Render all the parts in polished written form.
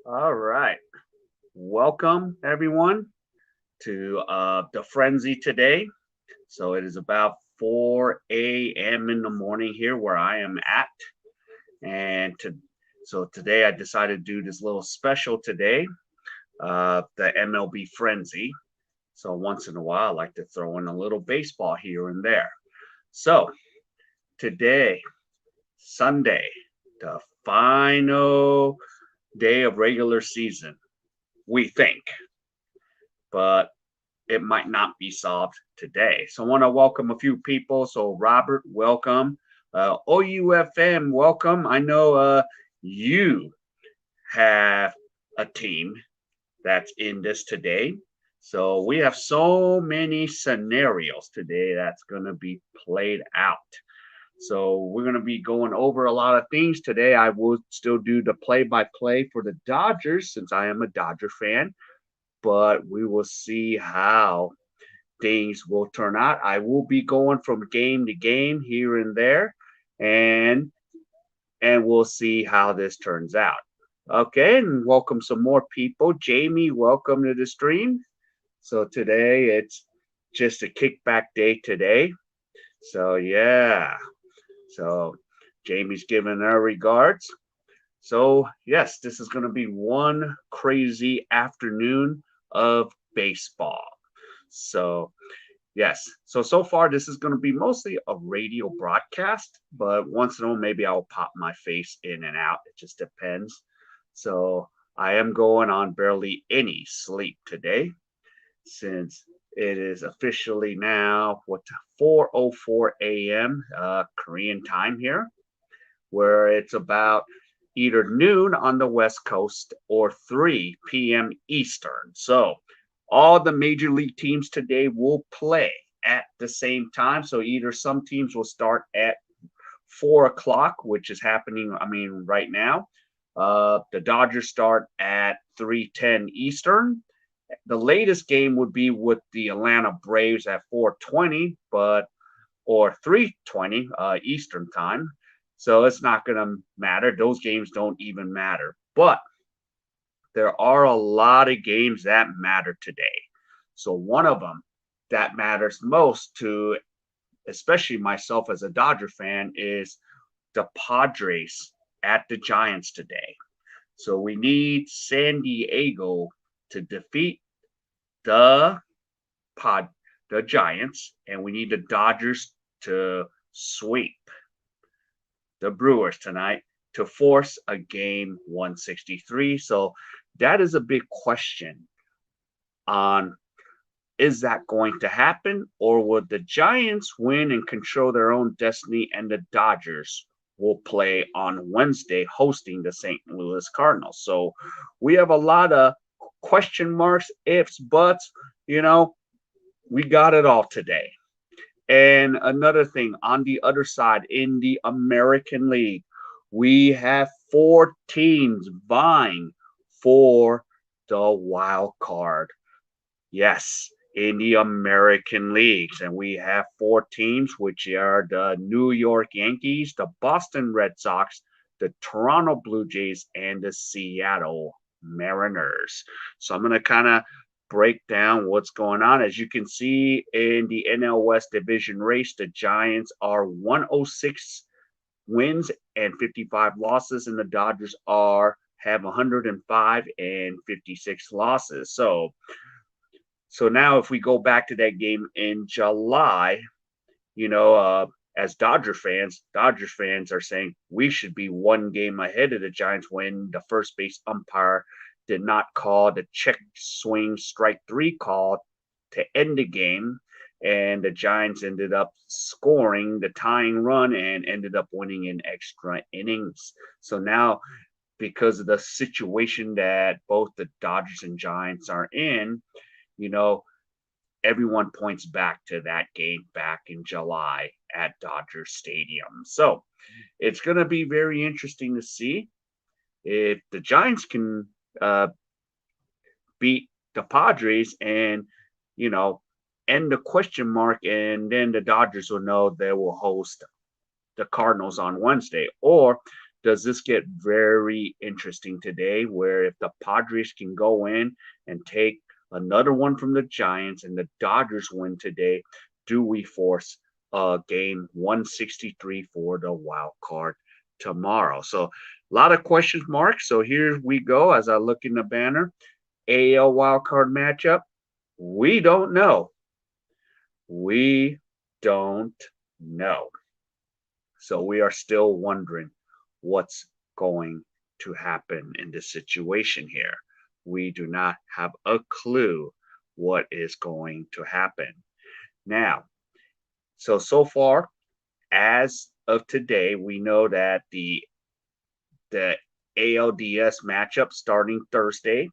All right. Welcome, everyone, to the frenzy today. So it is about 4 a.m. in the morning here where I am at. And today I decided to do this little special today, the MLB frenzy. So once in a while, I like to throw in a little baseball here and there. So today, Sunday, the final day of regular season, we think. But it might not be solved today. So I want to welcome a few people. So Robert, welcome. OUFM, welcome. I know you have a team that's in this today. So we have so many scenarios today that's going to be played out. So we're going to be going over a lot of things today. I will still do the play by play for the Dodgers since I am a Dodger fan, but we will see how things will turn out. I will be going from game to game here and there, and we'll see how this turns out. Okay, and welcome some more people. Jamie, welcome to the stream. So today it's just a kickback day today. So yeah. So Jamie's giving her regards. So yes, this is going to be one crazy afternoon of baseball. So yes. So far, this is going to be mostly a radio broadcast, but once in a while, maybe I'll pop my face in and out. It just depends. So I am going on barely any sleep today since it is officially now 4:04 a.m. Korean time here, where it's about either noon on the West Coast or 3 p.m. Eastern. So all the major league teams today will play at the same time. So either some teams will start at 4 o'clock, which is happening, I mean, right now. The Dodgers start at 3:10 Eastern. The latest game would be with the Atlanta Braves at 4:20, but or 3:20 Eastern time. So it's not going to matter. Those games don't even matter. But there are a lot of games that matter today. So one of them that matters most to especially myself as a Dodger fan is the Padres at the Giants today. So we need San Diego to defeat the Pod the Giants, and we need the Dodgers to sweep the Brewers tonight to force a game 163. So that is a big question on is that going to happen or would the Giants win and control their own destiny and the Dodgers will play on Wednesday hosting the St. Louis Cardinals. So we have a lot of question marks, ifs, buts, you know, we got it all today. And another thing on the other side, in the American League, we have four teams vying for the wild card. Yes, in the American leagues. And we have four teams, which are the New York Yankees, the Boston Red Sox, the Toronto Blue Jays, and the Seattle Mariners. So I'm going to kind of break down what's going on. As you can see in the N.L West division race, the Giants are 106 wins and 55 losses, and the Dodgers are have 105 and 56 losses. So now, if we go back to that game in July, you know, as Dodgers fans are saying we should be one game ahead of the Giants when the first base umpire did not call the check swing strike three call to end the game. And the Giants ended up scoring the tying run and ended up winning in extra innings. So now, because of the situation that both the Dodgers and Giants are in, you know, everyone points back to that game back in July at Dodger Stadium. So it's going to be very interesting to see if the Giants can beat the Padres and, you know, end the question mark, and then the Dodgers will know they will host the Cardinals on Wednesday. Or does this get very interesting today, where if the Padres can go in and take another one from the Giants and the Dodgers win today, do we force game 163 for the wild card tomorrow? So a lot of question marks. So here we go as I look in the banner. AL wild card matchup. We don't know. We don't know. So we are still wondering what's going to happen in this situation here. We do not have a clue what is going to happen. Now, so far, as of today, we know that the ALDS matchup starting Thursday.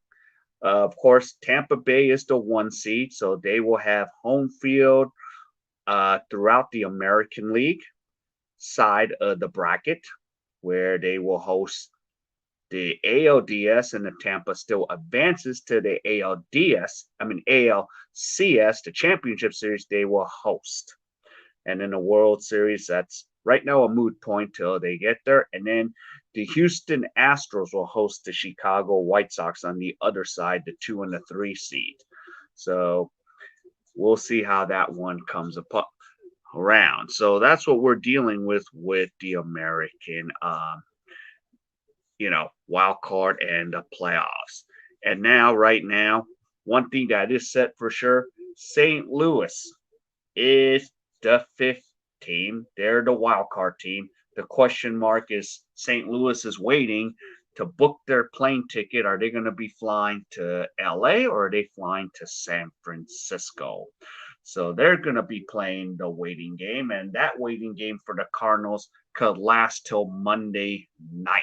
Of course, Tampa Bay is the 1 seed, so they will have home field throughout the American League side of the bracket, where they will host the ALDS, and the Tampa still advances to the ALCS, the championship series they will host. And in the World Series, that's right now a moot point till they get there. And then the Houston Astros will host the Chicago White Sox on the other side, the 2 and the 3 seed. So we'll see how that one comes around. So that's what we're dealing with the American, wild card and the playoffs. And now, right now, one thing that is set for sure: St. Louis is the 5th team. They're the wild card team. The question mark is St. Louis is waiting to book their plane ticket. Are they going to be flying to LA or are they flying to San Francisco? So they're going to be playing the waiting game, and that waiting game for the Cardinals could last till Monday night.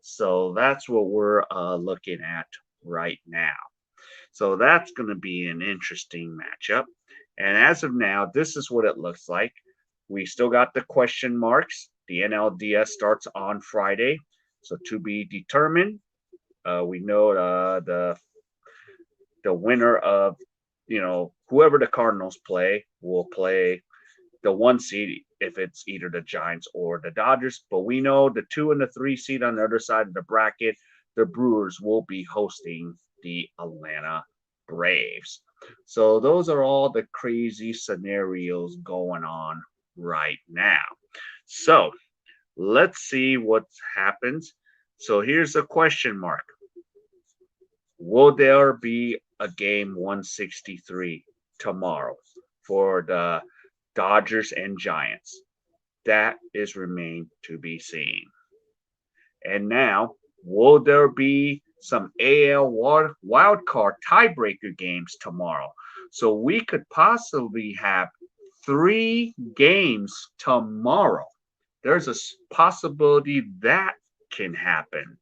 So that's what we're looking at right now. So that's going to be an interesting matchup. And as of now, this is what it looks like. We still got the question marks. The NLDS starts on Friday, so to be determined. We know the winner of whoever the Cardinals play will play the 1 seed if it's either the Giants or the Dodgers. But we know the 2 and the 3 seed on the other side of the bracket, the Brewers will be hosting the Atlanta Braves. So those are all the crazy scenarios going on right now. So let's see what happens. So here's a question mark. Will there be a game 163 tomorrow for the Dodgers and Giants? That is remain to be seen. And now, will there be some AL wild card tiebreaker games tomorrow? So we could possibly have 3 games tomorrow. There's a possibility that can happen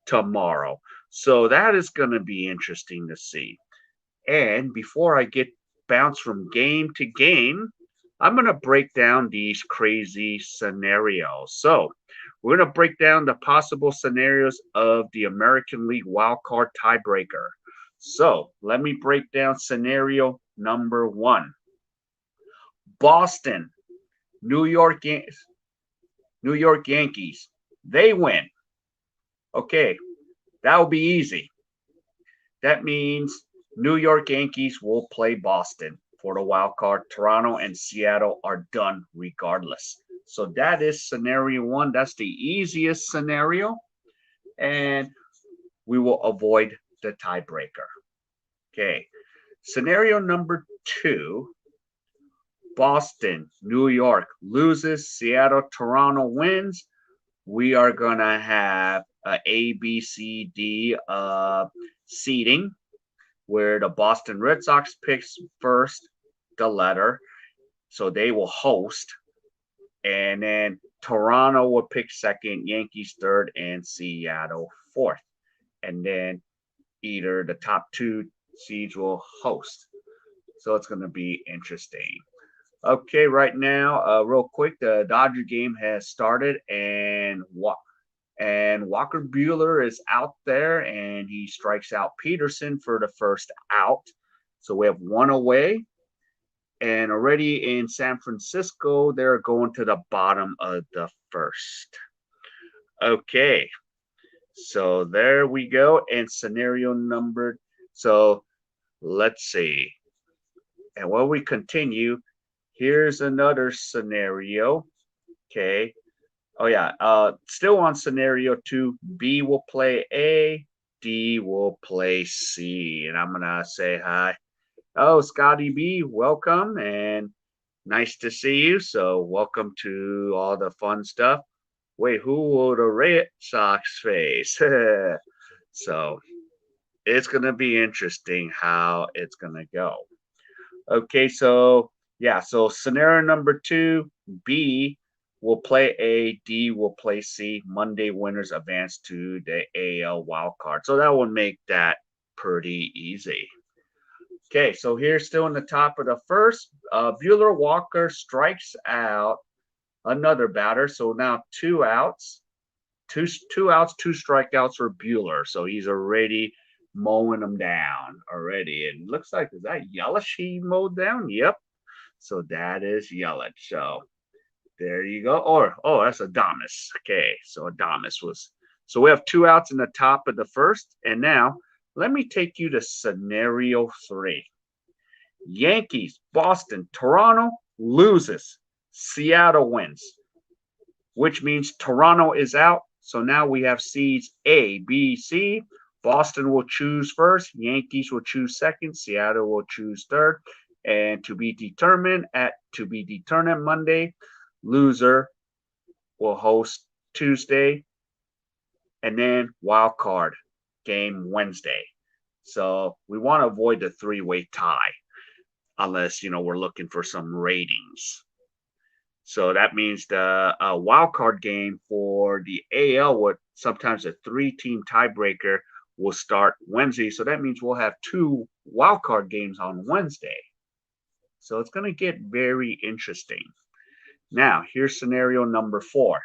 tomorrow. So that is going to be interesting to see. And before I get bounced from game to game, I'm going to break down these crazy scenarios. So we're going to break down the possible scenarios of the American League wildcard tiebreaker. So let me break down scenario number 1. Boston, New York Yankees, they win. Okay, that will be easy. That means New York Yankees will play Boston for the wild card. Toronto and Seattle are done regardless. So that is scenario 1. That's the easiest scenario. And we will avoid the tiebreaker. Okay. Scenario number 2. Boston, New York loses. Seattle, Toronto wins. We are going to have A, B, C, D seeding, where the Boston Red Sox picks first the letter, so they will host, and then Toronto will pick second, Yankees third, and Seattle fourth, and then either the top 2 seeds will host. So it's going to be interesting. Okay, right now, real quick, the Dodger game has started, and Walker Buehler is out there, and he strikes out Peterson for the first out. So we have 1 away. And already in San Francisco, they're going to the bottom of the first. Okay. So there we go. And scenario number. So let's see. And while we continue, here's another scenario. Okay. Oh yeah. Still on scenario 2. B will play A. D will play C. And I'm gonna say hi. Oh, Scotty B, welcome and nice to see you. So welcome to all the fun stuff. Wait, who will the Red Sox face? So it's going to be interesting how it's going to go. Okay, so yeah, so scenario number 2, B will play A, D will play C. Monday winners advance to the AL Wild Card. So that would make that pretty easy. Okay, so here still in the top of the first, Bueller Walker strikes out another batter. So now 2 outs. Two outs, 2 strikeouts for Bueller. So he's already mowing them down already. And looks like, is that Yelich he mowed down? Yep. So that is Yelich. So there you go. Or, oh, that's Adames. Okay. So Adames was. So we have 2 outs in the top of the first. And now let me take you to scenario 3. Yankees, Boston, Toronto loses. Seattle wins, which means Toronto is out. So now we have seeds A, B, C. Boston will choose first. Yankees will choose second. Seattle will choose third. And to be determined Monday, loser will host Tuesday. And then wild card game Wednesday. So we want to avoid the 3-way tie unless, we're looking for some ratings. So that means the wild card game for the AL, what sometimes a 3-team tiebreaker, will start Wednesday. So that means we'll have 2 wild card games on Wednesday. So it's going to get very interesting. Now, here's scenario number 4.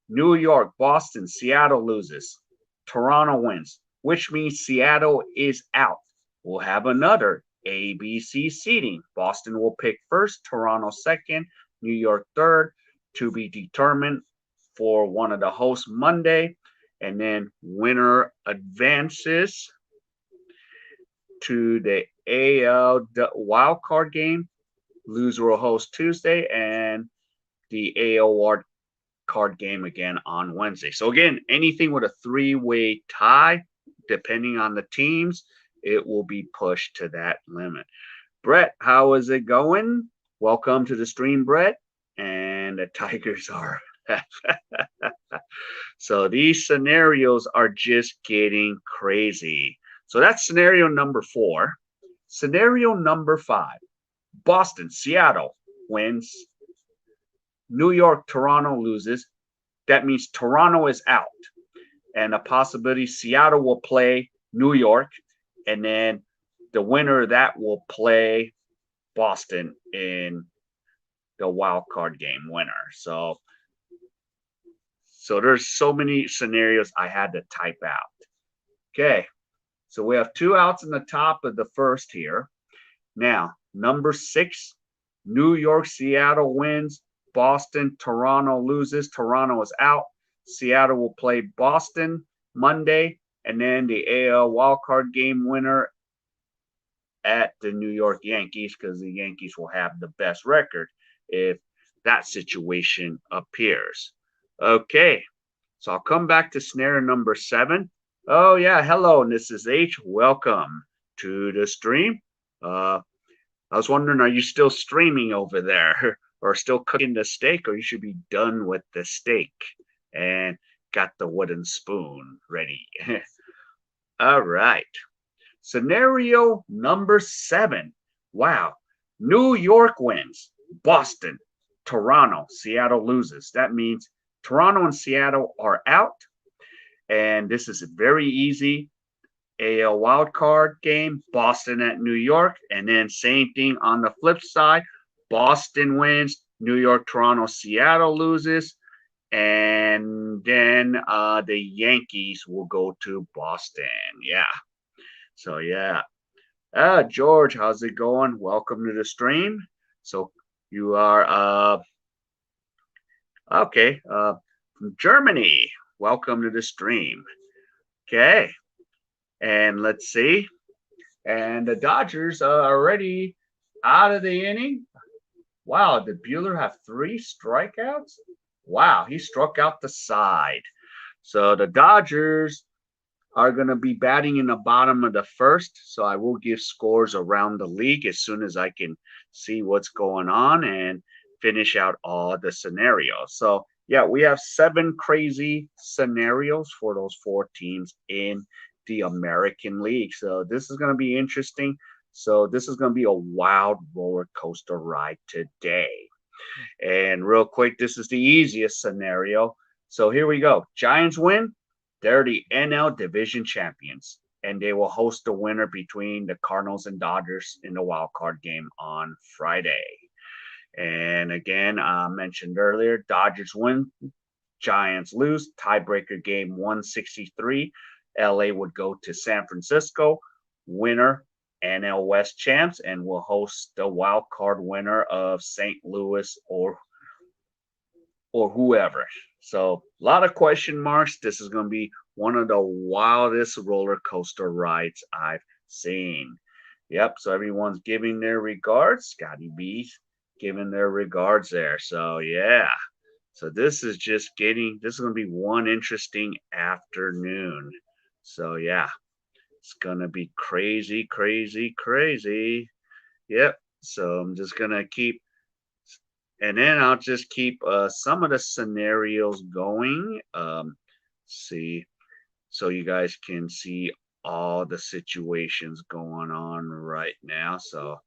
New York, Boston, Seattle loses. Toronto wins, which means Seattle is out. We'll have another ABC seeding. Boston will pick first, Toronto second, New York third, to be determined for one of the hosts Monday. And then winner advances to the AL wild card game. Loser will host Tuesday, and the AL wild card game again on Wednesday. So again, anything with a 3-way tie, depending on the teams, it will be pushed to that limit. Brett, how is it going? Welcome to the stream, Brett. And the Tigers are. So these scenarios are just getting crazy. So that's scenario number 4. Scenario number 5. Boston, Seattle wins. New York, Toronto loses. That means Toronto is out. And a possibility Seattle will play New York. And then the winner of that will play Boston in the wild card game winner. So there's so many scenarios I had to type out. Okay, so we have 2 outs in the top of the first here. Now, number 6, New York, Seattle wins. Boston, Toronto loses. Toronto is out. Seattle will play Boston Monday, and then the AL wildcard game winner at the New York Yankees, because the Yankees will have the best record if that situation appears. Okay, so I'll come back to scenario number 7. Oh yeah, hello, and this is H. Welcome to the stream. I was wondering, are you still streaming over there, or still cooking the steak, or you should be done with the steak and got the wooden spoon ready? All right. Scenario number 7. Wow. New York wins. Boston, Toronto, Seattle loses. That means Toronto and Seattle are out. And this is very easy. AL wild card game, Boston at New York. And then same thing on the flip side. Boston wins. New York, Toronto, Seattle loses. And then the Yankees will go to Boston. Yeah. So, yeah. George, how's it going? Welcome to the stream. So, you are, okay, from Germany. welcome to the stream. Okay, and let's see. And the Dodgers are already out of the inning. Wow, did Bueller have 3 strikeouts? Wow, he struck out the side. So the Dodgers are going to be batting in the bottom of the first. So I will give scores around the league as soon as I can see what's going on and finish out all the scenarios. So, yeah, we have 7 crazy scenarios for those 4 teams in the American League. So, this is going to be interesting. So, this is going to be a wild roller coaster ride today. And real quick, this is the easiest scenario. So, here we go. Giants win. They're the NL Division champions, and they will host the winner between the Cardinals and Dodgers in the wild card game on Friday. And again, I mentioned earlier, Dodgers win, Giants lose, tiebreaker game 163. LA would go to San Francisco, winner N.L West champs, and will host the wild card winner of St. Louis or whoever. So a lot of question marks. This is going to be one of the wildest roller coaster rides I've seen. Yep. So everyone's giving their regards. Scotty B's giving their regards there. So yeah. So this is going to be one interesting afternoon. So yeah, it's going to be crazy, crazy, crazy. Yep. So I'm just going to keep and then I'll just keep some of the scenarios going. See, so you guys can see all the situations going on right now. So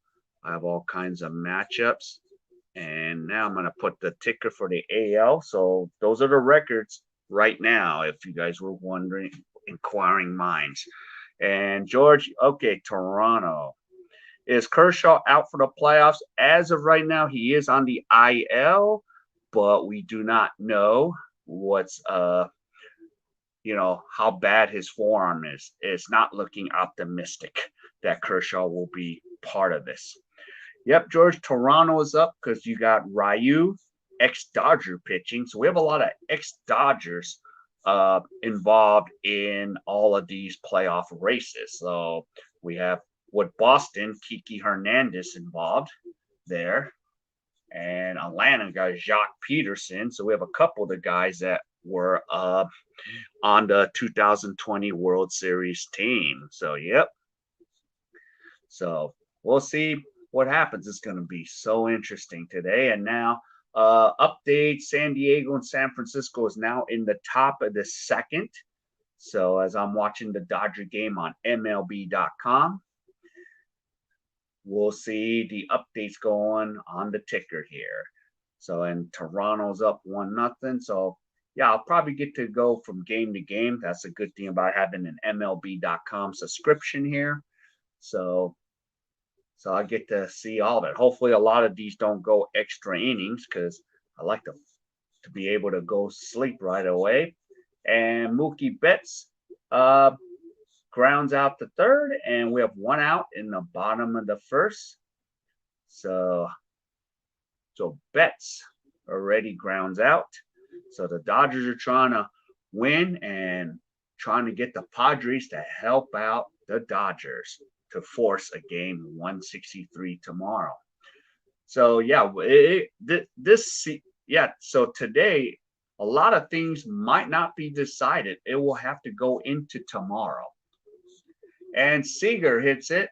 I have all kinds of matchups. And now I'm going to put the ticker for the AL. So those are the records right now, if you guys were wondering, inquiring minds. And George, okay, Toronto. Is Kershaw out for the playoffs? As of right now, he is on the IL, but we do not know what's how bad his forearm is. It's not looking optimistic that Kershaw will be part of this. Yep, George, Toronto is up because you got Ryu, ex-Dodger pitching. So we have a lot of ex-Dodgers involved in all of these playoff races. So we have with Boston, Kiki Hernandez involved there. And Atlanta got Jacques Peterson. So we have a couple of the guys that were on the 2020 World Series team. So, yep. So we'll see what happens. It's going to be so interesting today. And now, update San Diego and San Francisco is now in the top of the second. So as I'm watching the Dodger game on MLB.com, we'll see the updates going on the ticker here. So, and Toronto's up 1-0. So, yeah, I'll probably get to go from game to game. That's a good thing about having an MLB.com subscription here. So I get to see all that. Hopefully, a lot of these don't go extra innings because I like to be able to go sleep right away. And Mookie Betts grounds out the third, and we have 1 out in the bottom of the first. So Betts already grounds out. So the Dodgers are trying to win and trying to get the Padres to help out the Dodgers to force a game 163 tomorrow. So yeah, so today a lot of things might not be decided. It will have to go into tomorrow. And Seager hits it,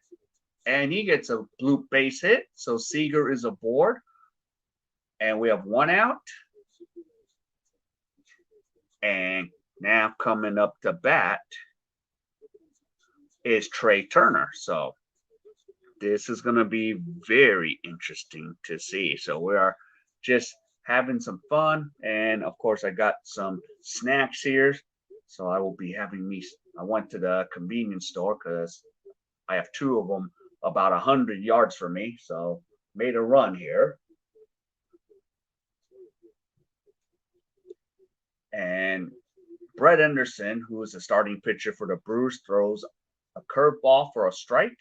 and he gets a blue base hit. So Seager is aboard. And we have 1 out. And now coming up to bat is Trey Turner. So this is going to be very interesting to see. So we are just having some fun. And of course, I got some snacks here. So I will be having I went to the convenience store because I have 2 of them about 100 yards from me. So made a run here. And Brett Anderson, who is the starting pitcher for the Brewers, throws a curveball for a strike.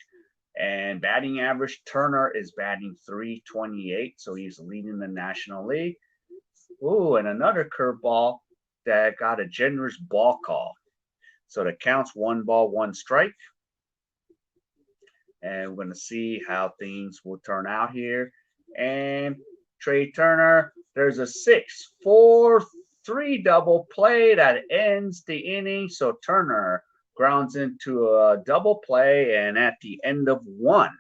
And batting average, Turner is batting .328, so he's leading the National League. Ooh, and another curveball that got a generous ball call. So the count's 1-1 strike. And we're going to see how things will turn out here. And Trey Turner, there's a 6-4-3 double play that ends the inning. So Turner grounds into a double play, and at the end of 1.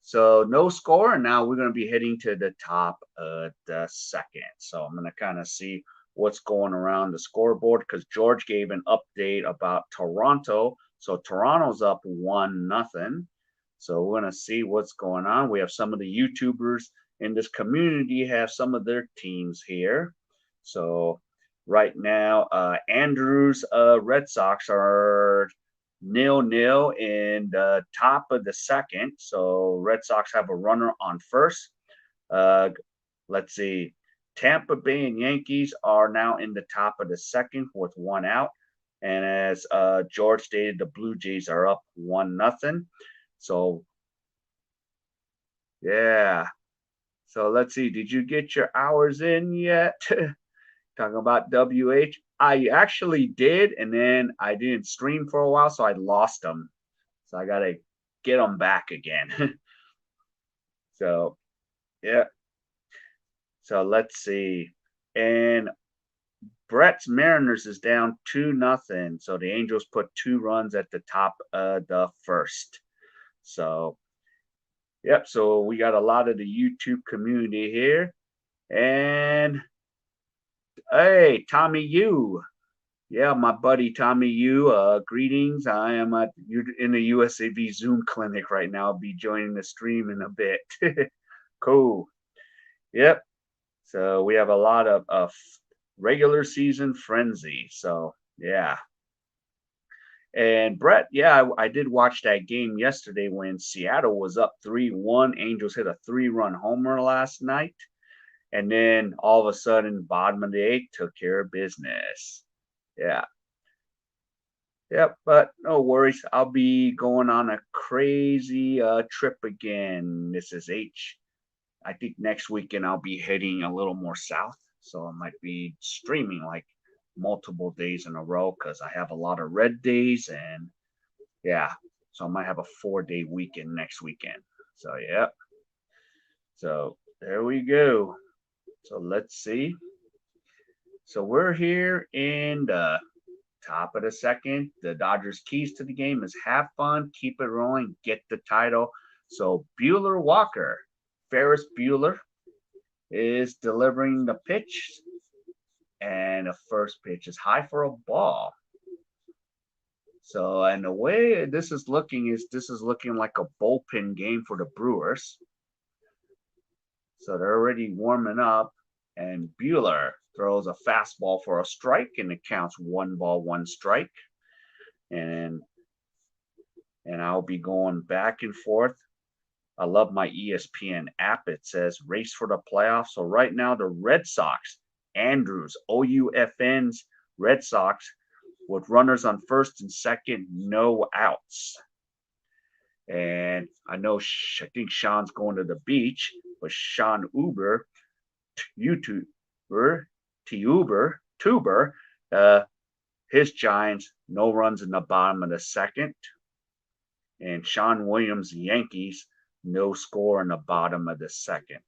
So no score, and now we're going to be heading to the top of the second. So I'm going to kind of see what's going around the scoreboard because George gave an update about Toronto. So Toronto's up 1-0. So we're going to see what's going on. We have some of the YouTubers in this community have some of their teams here. So right now, Andrew's Red Sox are 0-0 in the top of the second. So Red Sox have a runner on first. Let's see. Tampa Bay and Yankees are now in the top of the second with 1 out. And as George stated, the Blue Jays are up 1-0. So, yeah. So let's see. Did you get your hours in yet? Talking about WH. I actually did, and then I didn't stream for a while, so I lost them. So I got to get them back again. So, yeah. So let's see. And Brett's Mariners is down 2-0. So the Angels put 2 runs at the top of the first. So, yep. So we got a lot of the YouTube community here. And hey, Tommy Yu. Yeah, my buddy Tommy Yu. Greetings. I am in the USAV Zoom clinic right now. I'll be joining the stream in a bit. Cool. Yep. So we have a lot of regular season frenzy. So yeah. And Brett, yeah, I did watch that game yesterday when Seattle was up 3-1. Angels hit a 3-run homer last night. And then all of a sudden, bottom of the 8th, took care of business. Yeah. Yep, but no worries. I'll be going on a crazy trip again. This is H. I think next weekend I'll be heading a little more south. So I might be streaming like multiple days in a row because I have a lot of red days. And yeah, so I might have a 4-day weekend next weekend. So, yeah. So there we go. So let's see. So we're here in the top of the second. The Dodgers' keys to the game is have fun, keep it rolling, get the title. So Bueller Walker, Ferris Bueller, is delivering the pitch. And the first pitch is high for a ball. So, and the way this is looking like a bullpen game for the Brewers. So they're already warming up, and Bueller throws a fastball for a strike, and it counts 1-1 strike. And I'll be going back and forth. I love my ESPN app. It says race for the playoffs. So right now the Red Sox, Andrews, OUFN's Red Sox, with runners on first and second, no outs. And I think Sean's going to the beach, but Sean Uber, Tuber, his Giants, no runs in the bottom of the second. And Sean Williams, Yankees, no score in the bottom of the second.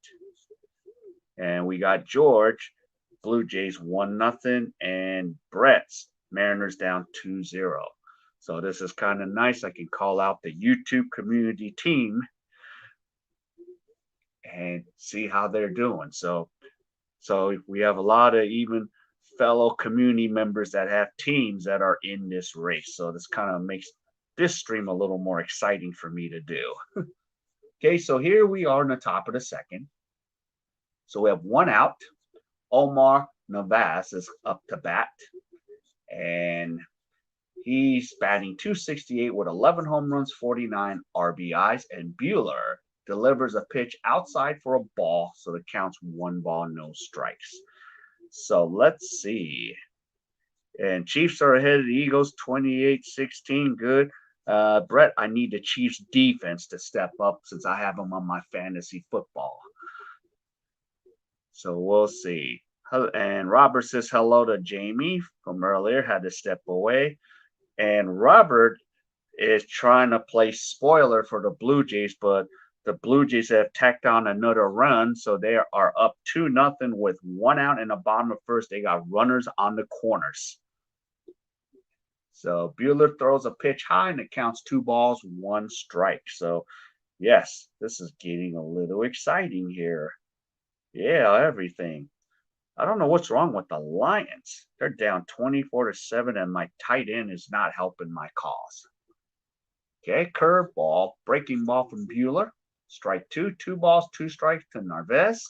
And we got George, Blue Jays 1-0, and Brett's Mariners down 2-0. So this is kind of nice. I can call out the YouTube community team and see how they're doing. So we have a lot of even fellow community members that have teams that are in this race. So this kind of makes this stream a little more exciting for me to do. Okay, so here we are in the top of the second. So we have 1 out. Omar Navas is up to bat. And he's batting .268 with 11 home runs, 49 RBIs. And Bueller delivers a pitch outside for a ball. So the count's 1 ball, no strikes. So let's see. And Chiefs are ahead of the Eagles 28-16. Good. Brett, I need the Chiefs defense to step up since I have them on my fantasy football. So we'll see And Robert says hello to Jamie from earlier, had to step away. And Robert is trying to play spoiler for the Blue Jays, but the Blue Jays have tacked on another run, so they are up 2-0 with 1 out in the bottom of first. They got runners on the corners. So Buehler throws a pitch high and it counts 2 balls, 1 strike. So yes, this is getting a little exciting here. Yeah, everything. I don't know what's wrong with the Lions. They're down 24-7, and my tight end is not helping my cause. Okay, curveball, breaking ball from Buehler. Strike 2, 2 balls, 2 strikes to Narvaez.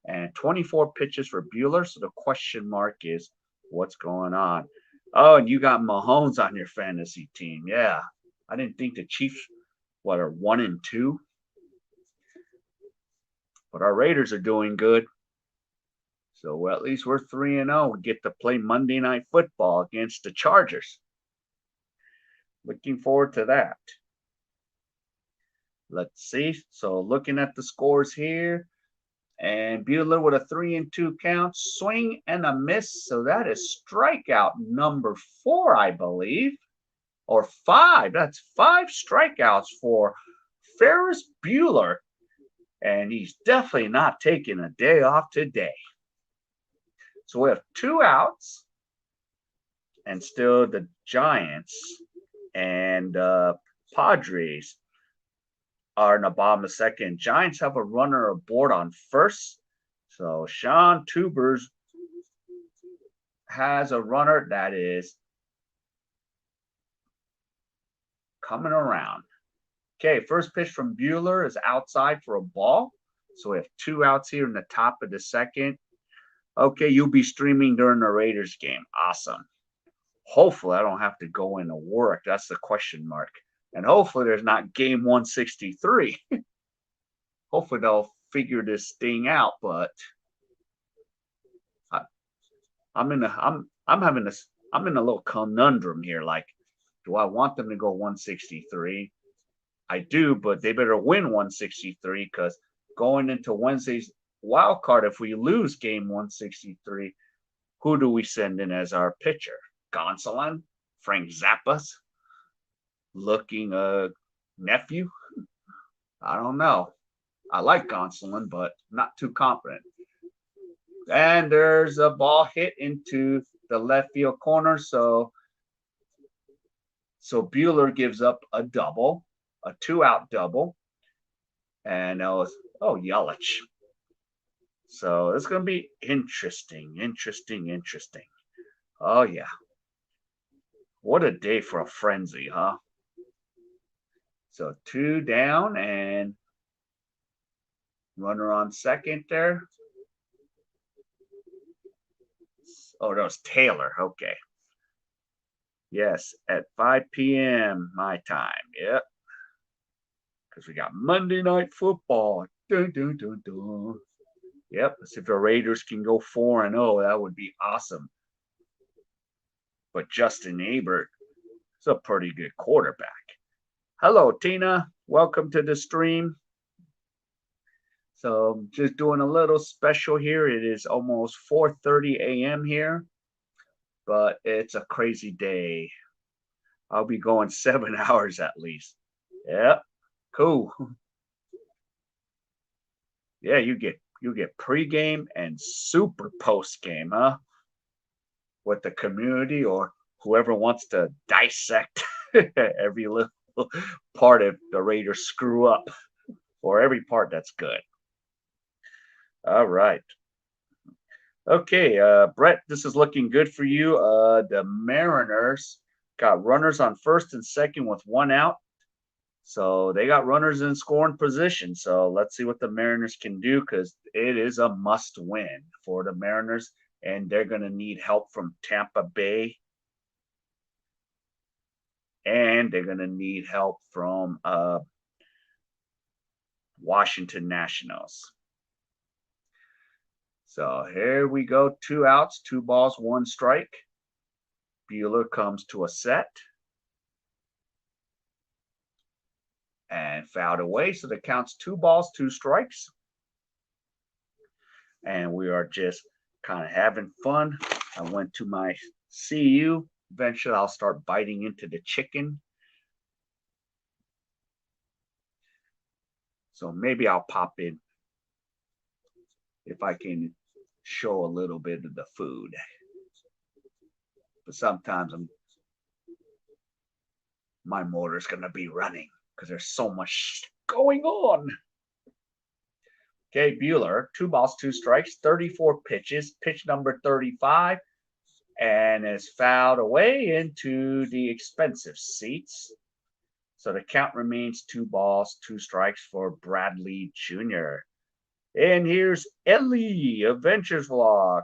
And 24 pitches for Buehler. So the question mark is, what's going on? Oh, and you got Mahomes on your fantasy team. Yeah, I didn't think the Chiefs, are 1-2. But our Raiders are doing good. So at least we're 3-0. We get to play Monday Night Football against the Chargers. Looking forward to that. Let's see. So looking at the scores here, and Buehler with a 3-2 count, swing and a miss. So that is strikeout number 4, I believe, or 5. That's 5 strikeouts for Ferris Bueller, and he's definitely not taking a day off today. So we have 2 outs, and still the Giants and Padres are in the bottom of second. Giants have a runner aboard on first. So Sean Tubers has a runner that is coming around. Okay, first pitch from Buehler is outside for a ball. So we have 2 outs here in the top of the second. Okay, you'll be streaming during the Raiders game. Awesome. Hopefully I don't have to go into work. That's the question mark. And hopefully there's not game 163. Hopefully they'll figure this thing out, but I'm in a little conundrum here. Like, do I want them to go 163? I do, but they better win 163, because going into Wednesday's wild card, if we lose game 163, who do we send in as our pitcher? Gonsolin? Frank Zappa's looking nephew? I don't know. I like Gonsolin, but not too confident. And there's a ball hit into the left field corner. So Buehler gives up a double, a 2-out double. And that was, Yelich. So it's going to be interesting. Oh, yeah. What a day for a frenzy, huh? So 2 down and runner on second there. Oh, that was Taylor. Okay. Yes, at 5 p.m. my time. Yep. Because we got Monday Night Football. Dun, dun, dun, dun. Yep. If the Raiders can go 4-0, that would be awesome. But Justin Herbert is a pretty good quarterback. Hello, Tina. Welcome to the stream. So just doing a little special here. It is almost 4:30 a.m. here, but it's a crazy day. I'll be going 7 hours at least. Yep. Cool. Yeah, you get pregame and super postgame, huh? With the community or whoever wants to dissect every little part of the Raiders screw up, or every part that's good. All right. Okay, Brett, this is looking good for you. The Mariners got runners on first and second with 1 out. So they got runners in scoring position. So let's see what the Mariners can do, because it is a must win for the Mariners, and they're going to need help from Tampa Bay. And they're going to need help from Washington Nationals. So here we go. 2 outs, 2 balls, 1 strike. Buehler comes to a set. And fouled away. So the count's 2 balls, 2 strikes. And we are just kind of having fun. I went to my CU. Eventually, I'll start biting into the chicken. So maybe I'll pop in if I can show a little bit of the food. But sometimes my motor's going to be running because there's so much going on. Okay, Bueller, 2 balls, 2 strikes, 34 pitches, pitch number 35, and is fouled away into the expensive seats. So the count remains 2 balls, 2 strikes for Bradley Jr. And here's Ellie, Adventures Vlog.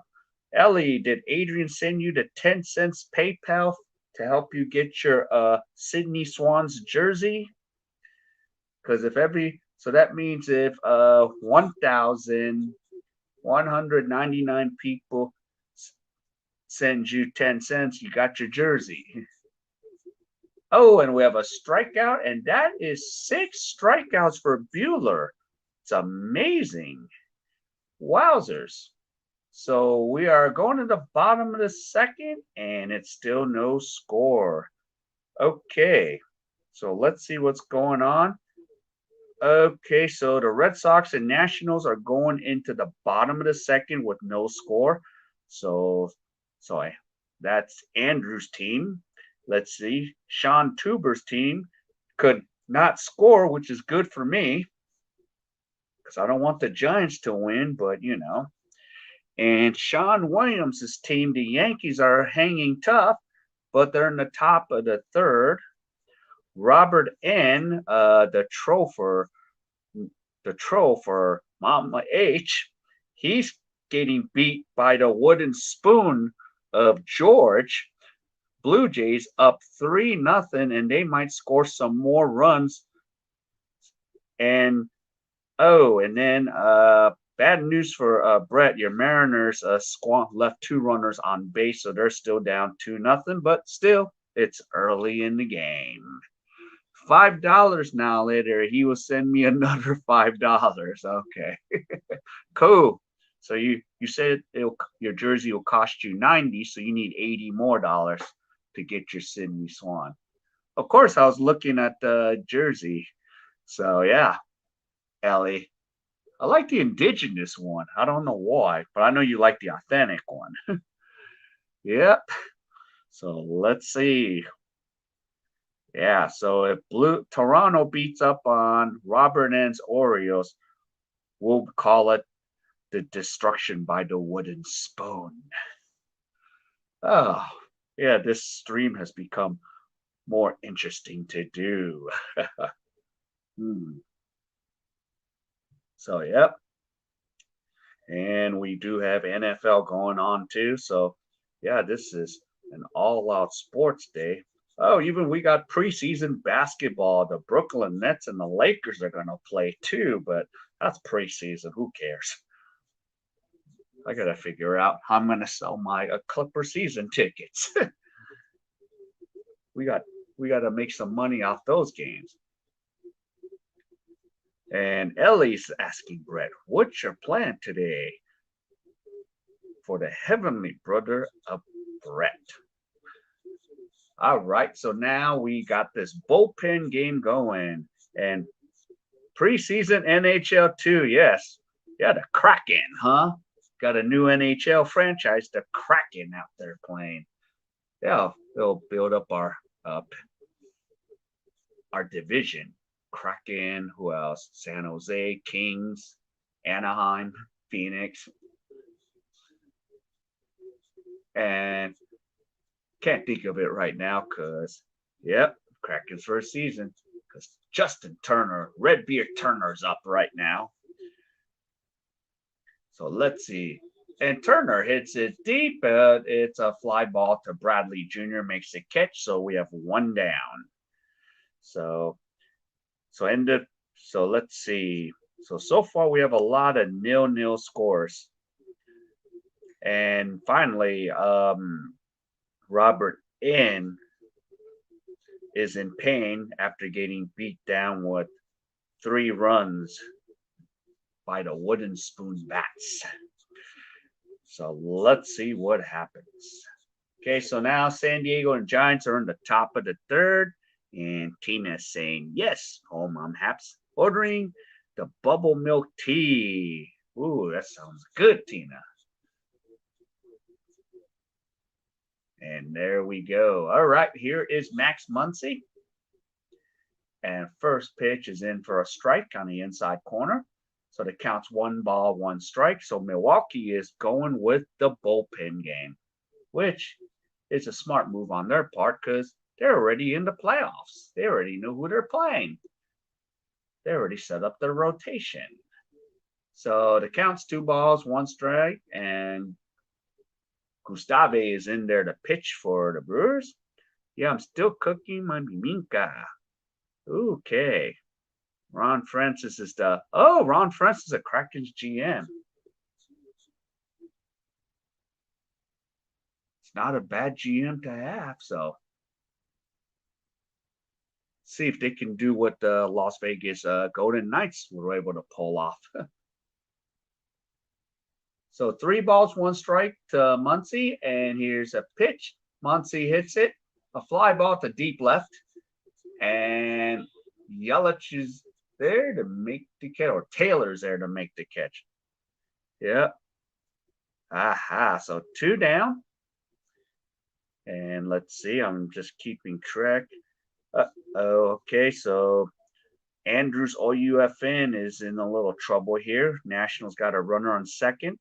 Ellie, did Adrian send you the 10 cents PayPal to help you get your Sydney Swans jersey? Because so that means if 1,199 people send you 10 cents, you got your jersey. Oh, and we have a strikeout, and that is 6 strikeouts for Bueller. It's amazing. Wowzers. So we are going to the bottom of the second, and it's still no score. Okay, so let's see what's going on. Okay, so the Red Sox and Nationals are going into the bottom of the second with no score. So that's Andrew's team. Let's see. Sean Tuber's team could not score, which is good for me because I don't want the Giants to win, but you know. And Sean Williams' team, the Yankees, are hanging tough, but they're in the top of the third. Robert N., the troll for Mama H, he's getting beat by the wooden spoon of George. Blue Jays up 3-0, and they might score some more runs. And then bad news for Brett. Your Mariners left 2 runners on base, so they're still down 2-0. But still, it's early in the game. $5 now later, he will send me another $5. Okay, cool. So you said your jersey will cost you 90, so you need 80 more dollars to get your Sydney Swan. Of course, I was looking at the jersey. So yeah, Ellie, I like the indigenous one. I don't know why, but I know you like the authentic one. Yep. So let's see. Yeah, so if Toronto beats up on Robert N's Orioles, we'll call it the destruction by the wooden spoon. Oh, yeah, this stream has become more interesting to do. So, yep. And we do have NFL going on too. So, yeah, this is an all-out sports day. Oh, even we got preseason basketball. The Brooklyn Nets and the Lakers are going to play too, but that's preseason. Who cares? I got to figure out how I'm going to sell my Clipper season tickets. we got to make some money off those games. And Ellie's asking Brett, what's your plan today for the heavenly brother of Brett? All right, so now we got this bullpen game going and preseason NHL too. Yes, yeah, the Kraken, huh? Got a new NHL franchise, the Kraken, out there playing. Yeah, they'll build up our division. Kraken, who else? San Jose, Kings, Anaheim, Phoenix, and can't think of it right now because, yep, Kraken's first season. Because Justin Turner, Redbeard Turner's up right now. So let's see. And Turner hits it deep. It's a fly ball to Bradley Jr. Makes a catch. So we have 1 down. So let's see. So far we have a lot of 0-0 scores. And finally, Robert N. is in pain after getting beat down with 3 runs by the wooden spoon bats. So let's see what happens. Okay, so now San Diego and Giants are in the top of the third, and Tina is saying, yes, home, I'm haps ordering the bubble milk tea. Ooh, that sounds good, Tina. And there we go. All right, here is Max Muncy. And first pitch is in for a strike on the inside corner. So the count's 1-1 strike. So Milwaukee is going with the bullpen game, which is a smart move on their part because they're already in the playoffs. They already know who they're playing. They already set up their rotation. So the count's 2-1 strike, and Gustave is in there to pitch for the Brewers. Yeah, I'm still cooking my miminka. Okay. Ron Francis is Ron Francis is a Kraken's GM. It's not a bad GM to have, so see if they can do what the Las Vegas Golden Knights were able to pull off. So 3-1 strike to Muncy, and here's a pitch. Muncy hits it, a fly ball to deep left, and Yelich is there to make the catch, or Taylor's there to make the catch. Yep. Aha, so 2 down. And let's see, I'm just keeping track. Okay, so Andrews OUFN is in a little trouble here. Nationals got a runner on second.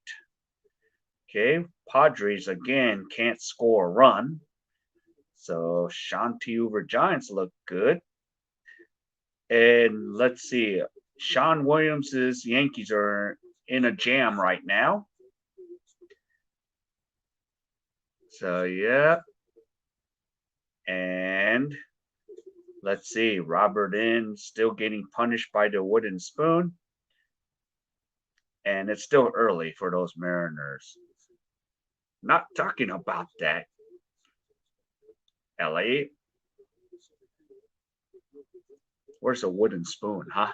Okay, Padres again can't score a run. So Shanti over Giants look good. And let's see, Sean Williams's Yankees are in a jam right now. So yeah. And let's see, Robert In still getting punished by the wooden spoon. And it's still early for those Mariners. Not talking about that. LA. Where's a wooden spoon, huh?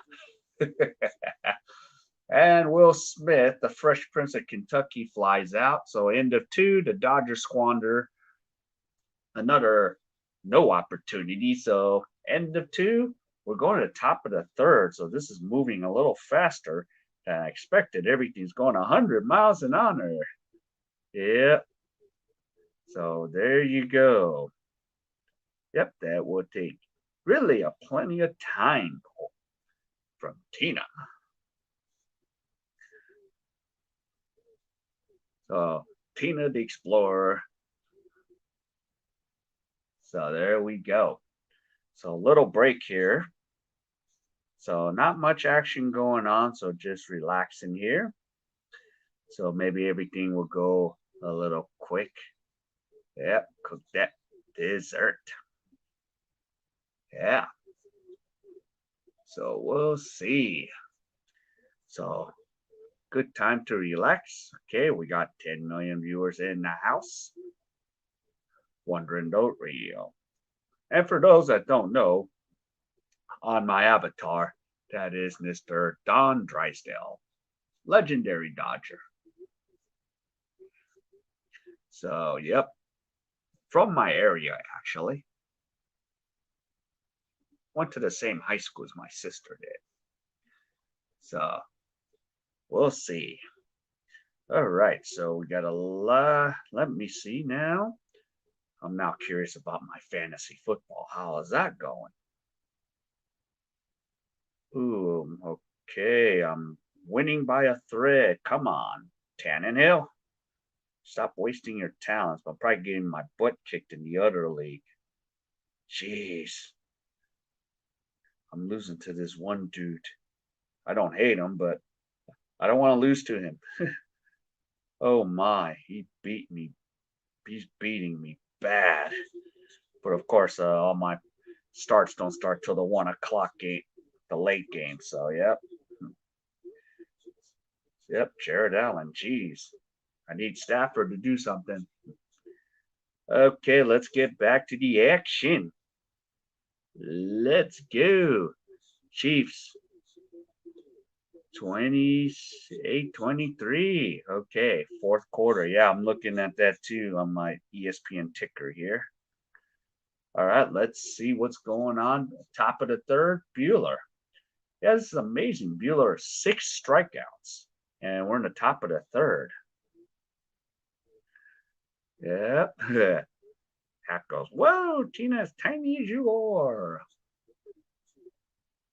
And Will Smith, the Fresh Prince of Kentucky, flies out. So end of 2, the Dodgers squander another no opportunity. So end of 2, we're going to the top of the third. So this is moving a little faster than I expected. Everything's going 100 miles an hour. Yep. So there you go. Yep, that will take really a plenty of time from Tina. So Tina the Explorer. So there we go. So a little break here. So not much action going on. So just relaxing here. So maybe everything will go a little quick. Yep, cook that dessert. Yeah. So we'll see. So good time to relax. Okay, we got 10 million viewers in the house. Wondering Don't Radio. And for those that don't know, on my avatar, that is Mr. Don Drysdale, legendary Dodger. So, yep, from my area, actually. Went to the same high school as my sister did. So, we'll see. All right, so we got a lot. Let me see now. I'm now curious about my fantasy football. How is that going? Ooh, okay. I'm winning by a thread. Come on, Tannenhill. Stop wasting your talents. I'm probably getting my butt kicked in the other league. Jeez. I'm losing to this one dude. I don't hate him, but I don't want to lose to him. Oh my, he beat me. He's beating me bad. But of course, all my starts don't start till the 1 o'clock game, the late game. So, yep. Yep, Jared Allen. Jeez. I need Stafford to do something. Okay, let's get back to the action. Let's go. Chiefs 28-23. Okay, fourth quarter. Yeah, I'm looking at that too on my ESPN ticker here. All right, let's see what's going on. Top of the third, Bueller. Yeah, this is amazing. Bueller, 6 strikeouts, and we're in the top of the third. Yep. Hack goes, whoa, Tina, as tiny as you are.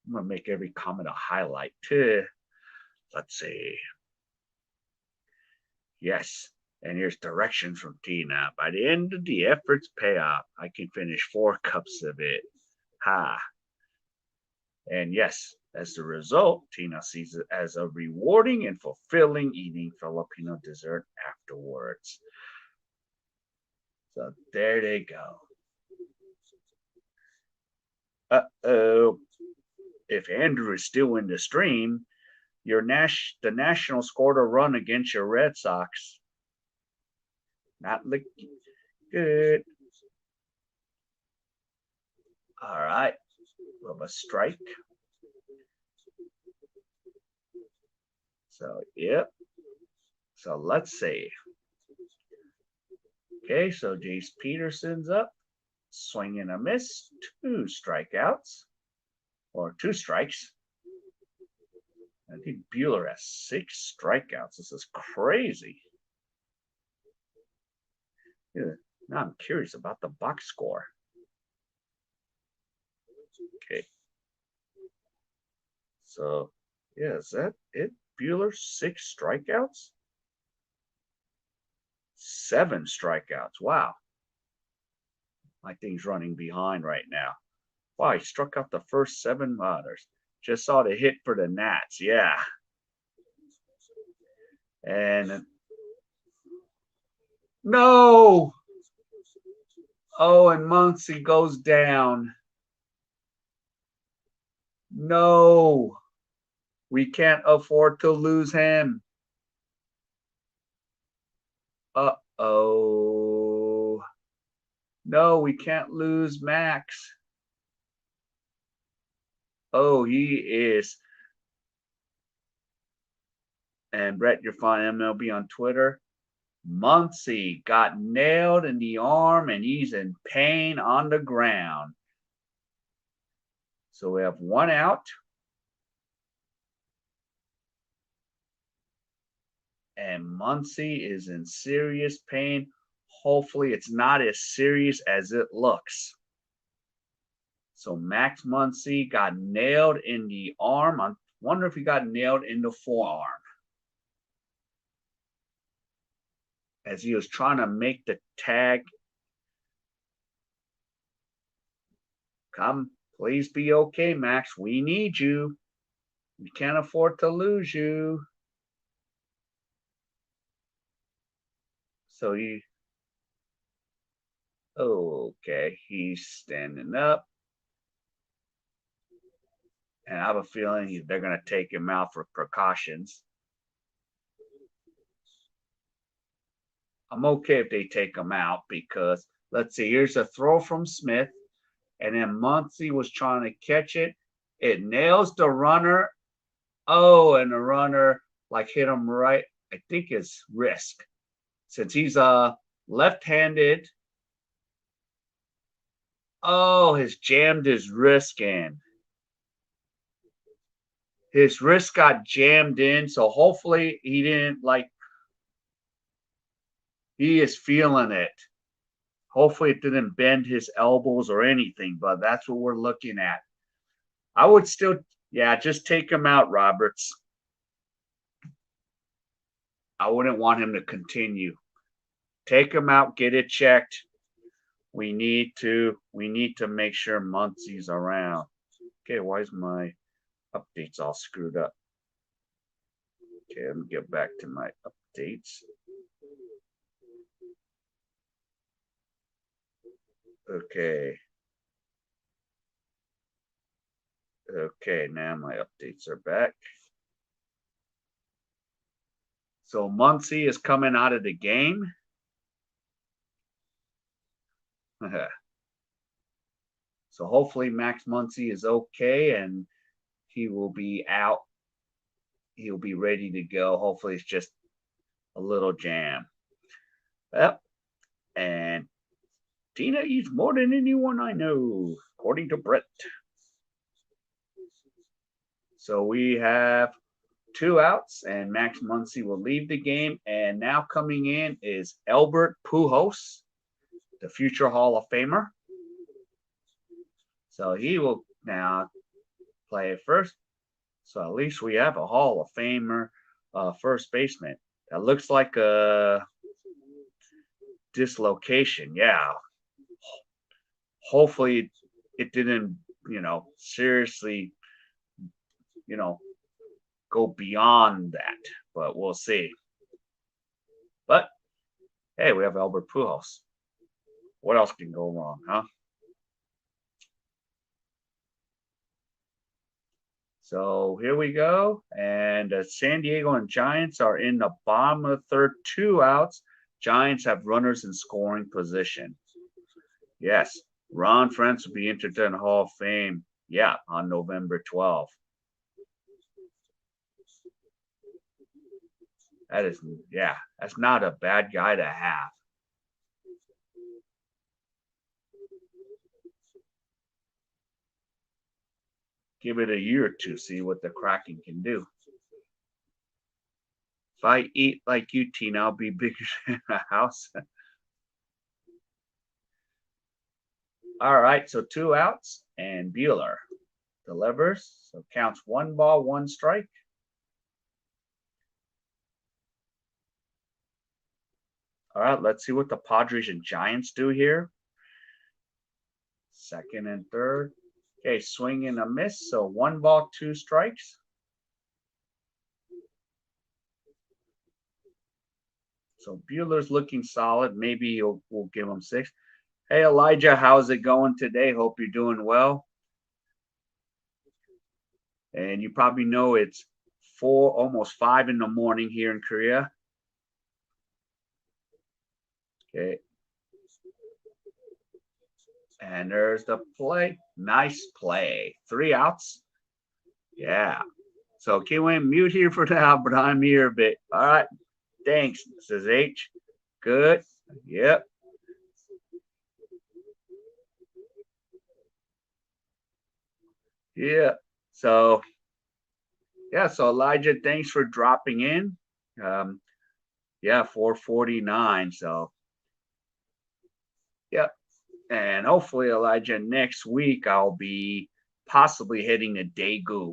I'm going to make every comment a highlight, too. Let's see. Yes. And here's directions from Tina. By the end of the efforts pay off. I can finish 4 cups of it. Ha. And yes, as a result, Tina sees it as a rewarding and fulfilling eating Filipino dessert afterwards. So there they go. Uh-oh. If Andrew is still in the stream, the Nationals scored a run against your Red Sox. Not looking good. All right. With a strike. So, yep. So let's see. Okay, so Jace Peterson's up. Swing and a miss. 2 strikeouts. Or 2 strikes. I think Bueller has 6 strikeouts. This is crazy. Yeah, now I'm curious about the box score. Okay. So, yeah, is that it? Bueller, 6 strikeouts? 7 strikeouts. Wow. My thing's running behind right now. Wow, he struck out the first 7 runners. Just saw the hit for the Nats. Yeah. And no. Oh, and Muncy goes down. No. We can't afford to lose him. Uh-oh. No, we can't lose Max. Oh, he is. And Brett, you're following MLB on Twitter. Muncy got nailed in the arm and he's in pain on the ground. So we have 1 out. And Muncy is in serious pain. Hopefully it's not as serious as it looks. So Max Muncy got nailed in the arm. I wonder if he got nailed in the forearm. As he was trying to make the tag. Come, please be okay, Max. We need you. We can't afford to lose you. So he, okay, he's standing up. And I have a feeling they're going to take him out for precautions. I'm okay if they take him out because, let's see, here's a throw from Smith. And then Muncy was trying to catch it. It nails the runner. Oh, and the runner like hit him right, I think his wrist. Since he's left-handed. Oh, his jammed his wrist in. His wrist got jammed in, so hopefully he didn't he is feeling it. Hopefully it didn't bend his elbows or anything, but that's what we're looking at. I would still, yeah, just take him out, Roberts. I wouldn't want him to continue. Take him out, get it checked. We need to make sure Muncy's around. Okay, why is my updates all screwed up? Okay, let me get back to my updates. Okay. Okay, now my updates are back. So Muncy is coming out of the game. So hopefully Max Muncy is okay and he will be out. he'll be ready to go. Hopefully, it's just a little jam. Yep. And Tina eats more than anyone I know, according to Brett. So we have 2 outs, and Max Muncy will leave the game. And now coming in is Albert Pujols, the future Hall of Famer. So he will now play at first. So at least we have a Hall of Famer first baseman. That looks like a dislocation. Yeah. Hopefully it didn't, seriously, go beyond that. But we'll see. But hey, we have Albert Pujols. What else can go wrong, huh? So here we go. And San Diego and Giants are in the bottom of the third, 2 outs. Giants have runners in scoring position. Yes, Ron Franz will be entered in the Hall of Fame. Yeah, on November 12th. That's not a bad guy to have. Give it a year or two, see what the Kraken can do. If I eat like you, Tina, I'll be bigger than a house. All right, so 2 outs, and Bueller delivers. So counts 1 ball, 1 strike. All right, let's see what the Padres and Giants do here. Second and third. Okay, swing and a miss. So 1 ball, 2 strikes. So Bueller's looking solid. Maybe we'll give him 6. Hey, Elijah, how's it going today? Hope you're doing well. And you probably know it's 4, almost 5 in the morning here in Korea. Okay. And there's the play. Nice play. 3 outs. Yeah. So Kiwi, mute here for now, but I'm here a bit. All right. Thanks, says H. Good. Yep. Yeah. So Elijah, thanks for dropping in. 449. So yep. And hopefully, Elijah, next week I'll be possibly heading to Daegu.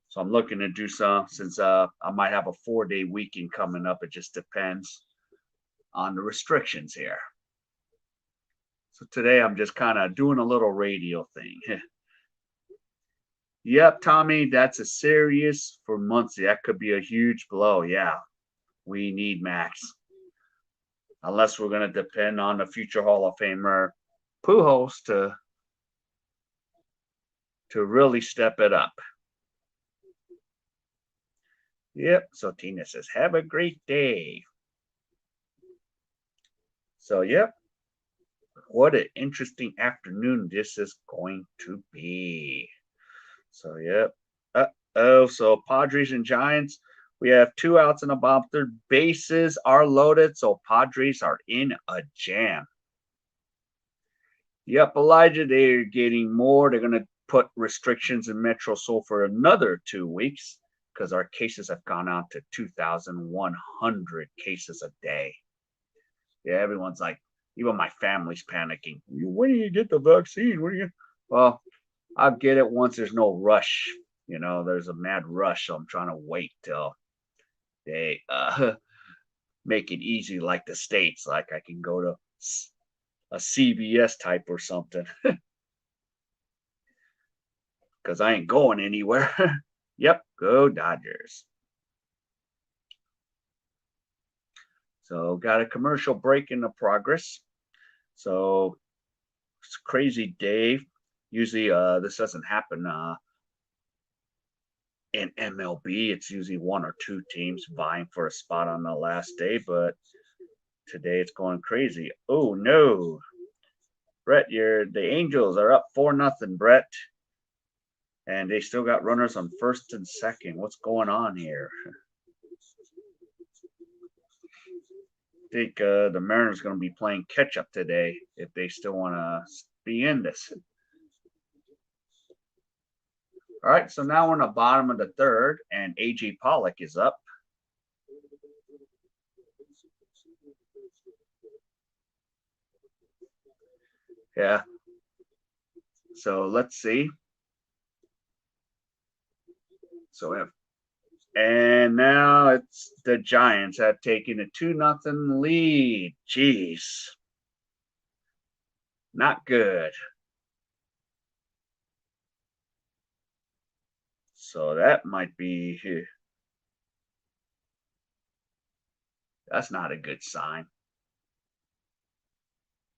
So I'm looking to do some, since I might have a 4-day weekend coming up. It just depends on the restrictions here. So today I'm just kind of doing a little radio thing. Yep, Tommy, that's a serious for Muncie. That could be a huge blow. Yeah, we need Max. Unless we're going to depend on the future Hall of Famer Pujols to really step it up. Yep, so Tina says, have a great day. So, yep, what an interesting afternoon this is going to be. So, yep. So Padres and Giants, we have 2 outs in the bottom third. Bases are loaded, so Padres are in a jam. Yep, Elijah, they're getting more. They're going to put restrictions in Metro Seoul for another 2 weeks because our cases have gone out to 2,100 cases a day. Yeah, everyone's like, even my family's panicking. When do you get the vaccine? Well, I'll get it once there's no rush. There's a mad rush, so I'm trying to wait till they make it easy like the States. Like I can go to a CVS type or something. Because I ain't going anywhere. Yep, go Dodgers. So got a commercial break in the progress. So it's a crazy day. Usually this doesn't happen in MLB. It's usually 1 or 2 teams vying for a spot on the last day, but today it's going crazy. Oh no. Brett, the Angels are up 4-0, Brett. And they still got runners on first and second. What's going on here? I think the Mariners are going to be playing catch up today if they still want to be in this. All right, so now we're in the bottom of the third, and A.J. Pollock is up. Yeah. So let's see. So and now it's the Giants have taken a 2-0 lead. Jeez. Not good. So that might be here. That's not a good sign.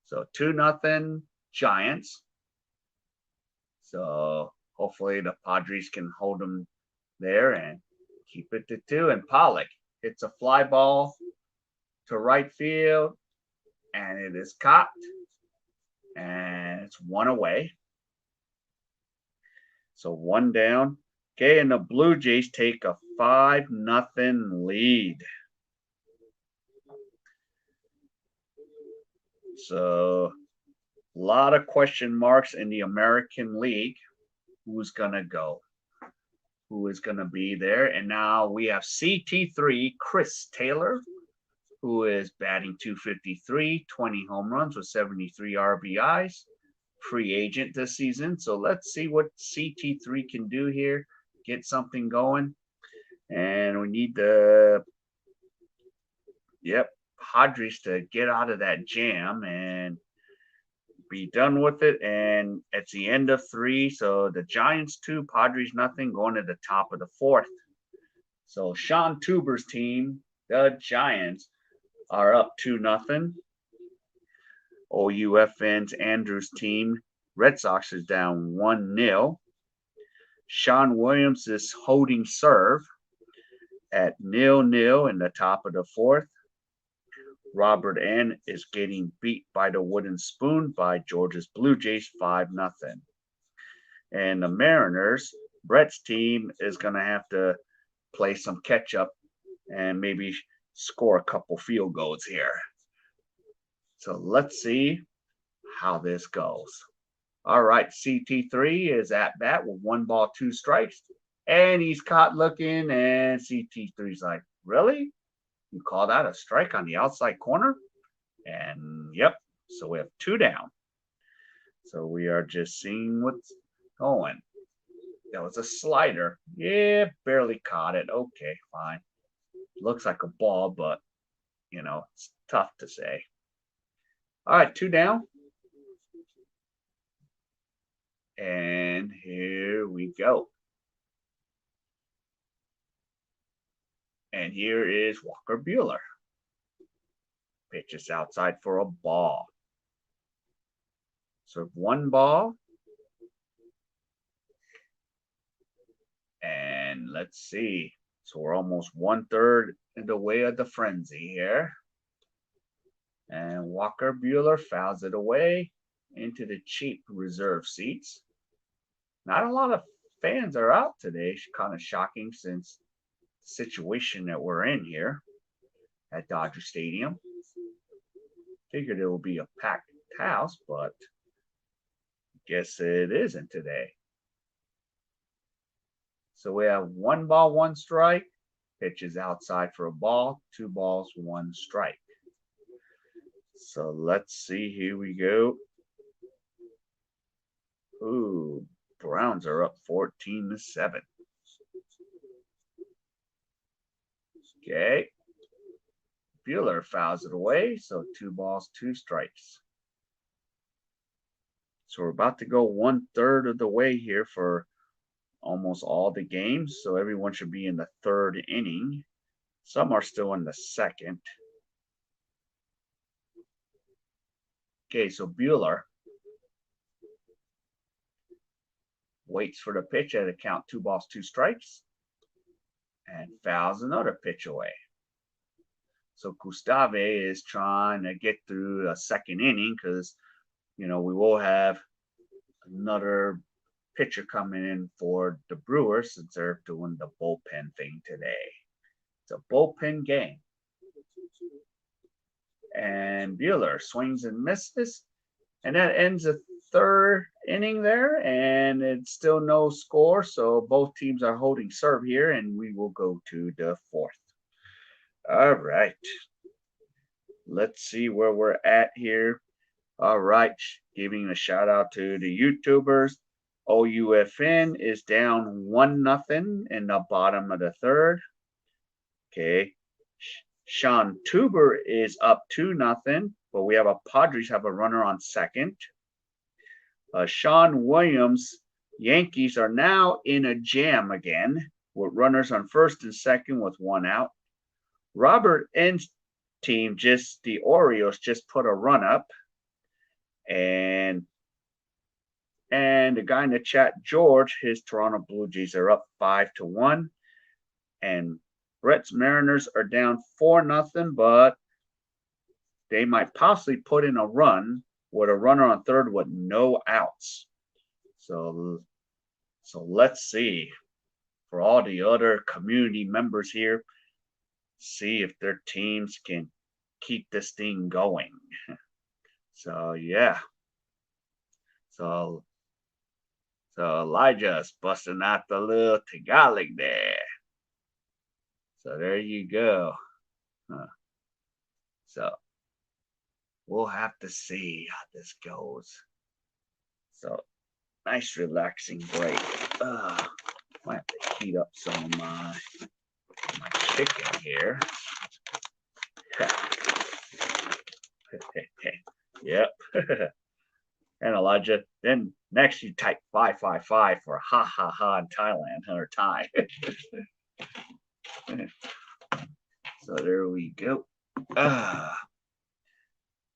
So 2-0 Giants. So hopefully the Padres can hold them there and keep it to 2. And Pollock hits a fly ball to right field, and it is caught, and it's 1 away. So 1 down. Okay, and the Blue Jays take a 5-0 lead. So a lot of question marks in the American League. Who's going to go? Who is going to be there? And now we have CT3, Chris Taylor, who is batting .253, 20 home runs with 73 RBIs. Free agent this season. So let's see what CT3 can do here. Get something going. And we need the Padres to get out of that jam and be done with it. And it's the end of 3. So the Giants 2, Padres nothing, going to the top of the 4th. So Sean Tuber's team, the Giants, are up 2-0. OUFN's Andrews team, Red Sox, is down 1-0. Sean Williams is holding serve at 0-0 in the top of the 4th. Robert N. is getting beat by the wooden spoon by Georgia's Blue Jays 5-0. And the Mariners, Brett's team, is going to have to play some catch up and maybe score a couple field goals here. So let's see how this goes. All right, CT3 is at bat with 1 ball, 2 strikes. And he's caught looking, and CT3's like, really? You call that a strike on the outside corner? And yep, so we have 2 down. So we are just seeing what's going. That was a slider. Yeah, barely caught it. Okay, fine. Looks like a ball, but, it's tough to say. All right, 2 down. And here we go. And here is Walker Buehler. Pitches outside for a ball. So 1 ball. And let's see. So we're almost 1/3 in the way of the frenzy here. And Walker Buehler fouls it away into the cheap reserve seats. Not a lot of fans are out today. Kind of shocking since the situation that we're in here at Dodger Stadium. Figured it will be a packed house, but guess it isn't today. So we have 1 ball, 1 strike. Pitches outside for a ball. 2 balls, 1 strike. So let's see. Here we go. Ooh, Browns are up 14-7. Okay. Buehler fouls it away. So 2 balls, 2 strikes. So we're about to go 1/3 of the way here for almost all the games. So everyone should be in the 3rd inning. Some are still in the 2nd. Okay, so Buehler waits for the pitch at a count 2 balls, 2 strikes, and fouls another pitch away. So Gustave is trying to get through a 2nd inning because, we will have another pitcher coming in for the Brewers since they're doing the bullpen thing today. It's a bullpen game. And Buehler swings and misses. And that ends the third inning there. And it's still no score. So both teams are holding serve here. And we will go to the fourth. All right. Let's see where we're at here. All right. Giving a shout out to the YouTubers. OUFN is down 1-0 in the bottom of the third. Okay. Sean Tuber is up 2-0, but we have a Padres have a runner on second. Sean Williams, Yankees are now in a jam again with runners on first and second with one out. Robert N's team, the Orioles, just put a run up. And the guy in the chat, George, his Toronto Blue Jays are up 5-1. And Brett's Mariners are down 4-0, but they might possibly put in a run with a runner on third with no outs. So let's see. For all the other community members here, see if their teams can keep this thing going. So yeah. So Elijah's busting out the little Tagalog there. So there you go. So we'll have to see how this goes. So nice relaxing break. Might have to heat up some of my chicken here. Yep. And Elijah, then next you type 555 for ha ha ha in Thailand or Thai. So there we go.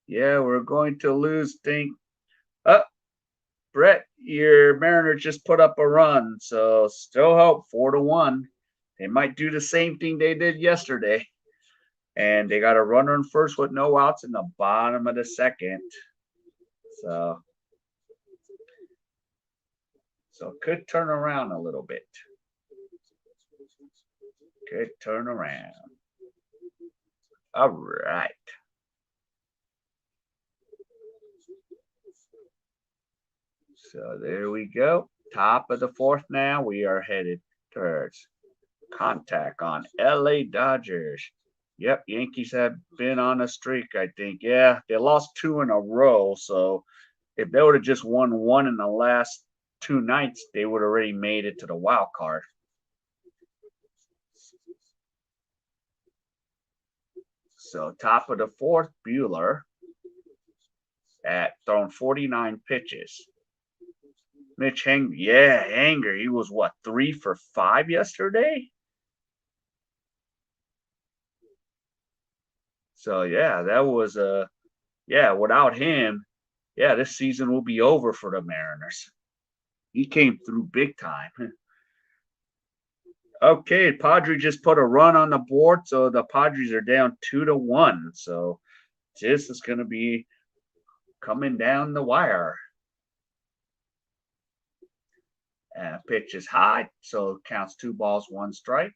Yeah, we're going to lose thing. Brett, your Mariners just put up a run, so still hope 4-1. They might do the same thing they did yesterday. And they got a runner in first with no outs in the bottom of the second. So it could turn around a little bit. Could turn around. All right. So there we go. Top of the fourth now. We are headed towards contact on LA Dodgers. Yep, Yankees have been on a streak, I think. Yeah, they lost 2 in a row. So if they would have just won 1 in the last 2 nights, they would have already made it to the wild card. So top of the fourth, Buehler at throwing 49 pitches. Mitch Hanger, Hanger, he was what, 3 for 5 yesterday? So yeah, that was without him, this season will be over for the Mariners. He came through big time. Okay, Padres just put a run on the board, so the Padres are down 2-1. So this is going to be coming down the wire. Pitch is high, so it counts 2 balls, 1 strike.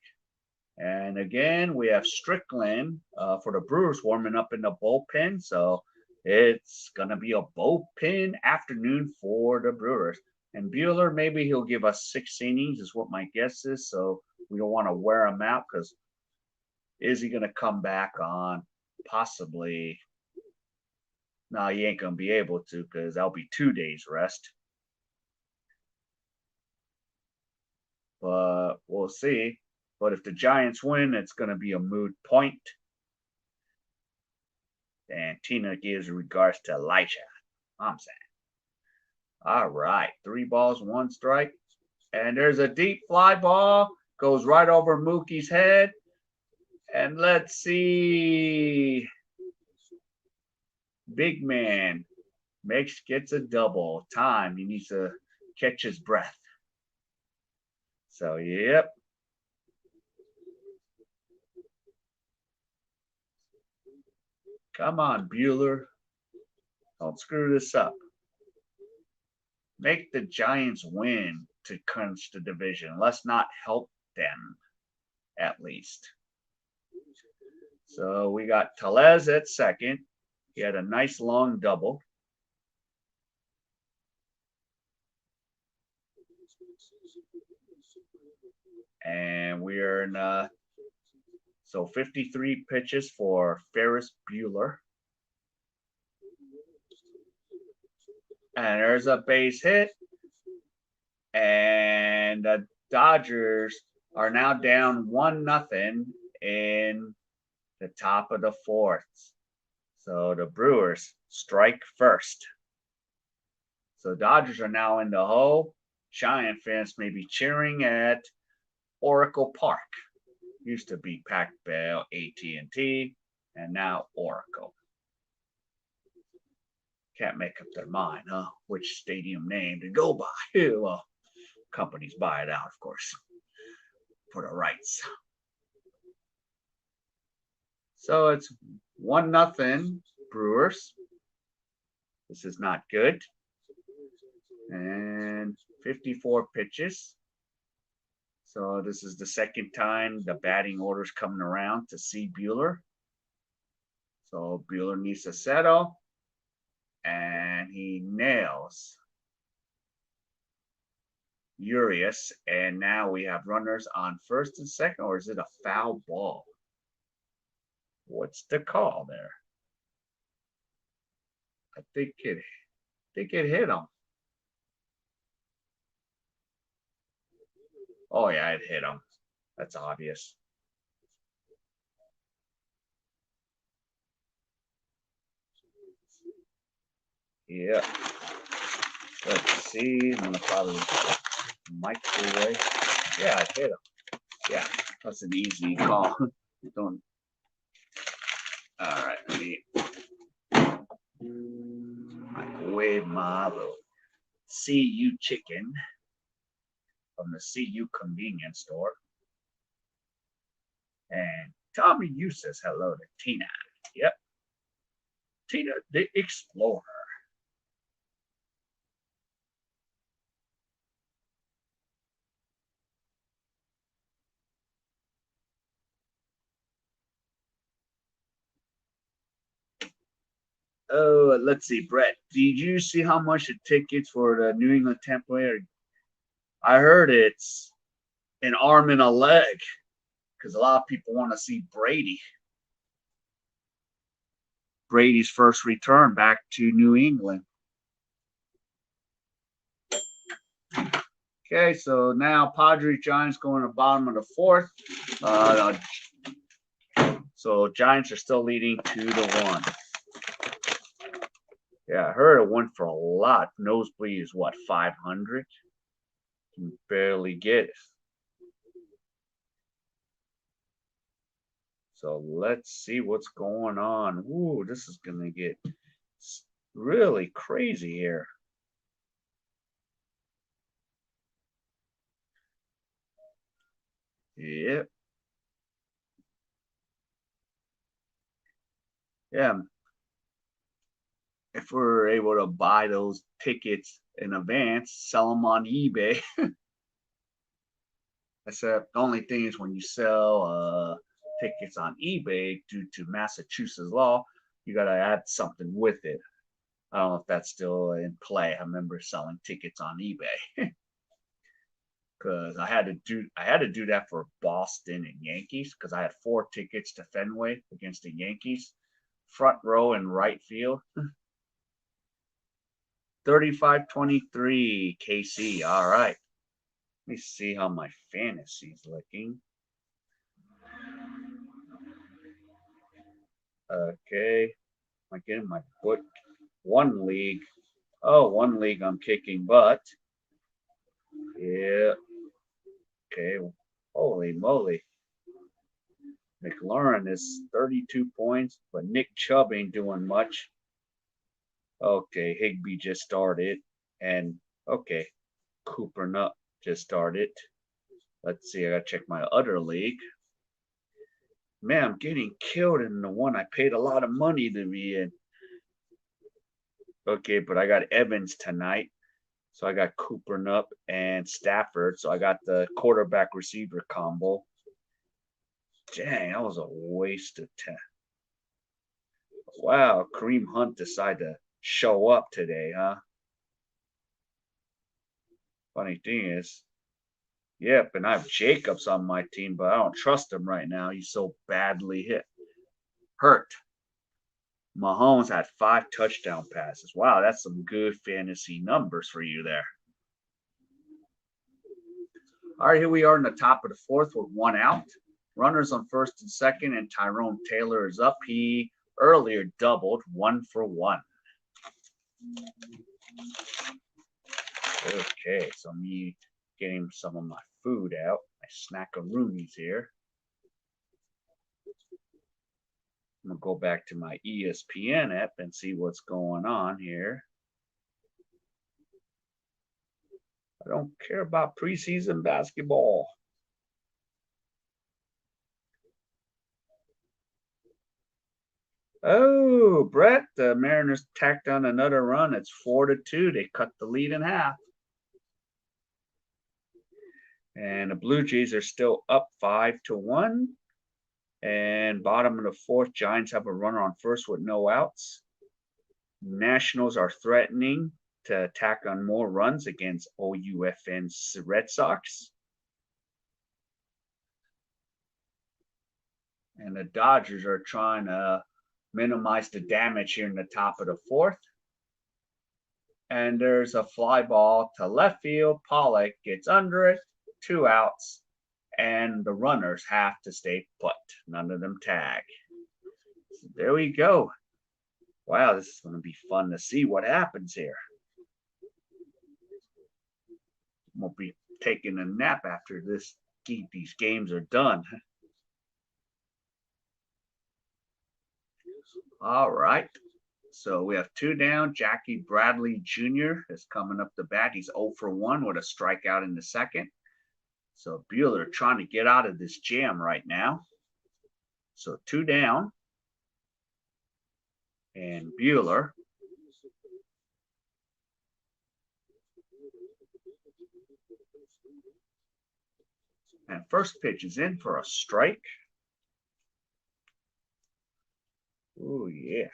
And again, we have Strickland for the Brewers warming up in the bullpen. So it's going to be a bullpen afternoon for the Brewers. And Buehler, maybe he'll give us 6 innings is what my guess is. So we don't want to wear him out because is he going to come back on possibly? No, he ain't going to be able to because that'll be 2 days rest. But we'll see. But if the Giants win, it's going to be a moot point. And Tina gives regards to Elijah. I'm saying. All right. 3 balls, 1 strike. And there's a deep fly ball. Goes right over Mookie's head. And let's see. Big man gets a double. Time. He needs to catch his breath. So, yep. Come on, Buehler. Don't screw this up. make the Giants win to clinch the division. Let's not help them, at least. So we got Tellez at second. He had a nice long double. And we're in so 53 pitches for Ferris Bueller. And there's a base hit. And the Dodgers are now down 1-0 in the top of the fourth. So the Brewers strike first. So Dodgers are now in the hole. Giant fans may be cheering at Oracle Park. Used to be Pac Bell, AT&T, and now Oracle. Can't make up their mind, huh? Which stadium name to go by. Well, companies buy it out, of course, for the rights. So it's 1-0 Brewers. This is not good. And 54 pitches. So this is the second time the batting order's coming around to see Bueller. So Bueller needs to settle. And he nails Urias. And now we have runners on first and second. Or is it a foul ball? What's the call there? I think it hit him. Oh yeah, it hit him. That's obvious. Yeah. Let's see. I'm gonna probably microwave. Yeah, it hit him. Yeah, that's an easy call. Don't. All right, let me microwave my little CU chicken from the CU convenience store. And Tommy U says hello to Tina. Yep. Tina the Explorer. Oh, let's see, Brett. Did you see how much the tickets for the New England Tampa are? I heard it's an arm and a leg because a lot of people want to see Brady. Brady's first return back to New England. Okay, so now Padres Giants going to the bottom of the fourth. So Giants are still leading 2-1. Yeah, I heard it went for a lot. Nosebleed is what, 500? Can barely get it. So let's see what's going on. Ooh, this is going to get really crazy here. Yep. Yeah. If we're able to buy those tickets in advance, sell them on eBay. Except the only thing is when you sell tickets on eBay, due to Massachusetts law, you got to add something with it. I don't know if that's still in play. I remember selling tickets on eBay because I had to do that for Boston and Yankees because I had 4 tickets to Fenway against the Yankees, front row and right field. 35-23 KC. All right. Let me see how my fantasy's looking. Okay. Am I getting my foot? One league. Oh, one league I'm kicking butt. Yeah. Okay. Holy moly. McLaurin is 32 points, but Nick Chubb ain't doing much. Okay, Higby just started. And okay, Cooper Nutt just started. Let's see, I gotta check my other league. Man, I'm getting killed in the one I paid a lot of money to be in. Okay, but I got Evans tonight. So I got Cooper Nupp and Stafford. So I got the quarterback receiver combo. Dang, that was a waste of time. Wow, Kareem Hunt decided to show up today, huh? Funny thing is, yep, and I have Jacobs on my team, but I don't trust him right now. He's so badly hurt. Mahomes had 5 touchdown passes. Wow, that's some good fantasy numbers for you there. All right, here we are in the top of the fourth with 1 out. Runners on first and second, and Tyrone Taylor is up. He earlier doubled 1 for 1. Okay, so me getting some of my food out, my snackaroonies here. I'm going to go back to my ESPN app and see what's going on here. I don't care about preseason basketball. Oh, Brett, the Mariners tacked on another run. It's 4-2. They cut the lead in half. And the Blue Jays are still up 5-1. And bottom of the fourth, Giants have a runner on first with no outs. Nationals are threatening to attack on more runs against OUFN's Red Sox. And the Dodgers are trying to minimize the damage here in the top of the fourth. And there's a fly ball to left field. Pollock gets under it, 2 outs, and the runners have to stay put. None of them tag. So there we go. Wow, this is going to be fun to see what happens here. Won't be taking a nap after these games are done. All right. So we have 2 down. Jackie Bradley Jr. is coming up the bat. He's 0 for 1 with a strikeout in the second. So Buehler trying to get out of this jam right now. So 2 down. And Buehler. And first pitch is in for a strike. Oh, yeah.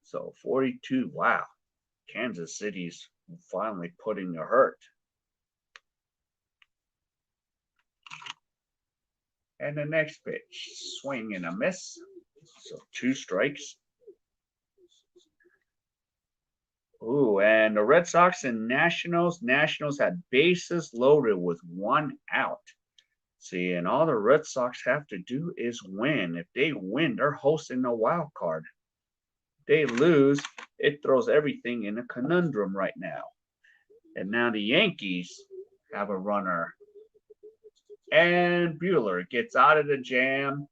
So 42. Wow. Kansas City's finally putting the hurt. And the next pitch, swing and a miss. So 2 strikes. Ooh, and the Red Sox and Nationals. Nationals had bases loaded with 1 out. See, and all the Red Sox have to do is win. If they win, they're hosting the wild card. If they lose, it throws everything in a conundrum right now. And now the Yankees have a runner. And Buehler gets out of the jam.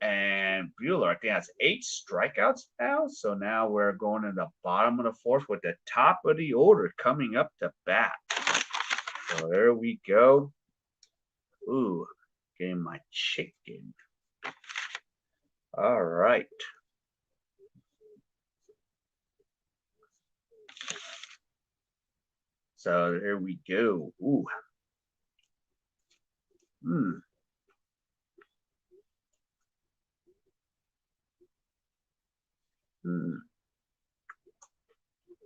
And Buehler, I think, has 8 strikeouts now. So now we're going to the bottom of the fourth with the top of the order coming up to bat. So there we go. Ooh, getting my chicken. All right. So there we go. Ooh.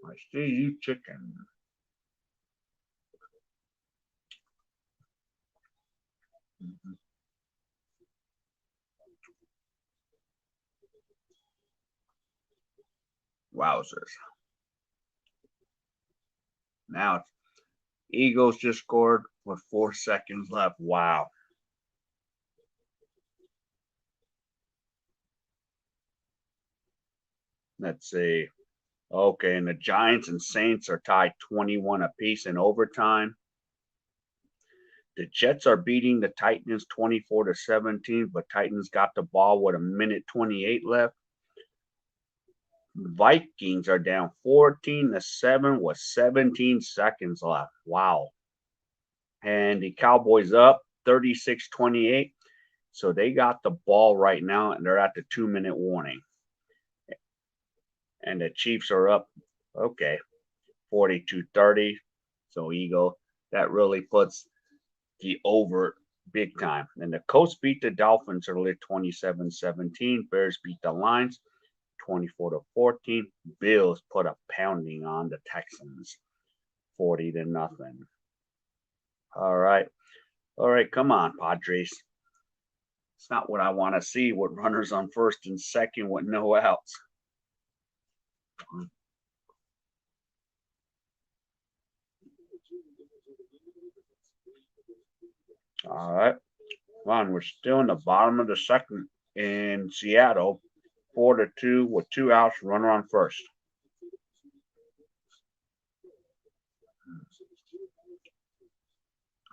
I see you, chicken. Wowzers. Now Eagles just scored with 4 seconds left. Wow. Let's see. Okay, and the Giants and Saints are tied 21 apiece in overtime. The Jets are beating the Titans 24-17, but Titans got the ball with 1:28 left. The Vikings are down 14-7 with 17 seconds left. Wow. And the Cowboys up 36-28. So they got the ball right now, and they're at the 2-minute warning. And the Chiefs are up Okay, 42-30. So Eagle, that really puts the over big time. And the Colts beat the Dolphins early 27-17. Bears beat the Lions 24-14. Bills put a pounding on the Texans 40-0. All right. All right, come on, Padres. It's not what I want to see with runners on first and second with no outs. All right. Come on, we're still in the bottom of the second in Seattle. 4-2 with 2 outs, runner on first.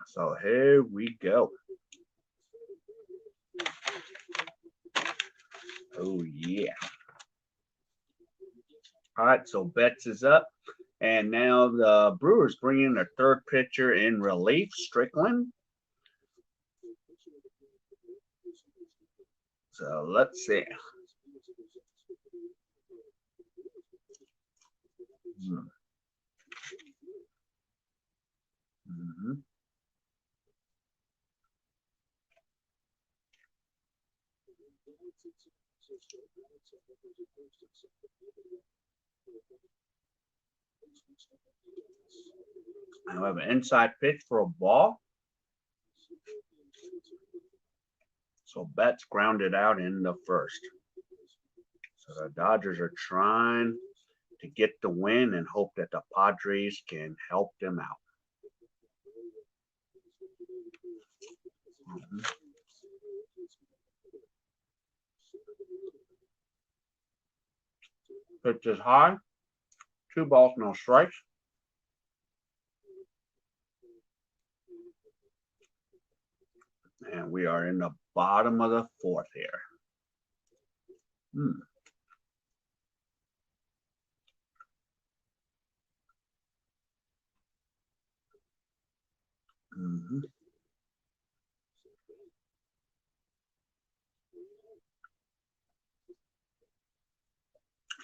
So here we go. Oh, yeah. All right, so Betts is up. And now the Brewers bring in their third pitcher in relief, Strickland. So let's see. Mm-hmm. I have an inside pitch for a ball. So Betts grounded out in the first. So the Dodgers are trying to get the win and hope that the Padres can help them out. Mm-hmm. Pitch is high. 2 balls, no strikes. And we are in the bottom of the fourth here. Mm-hmm.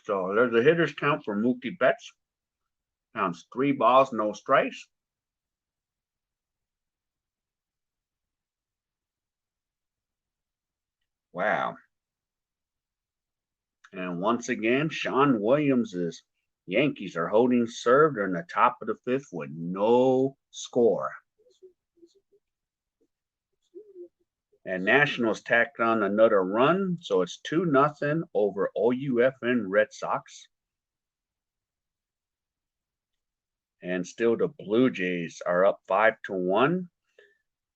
So there's a hitter's count for Mookie Betts. Counts 3 balls, no strikes. Wow. And once again, Sean Williams' Yankees are holding serve. They're in the top of the fifth with no score. And Nationals tacked on another run, so it's 2-0 over OUFN Red Sox. And still the Blue Jays are up 5-1,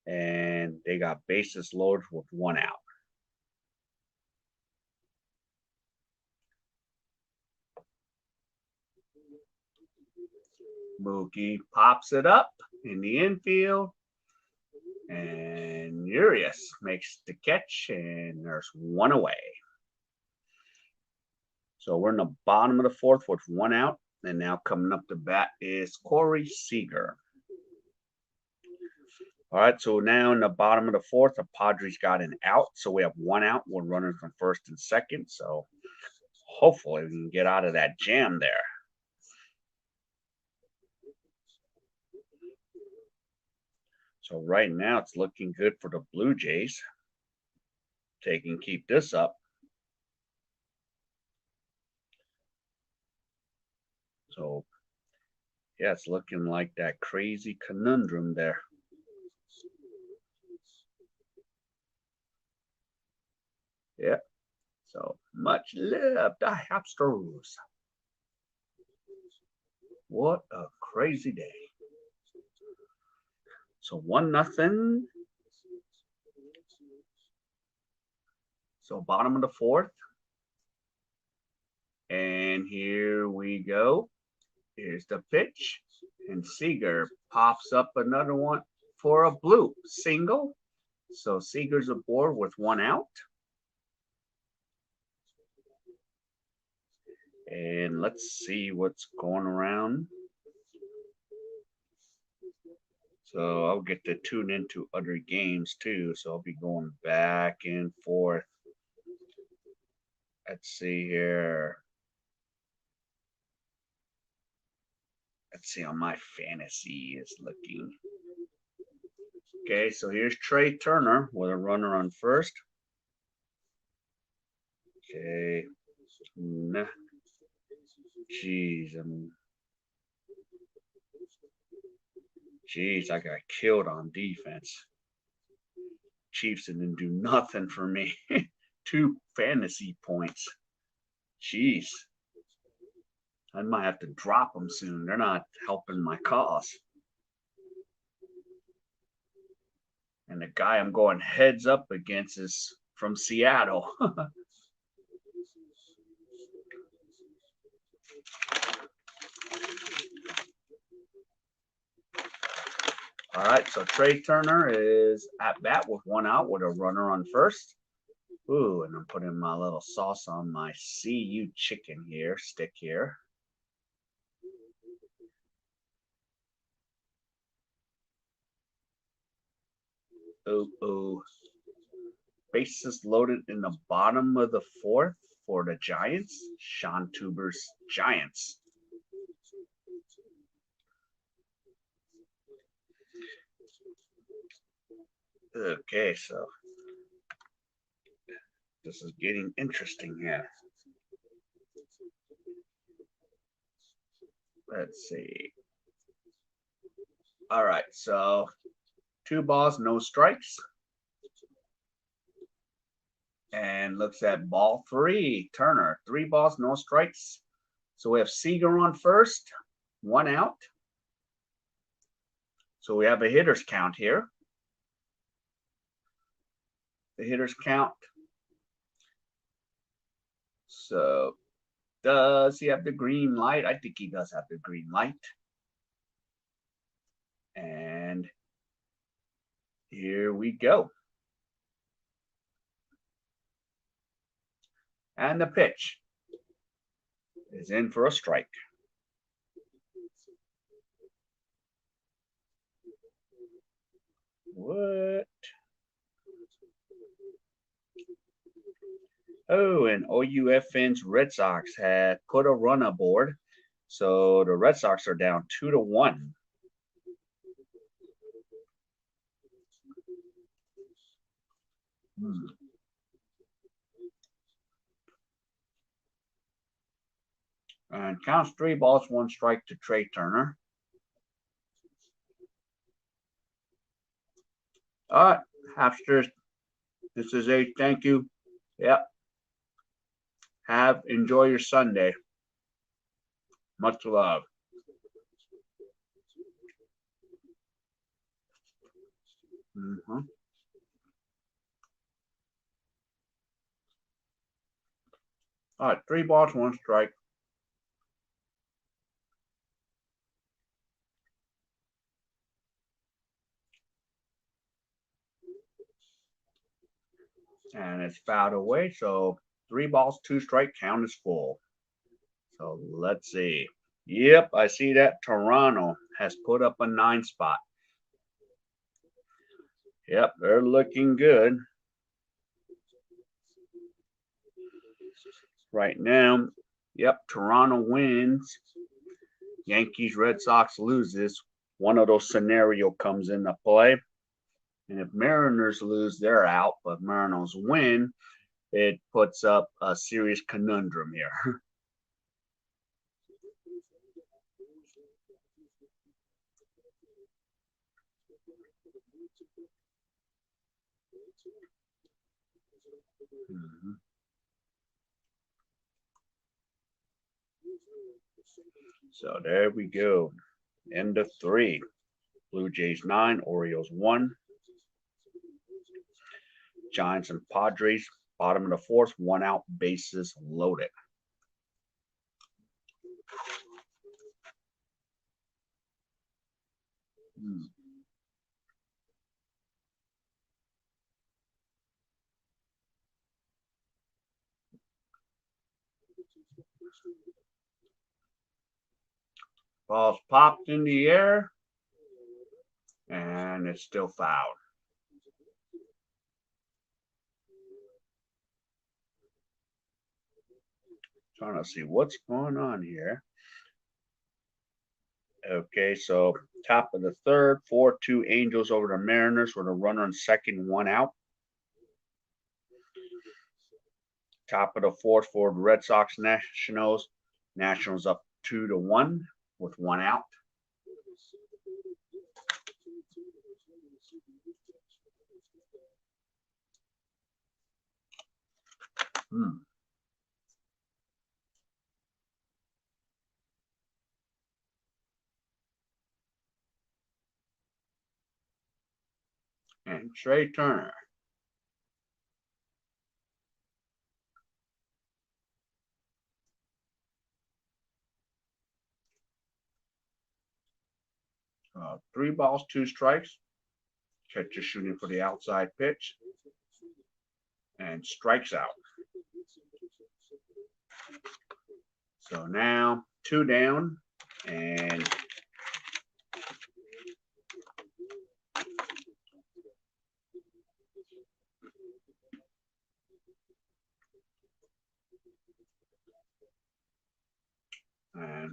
and they got bases loaded with 1 out. Mookie pops it up in the infield, and Urias makes the catch, and there's 1 away. So we're in the bottom of the fourth with 1 out, and now coming up to bat is Corey Seager. All right, so now in the bottom of the fourth, the Padres got an out, so we have 1 out, 1 runner from first and second. So hopefully we can get out of that jam there. So right now it's looking good for the Blue Jays. They can keep this up. So yeah, it's looking like that crazy conundrum there. Yeah. So much love, the Hamsters. What a crazy day. So 1-0. So bottom of the fourth. And here we go. Here's the pitch. And Seager pops up another one for a blue single. So Seager's aboard with 1 out. And let's see what's going around. So I'll get to tune into other games too. So I'll be going back and forth. Let's see here. Let's see how my fantasy is looking. Okay, so here's Trey Turner with a runner on first. Okay. Nah. Jeez, I got killed on defense. Chiefs didn't do nothing for me. 2 fantasy points. Jeez. I might have to drop them soon. They're not helping my cause. And the guy I'm going heads up against is from Seattle. All right, so Trey Turner is at bat with 1 out with a runner on first. Ooh, and I'm putting my little sauce on my CU chicken here, stick here. Oh. Bases loaded in the bottom of the 4th for the Giants. Sean Tuber's Giants. Okay, so this is getting interesting here. Let's see. All right, so 2 balls, no strikes. And looks at ball 3, Turner. 3 balls, no strikes. So we have Seager on first, 1 out. So we have a hitter's count here. The hitter's count. So does he have the green light? I think he does have the green light. And here we go. And the pitch is in for a strike. What? Oh, and OUFN's Red Sox had put a run aboard. So the Red Sox are down 2-1. And counts 3 balls, 1 strike to Trey Turner. All right, Hapsters. This is a thank you. Yep. Enjoy your Sunday. Much love. All right, 3 balls, 1 strike. And it's fouled away. So 3 balls, 2 strike, count is full. So let's see. Yep, I see that Toronto has put up a 9 spot. Yep, they're looking good. Right now, yep, Toronto wins. Yankees, Red Sox loses. One of those scenario comes into play. And if Mariners lose, they're out. But Mariners win, it puts up a serious conundrum here. So there we go. End of 3. Blue Jays 9, Orioles 1. Giants and Padres, bottom of the 4th, 1 out, bases loaded. Ball's popped in the air, and it's still fouled. Trying to see what's going on here. Okay, so top of the third, 4-2 Angels over the Mariners with a runner on second, one out. Top of the fourth for the Red Sox Nationals. Nationals up 2-1 with one out. And Trey Turner. Three balls, two strikes. Catcher shooting for the outside pitch. And strikes out. So now two down. And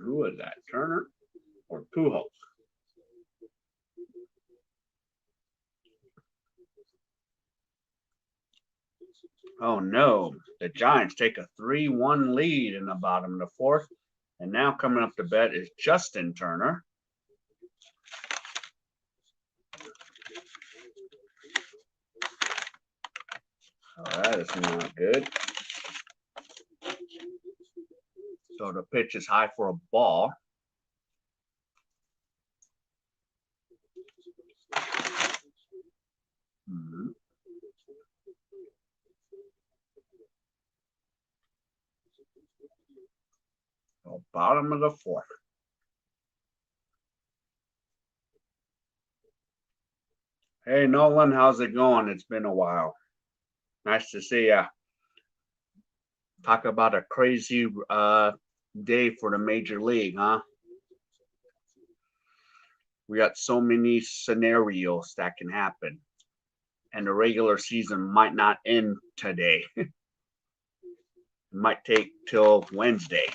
who is that? Turner or Pujols? Oh no, the Giants take a 3-1 lead in the bottom of the fourth. And now coming up to bat is Justin Turner. Oh, that is not good. So the pitch is high for a ball. So bottom of the fourth. Hey, Nolan, how's it going? It's been a while. Nice to see ya. Talk about a crazy day for the major league, huh? We got so many scenarios that can happen. And the regular season might not end today. It might take till Wednesday.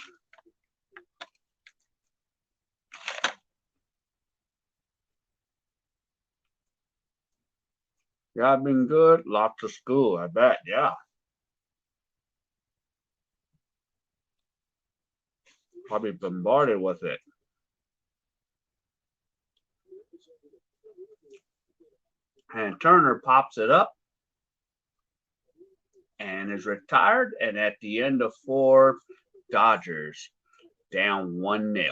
Yeah, I've been good. Lots of school, I bet. Yeah. Probably bombarded with it. And Turner pops it up and is retired. And at the end of four, Dodgers down 1-0.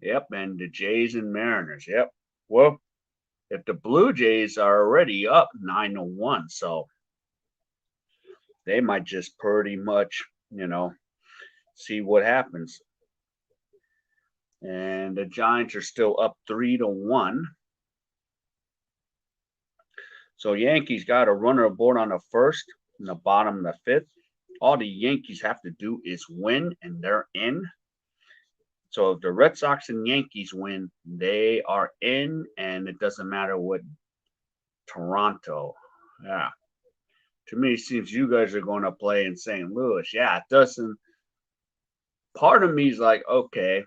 Yep, and the Jays and Mariners. Yep. Well, if the Blue Jays are already up 9-1, so they might just pretty much, see what happens. And the Giants are still up 3-1. So Yankees got a runner aboard on the first, in the bottom of the fifth. All the Yankees have to do is win, and they're in. So if the Red Sox and Yankees win, they are in, and it doesn't matter what Toronto. Yeah. To me, it seems you guys are going to play in St. Louis. Yeah, it doesn't. Part of me is like, okay,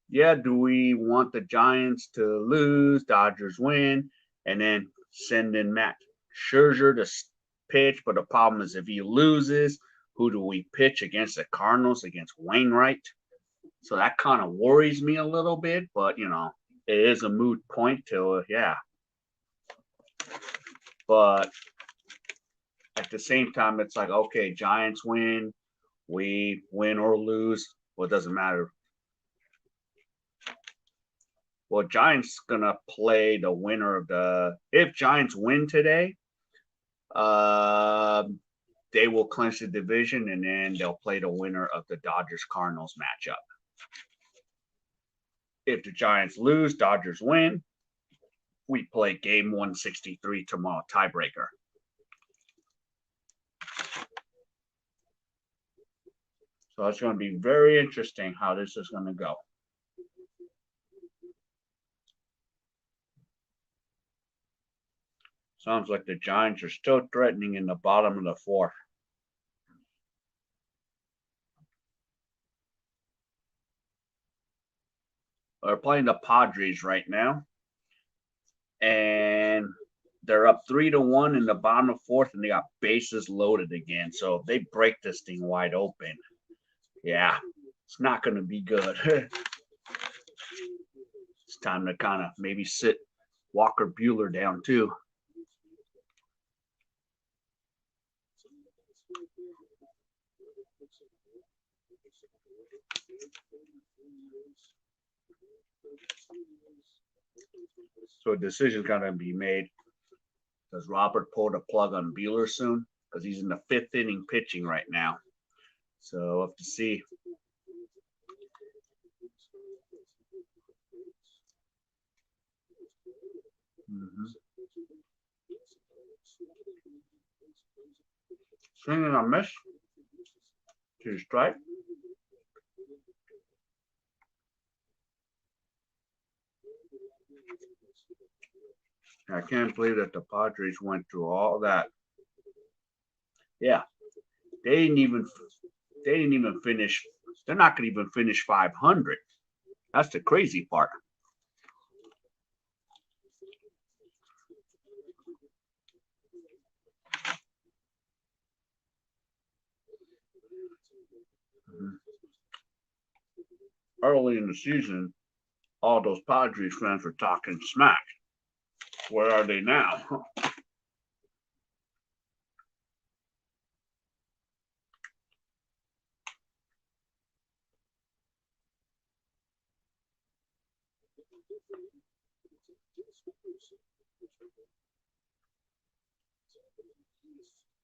yeah, do we want the Giants to lose, Dodgers win, and then send in Matt Scherzer to pitch? But the problem is if he loses, who do we pitch against the Cardinals, against Wainwright? So that kind of worries me a little bit, but, it is a moot point till, yeah. But at the same time, it's like, okay, Giants win, we win or lose. Well, it doesn't matter. Well, Giants gonna play the winner of the. If Giants win today, they will clinch the division, and then they'll play the winner of the Dodgers Cardinals matchup. If the Giants lose, Dodgers win. We play game 163 tomorrow, tiebreaker. So it's going to be very interesting how this is going to go. Sounds like the Giants are still threatening in the bottom of the fourth. are playing the Padres right now, and they're up 3-1 in the bottom of fourth, and they got bases loaded again. So if they break this thing wide open, yeah, it's not going to be good. It's time to kind of maybe sit Walker Buehler down too. So a decision's got to be made. Does Robert pull the plug on Buehler soon? Because he's in the fifth inning pitching right now. So we'll have to see. Swing and a miss. 2 strike. I can't believe that the Padres went through all that. Yeah, they didn't even finish. They're not going to even finish 500. That's the crazy part. Early in the season, all those Padres fans were talking smack. Where are they now?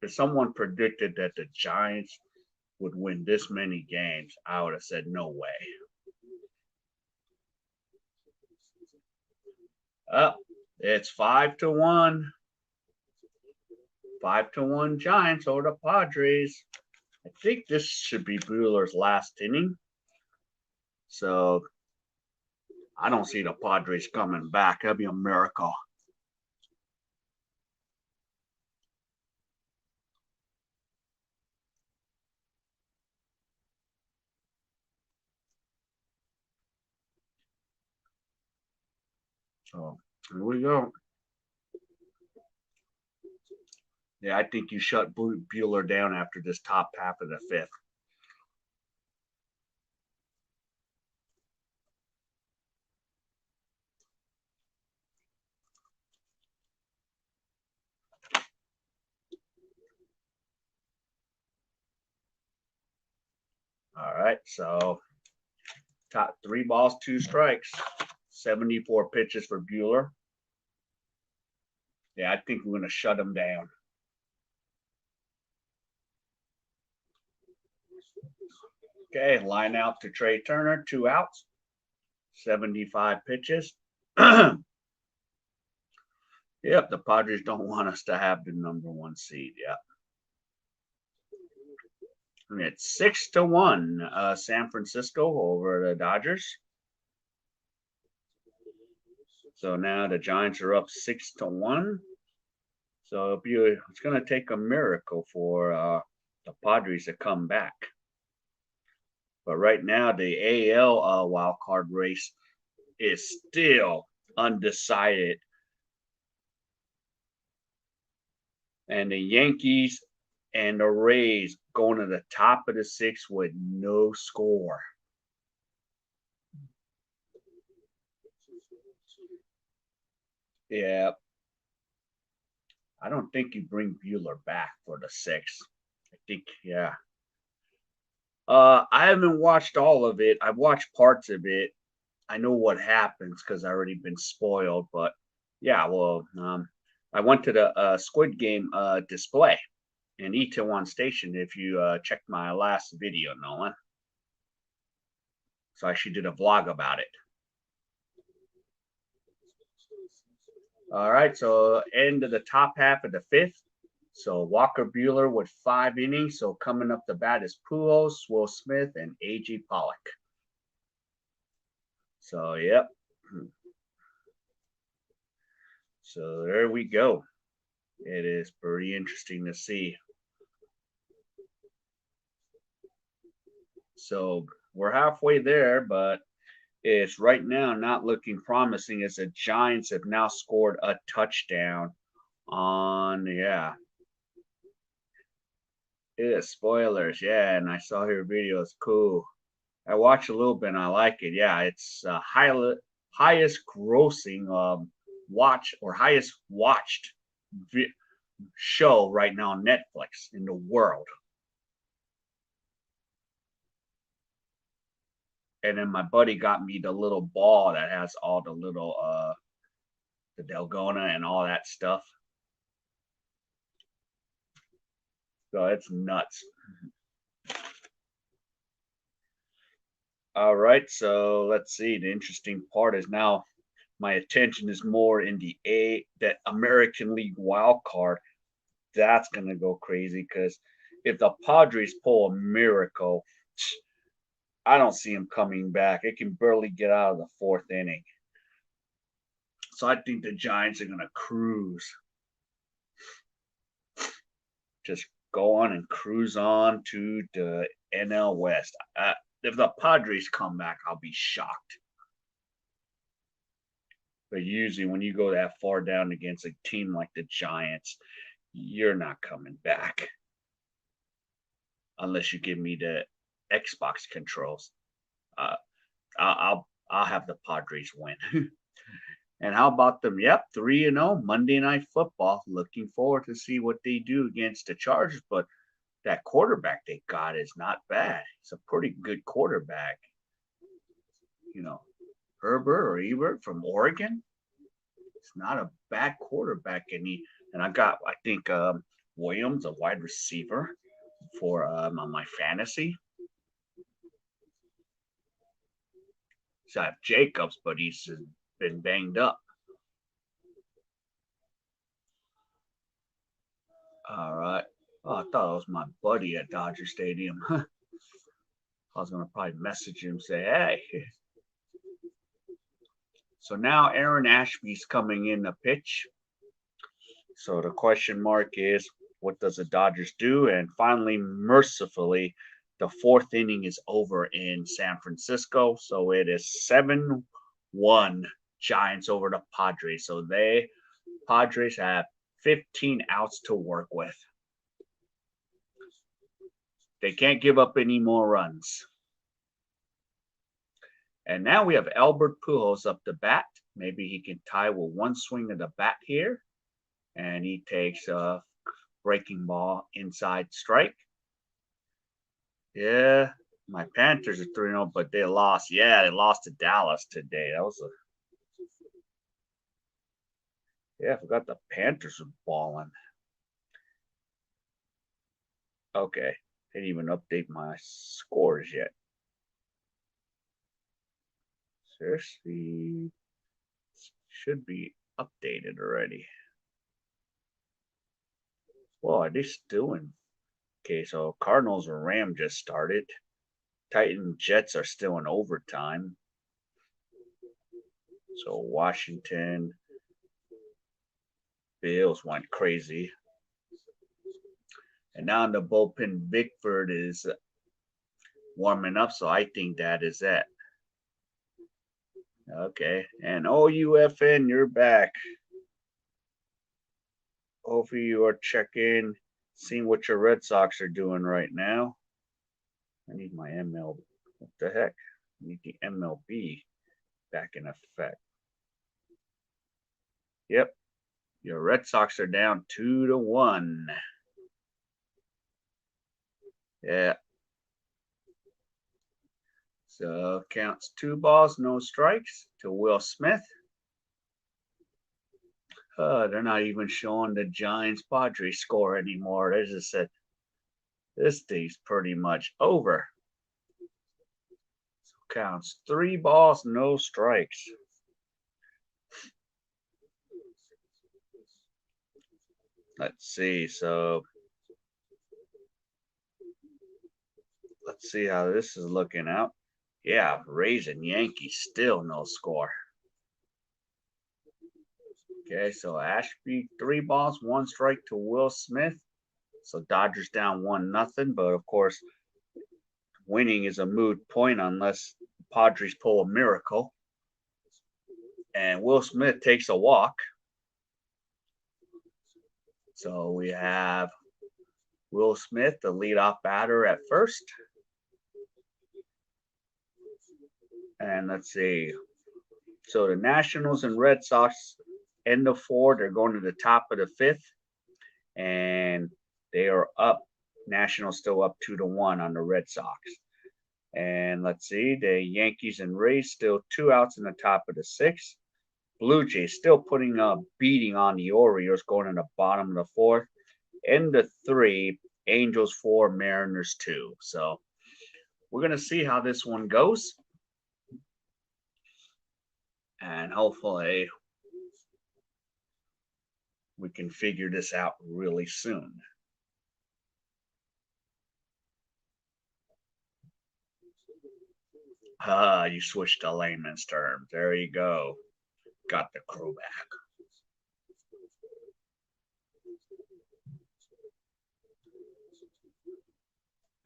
If someone predicted that the Giants would win this many games, I would have said no way. It's 5-1. 5-1 Giants over the Padres. I think this should be Buehler's last inning. So I don't see the Padres coming back. That'd be a miracle. So here we go. Yeah, I think you shut Buehler down after this top half of the fifth. All right, so top 3 balls, 2 strikes, 74 pitches for Buehler. Yeah, I think we're going to shut him down. Okay, line out to Trey Turner, 2 outs, 75 pitches. Yep, the Padres don't want us to have the #1 seed. Yep. And it's 6-1, San Francisco over the Dodgers. So now the Giants are up 6-1. So it's going to take a miracle for the Padres to come back. But right now, the AL wild card race is still undecided. And the Yankees and the Rays going to the top of the 6 with no score. Yeah. I don't think you bring Buehler back for the 6th. I think, yeah. I haven't watched all of it. I've watched parts of it. I know what happens because I've already been spoiled. But yeah, well, I went to the Squid Game display in E1 Station. If you checked my last video, Nolan, so I actually did a vlog about it. All right, so end of the top half of the 5th. So Walker Buehler with 5 innings. So coming up the bat is Pujols, Will Smith, and A.J. Pollock. So yep. So there we go. It is pretty interesting to see. So we're halfway there, but is right now not looking promising as the Giants have now scored a touchdown on, yeah. Yeah, spoilers, yeah, and I saw your video. It's cool. I watched a little bit and I like it. Yeah, it's highest grossing watch or highest watched show right now on Netflix in the world. And then my buddy got me the little ball that has all the little the Delgona and all that stuff. So it's nuts. All right, so let's see. The interesting part is now my attention is more in that American League wild card. That's gonna go crazy because if the Padres pull a miracle, I don't see him coming back. It can barely get out of the fourth inning. So I think the Giants are gonna cruise. Just go on and cruise on to the N.L West. If the Padres come back, I'll be shocked. But usually, when you go that far down against a team like the Giants, you're not coming back unless you give me the Xbox controls. Uh, I'll have the Padres win. And how about them? Yep, 3-0 Monday Night Football. Looking forward to see what they do against the Chargers. But that quarterback they got is not bad. He's a pretty good quarterback. You know, Herbert or Ebert from Oregon. It's not a bad quarterback, and I think Williams, a wide receiver, for on my fantasy. So I have Jacobs, but he's been banged up. All right. Oh, I thought it was my buddy at Dodger Stadium. I was gonna probably message him, say, "Hey." So now Aaron Ashby's coming in to pitch. So the question mark is, what does the Dodgers do? And finally, mercifully, the fourth inning is over in San Francisco. So it is 7-1 Giants over the Padres. So Padres have 15 outs to work with. They can't give up any more runs. And now we have Albert Pujols up to bat. Maybe he can tie with one swing of the bat here. And he takes a breaking ball inside strike. Yeah, my Panthers are 3-0, but they lost. Yeah, they lost to Dallas today. That was yeah, I forgot the Panthers were balling. Okay, didn't even update my scores yet. Seriously, should be updated already. Well, are they still in? Okay, so Cardinals or Ram just started. Titan Jets are still in overtime. So Washington Bills went crazy. And now in the bullpen, Bickford is warming up, so I think that is that. Okay, and OUFN, you're back. Hopefully you are checking, seeing what your Red Sox are doing right now. I need my ML. What the heck? I need the MLB back in effect. Yep, your Red Sox are down 2-1. Yeah. So counts 2 balls, no strikes to Will Smith. They're not even showing the Giants Padres score anymore. They just said this thing's pretty much over. So counts 3 balls, no strikes. Let's see. So let's see how this is looking out. Yeah, Rays and Yankees still no score. Okay, so Ashby 3 balls, 1 strike to Will Smith. So Dodgers down 1-0, but of course, winning is a moot point unless Padres pull a miracle. And Will Smith takes a walk. So we have Will Smith, the leadoff batter at first. And let's see. So the Nationals and Red Sox end the fourth. They're going to the top of the fifth. And they are up. Nationals still up 2-1 on the Red Sox. And let's see. The Yankees and Rays still 2 outs in the top of the sixth. Blue Jays still putting a beating on the Orioles, going in the bottom of the fourth. In the 3, Angels 4, Mariners 2. So we're going to see how this one goes. And hopefully we can figure this out really soon. You switched to layman's terms. There you go. Got the crow back.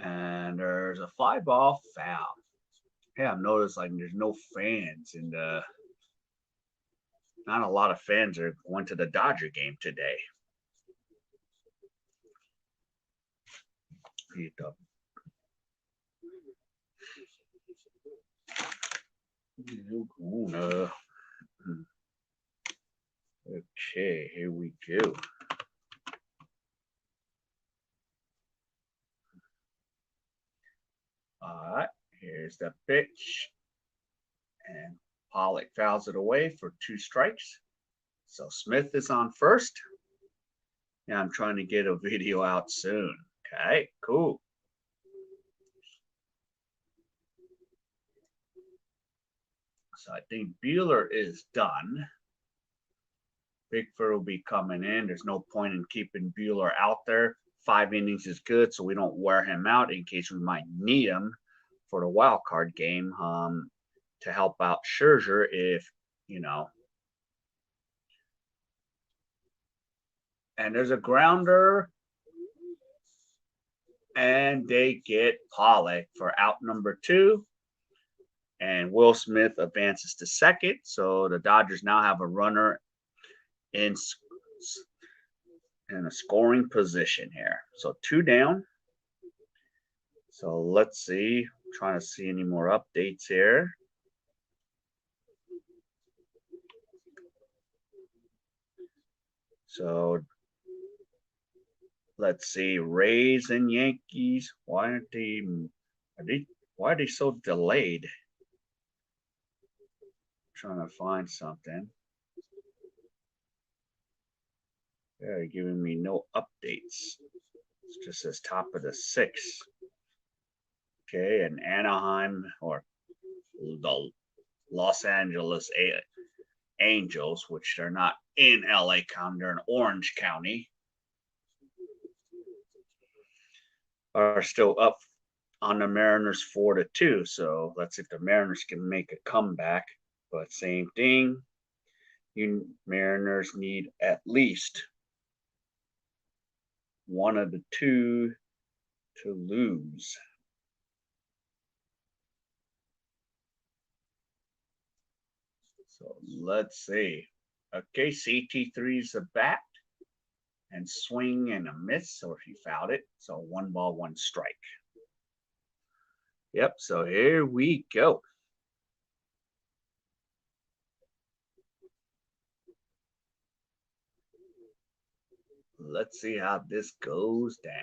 And there's a fly ball foul. Hey, I've noticed like there's no fans and not a lot of fans are going to the Dodger game today. Okay, here we go. All right, here's the pitch. And Pollock fouls it away for 2 strikes. So Smith is on first. Yeah, I'm trying to get a video out soon. Okay, cool. So I think Buehler is done. Bickford will be coming in. There's no point in keeping Buehler out there. 5 innings is good, so we don't wear him out in case we might need him for the wild card game to help out Scherzer if, And there's a grounder. And they get Pollock for out number 2. And Will Smith advances to second. So the Dodgers now have a runner in a scoring position here. So 2 down. So let's see. I'm trying to see any more updates here. So let's see. Rays and Yankees. Why are they so delayed? I'm trying to find something. They're giving me no updates. It just says top of the 6th. Okay, and Anaheim or the Los Angeles Angels, which they're not in LA County, they're in Orange County, are still up on the Mariners 4-2. So let's see if the Mariners can make a comeback. But same thing, you Mariners need at least one of the 2 to lose. So let's see. Okay, CT3's a bat and swing and a miss, so he fouled it. So 1 ball, 1 strike. Yep, so here we go. Let's see how this goes down.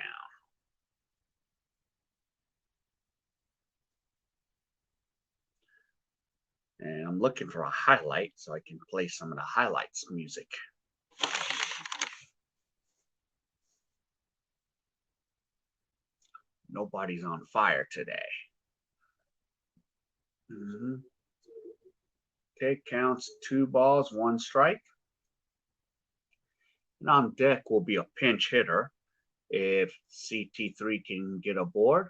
And I'm looking for a highlight so I can play some of the highlights music. Nobody's on fire today. Okay, counts 2 balls, 1 strike. And on deck will be a pinch hitter if CT3 can get aboard.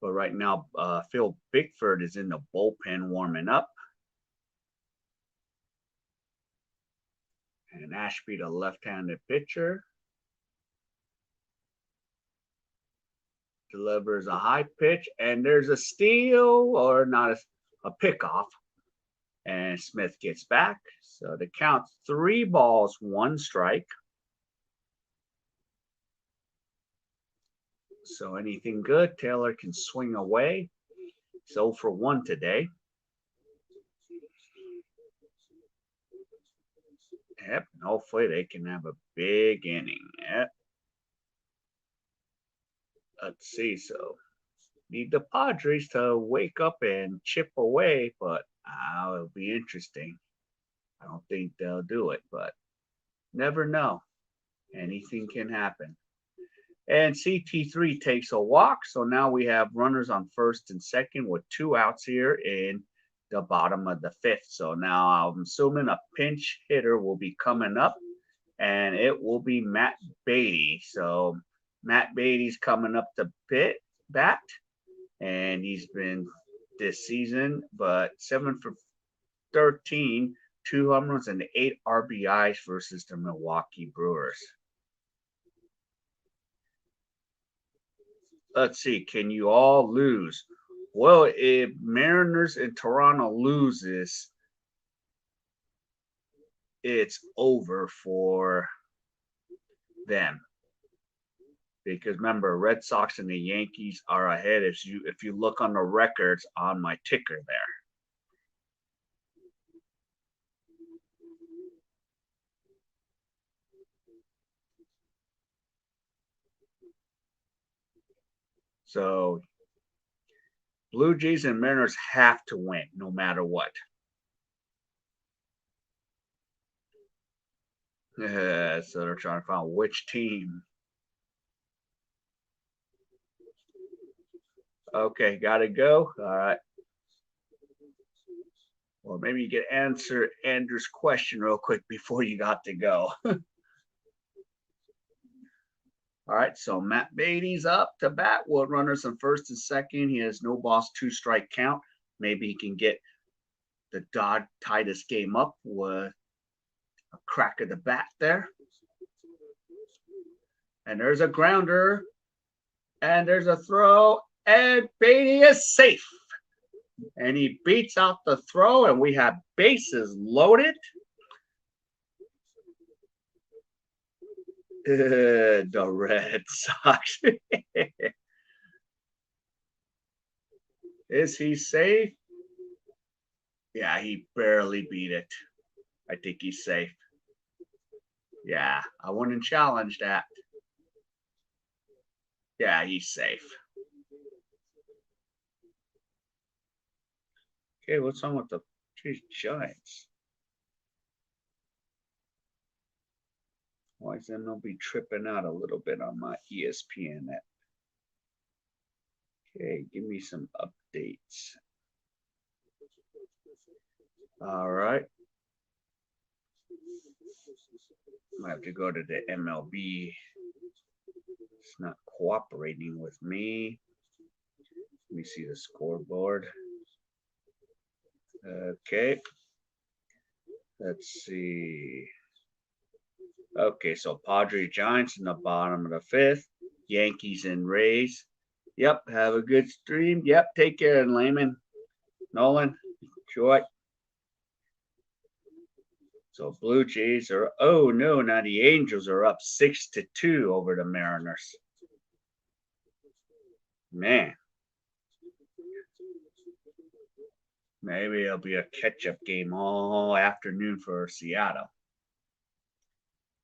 But right now, Phil Bickford is in the bullpen warming up. And Ashby, the left-handed pitcher. delivers a high pitch, and there's a steal, or not a pickoff. And Smith gets back. So the count 3 balls, 1 strike. So anything good, Taylor can swing away. He's 0 for 1 today. Yep, and hopefully they can have a big inning. Yep. Let's see. So need the Padres to wake up and chip away, but it'll be interesting. I don't think they'll do it, but never know. Anything can happen. And CT3 takes a walk, so now we have runners on first and second with 2 outs here in the bottom of the 5th. So now I'm assuming a pinch hitter will be coming up, and it will be Matt Beatty. So Matt Beatty's coming up to bat, and he's been this season, but 7 for 13, 2 home runs and 8 RBIs versus the Milwaukee Brewers. Let's see, can you all lose? Well, if Mariners and Toronto loses, it's over for them. Because remember, Red Sox and the Yankees are ahead if you look on the records on my ticker there. So Blue Jays and Mariners have to win no matter what. So they're trying to find which team. Okay, gotta go. All right. Well, maybe you can answer Andrew's question real quick before you got to go. All right, so Matt Beatty's up to bat with runners on first and second. He has no balls, 2 strike count. Maybe he can get the Dodge tie this game up with a crack of the bat there. And there's a grounder. And there's a throw. And Beatty is safe. And he beats out the throw, and we have bases loaded. The Red Sox. Is he safe? Yeah, he barely beat it. I think he's safe. Yeah, I wouldn't challenge that. Yeah, he's safe. Okay, what's on with the Giants? Why is MLB tripping out a little bit on my ESPN app? Okay, give me some updates. All right. I have to go to the MLB. It's not cooperating with me. Let me see the scoreboard. Okay. Let's see. Okay, so Padres Giants in the bottom of the 5th. Yankees and Rays. Yep, have a good stream. Yep, take care, and Layman. Nolan, enjoy. So Blue Jays are, oh no, now the Angels are up 6-2 over the Mariners. Man. Maybe it'll be a catch-up game all afternoon for Seattle.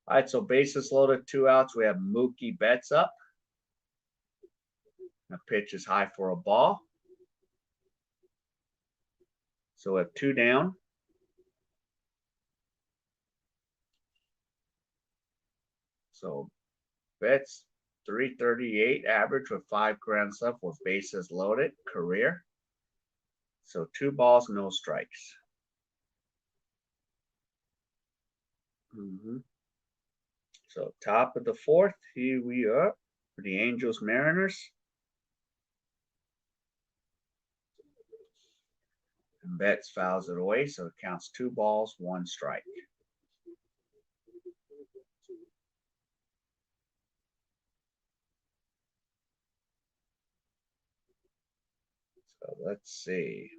All right, so bases loaded, 2 outs. We have Mookie Betts up. The pitch is high for a ball. So we have 2 down. So Betts, 338 average with 5 grounds left with bases loaded, career. So 2 balls, no strikes. So top of the 4th, here we are for the Angels Mariners. And Betts fouls it away, so it counts 2 balls, 1 strike. So let's see.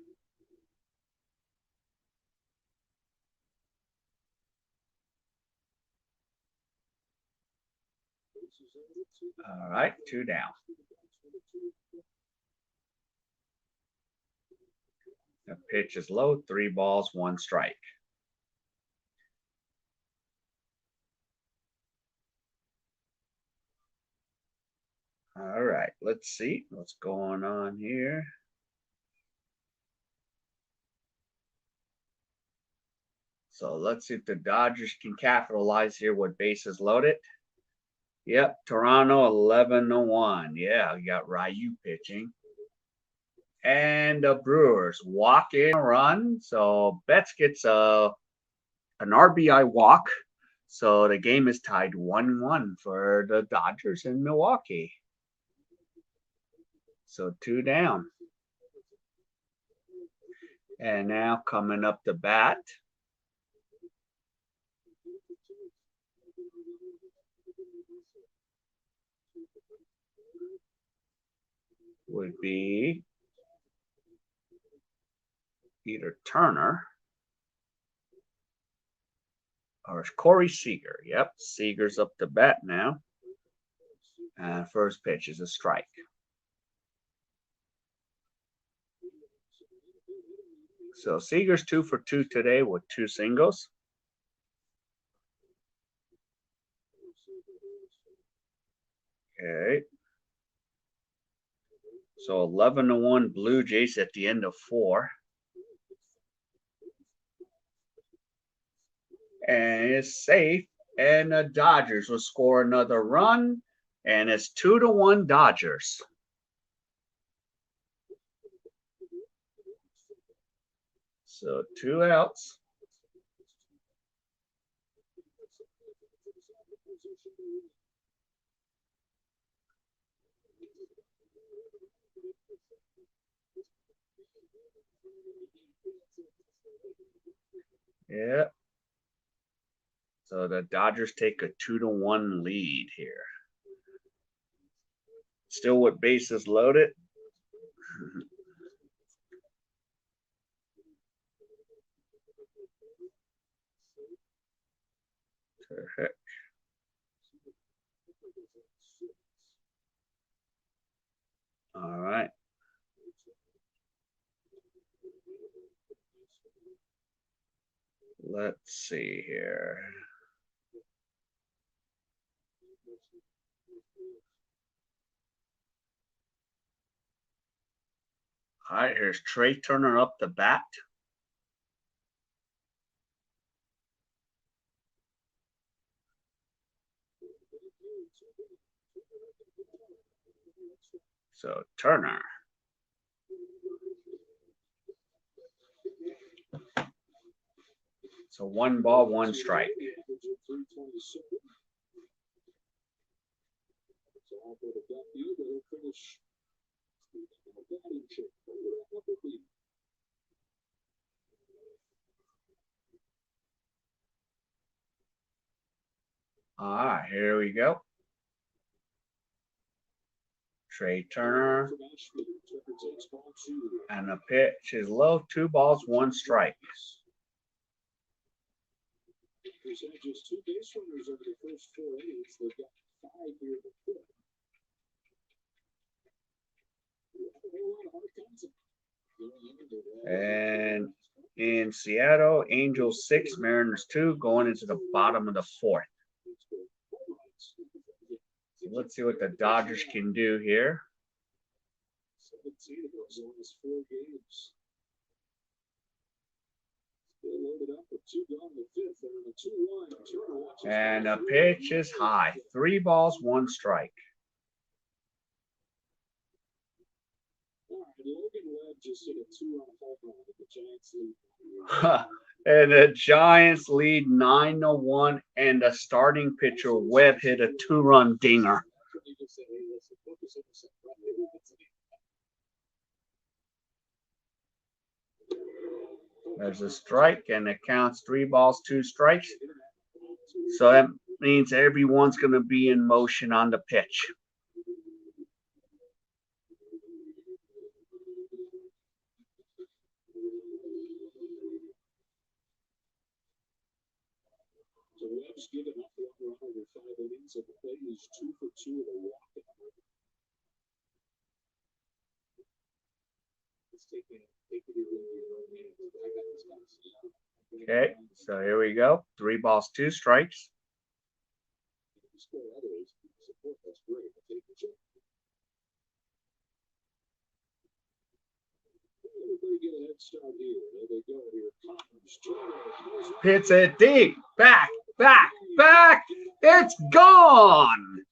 All right, 2 down. The pitch is low, 3 balls, 1 strike. All right, let's see what's going on here. So let's see if the Dodgers can capitalize here with bases loaded. Yep, Toronto 11-1. Yeah, we got Ryu pitching. And the Brewers walk in a run. So Betts gets an RBI walk. So the game is tied 1-1 for the Dodgers in Milwaukee. So 2 down. And now coming up to bat. Would be either Turner or Corey Seager. Yep, Seager's up to bat now. And first pitch is a strike. So Seager's 2 for 2 today with 2 singles. Okay. So 11-1 Blue Jays at the end of 4. And it's safe. And the Dodgers will score another run. And it's 2-1 Dodgers. So 2 outs. Yeah. So the Dodgers take a 2-1 lead here. Still with bases loaded. Terrific. All right. Let's see here. All right, here's Trey Turner up the bat. So Turner. So 1 ball, 1 strike. All right, here we go. Trey Turner. And the pitch is low, 2 balls, 1 strike. He's had just 2 base runners over the first 4 innings. They've got 5 here before. And in Seattle, Angels 6, Mariners 2, going into the bottom of the 4th. So let's see what the Dodgers can do here. 17 of those last 4 games. And the pitch is high. 3 balls, 1 strike. And the Giants lead 9-1, and the starting pitcher Webb hit a 2-run dinger. There's a strike, and it counts 3 balls, 2 strikes. So that means everyone's going to be in motion on the pitch. Okay, so here we go. 3 balls, 2 strikes. Hits it deep. Back, back, back. It's gone.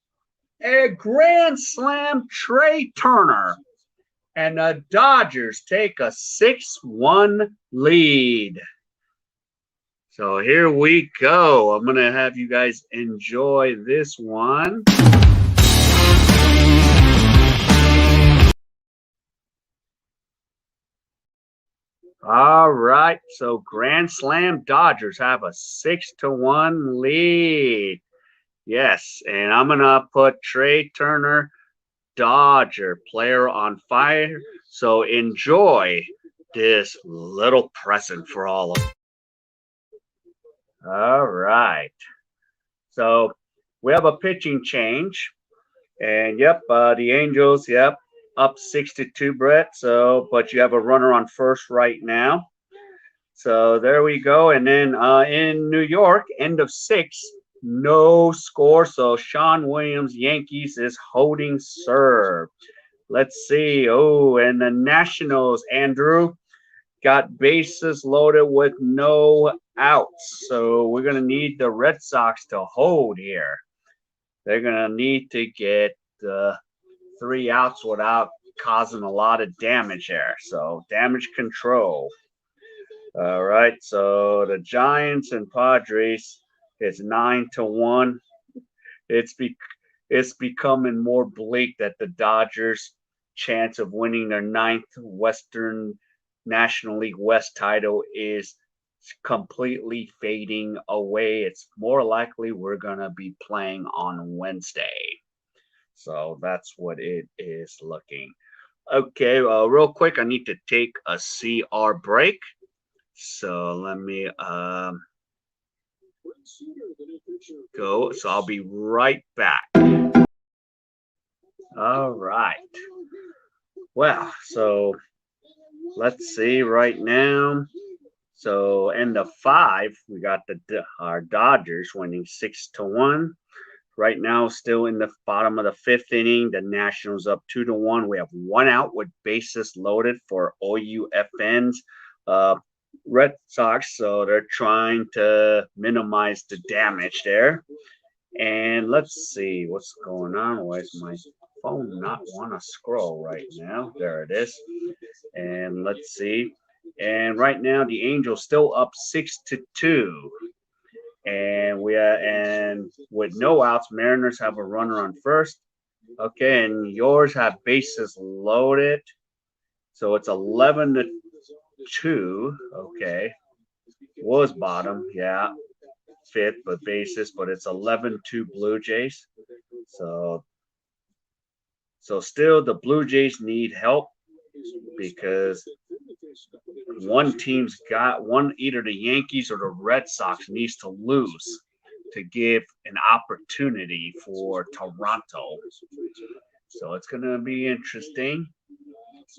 A grand slam, Trey Turner. And the Dodgers take a 6-1 lead. So here we go. I'm going to have you guys enjoy this one. All right. So grand slam, Dodgers have a 6-1 lead. Yes. And I'm going to put Trey Turner, Dodger player on fire. So enjoy this little present for all of them. All right. So we have a pitching change. And yep, the Angels, yep, up 6-2, Brett. So, but you have a runner on first right now. So there we go. And then in New York, end of 6, no score. So Sean Williams, Yankees, is holding serve. Let's see. Oh, and the Nationals, Andrew, got bases loaded with no outs. So we're going to need the Red Sox to hold here. They're going to need to get 3 outs without causing a lot of damage there. So damage control. All right. So the Giants and Padres, it's 9-1. It's becoming more bleak that the Dodgers' chance of winning their 9th Western National League West title is completely fading away. It's more likely we're going to be playing on Wednesday. So that's what it is looking. Okay, real quick, I need to take a CR break. So let me go. So I'll be right back. All right. Well, so let's see right now. So in the 5, we got our Dodgers winning 6-1. Right now, still in the bottom of the 5th inning. The Nationals up 2-1. We have 1 out with bases loaded for OUFN's Red Sox. So they're trying to minimize the damage there. And let's see what's going on. Why is my phone not want to scroll right now? There it is. And let's see. And right now, the Angels still up 6-2. And and with no outs, Mariners have a runner on first. Okay, and yours have bases loaded. So it's 11-2. Okay. Was bottom, yeah. 5th, but bases, but it's 11-2 Blue Jays. So still the Blue Jays need help because either the Yankees or the Red Sox needs to lose to give an opportunity for Toronto. So it's going to be interesting.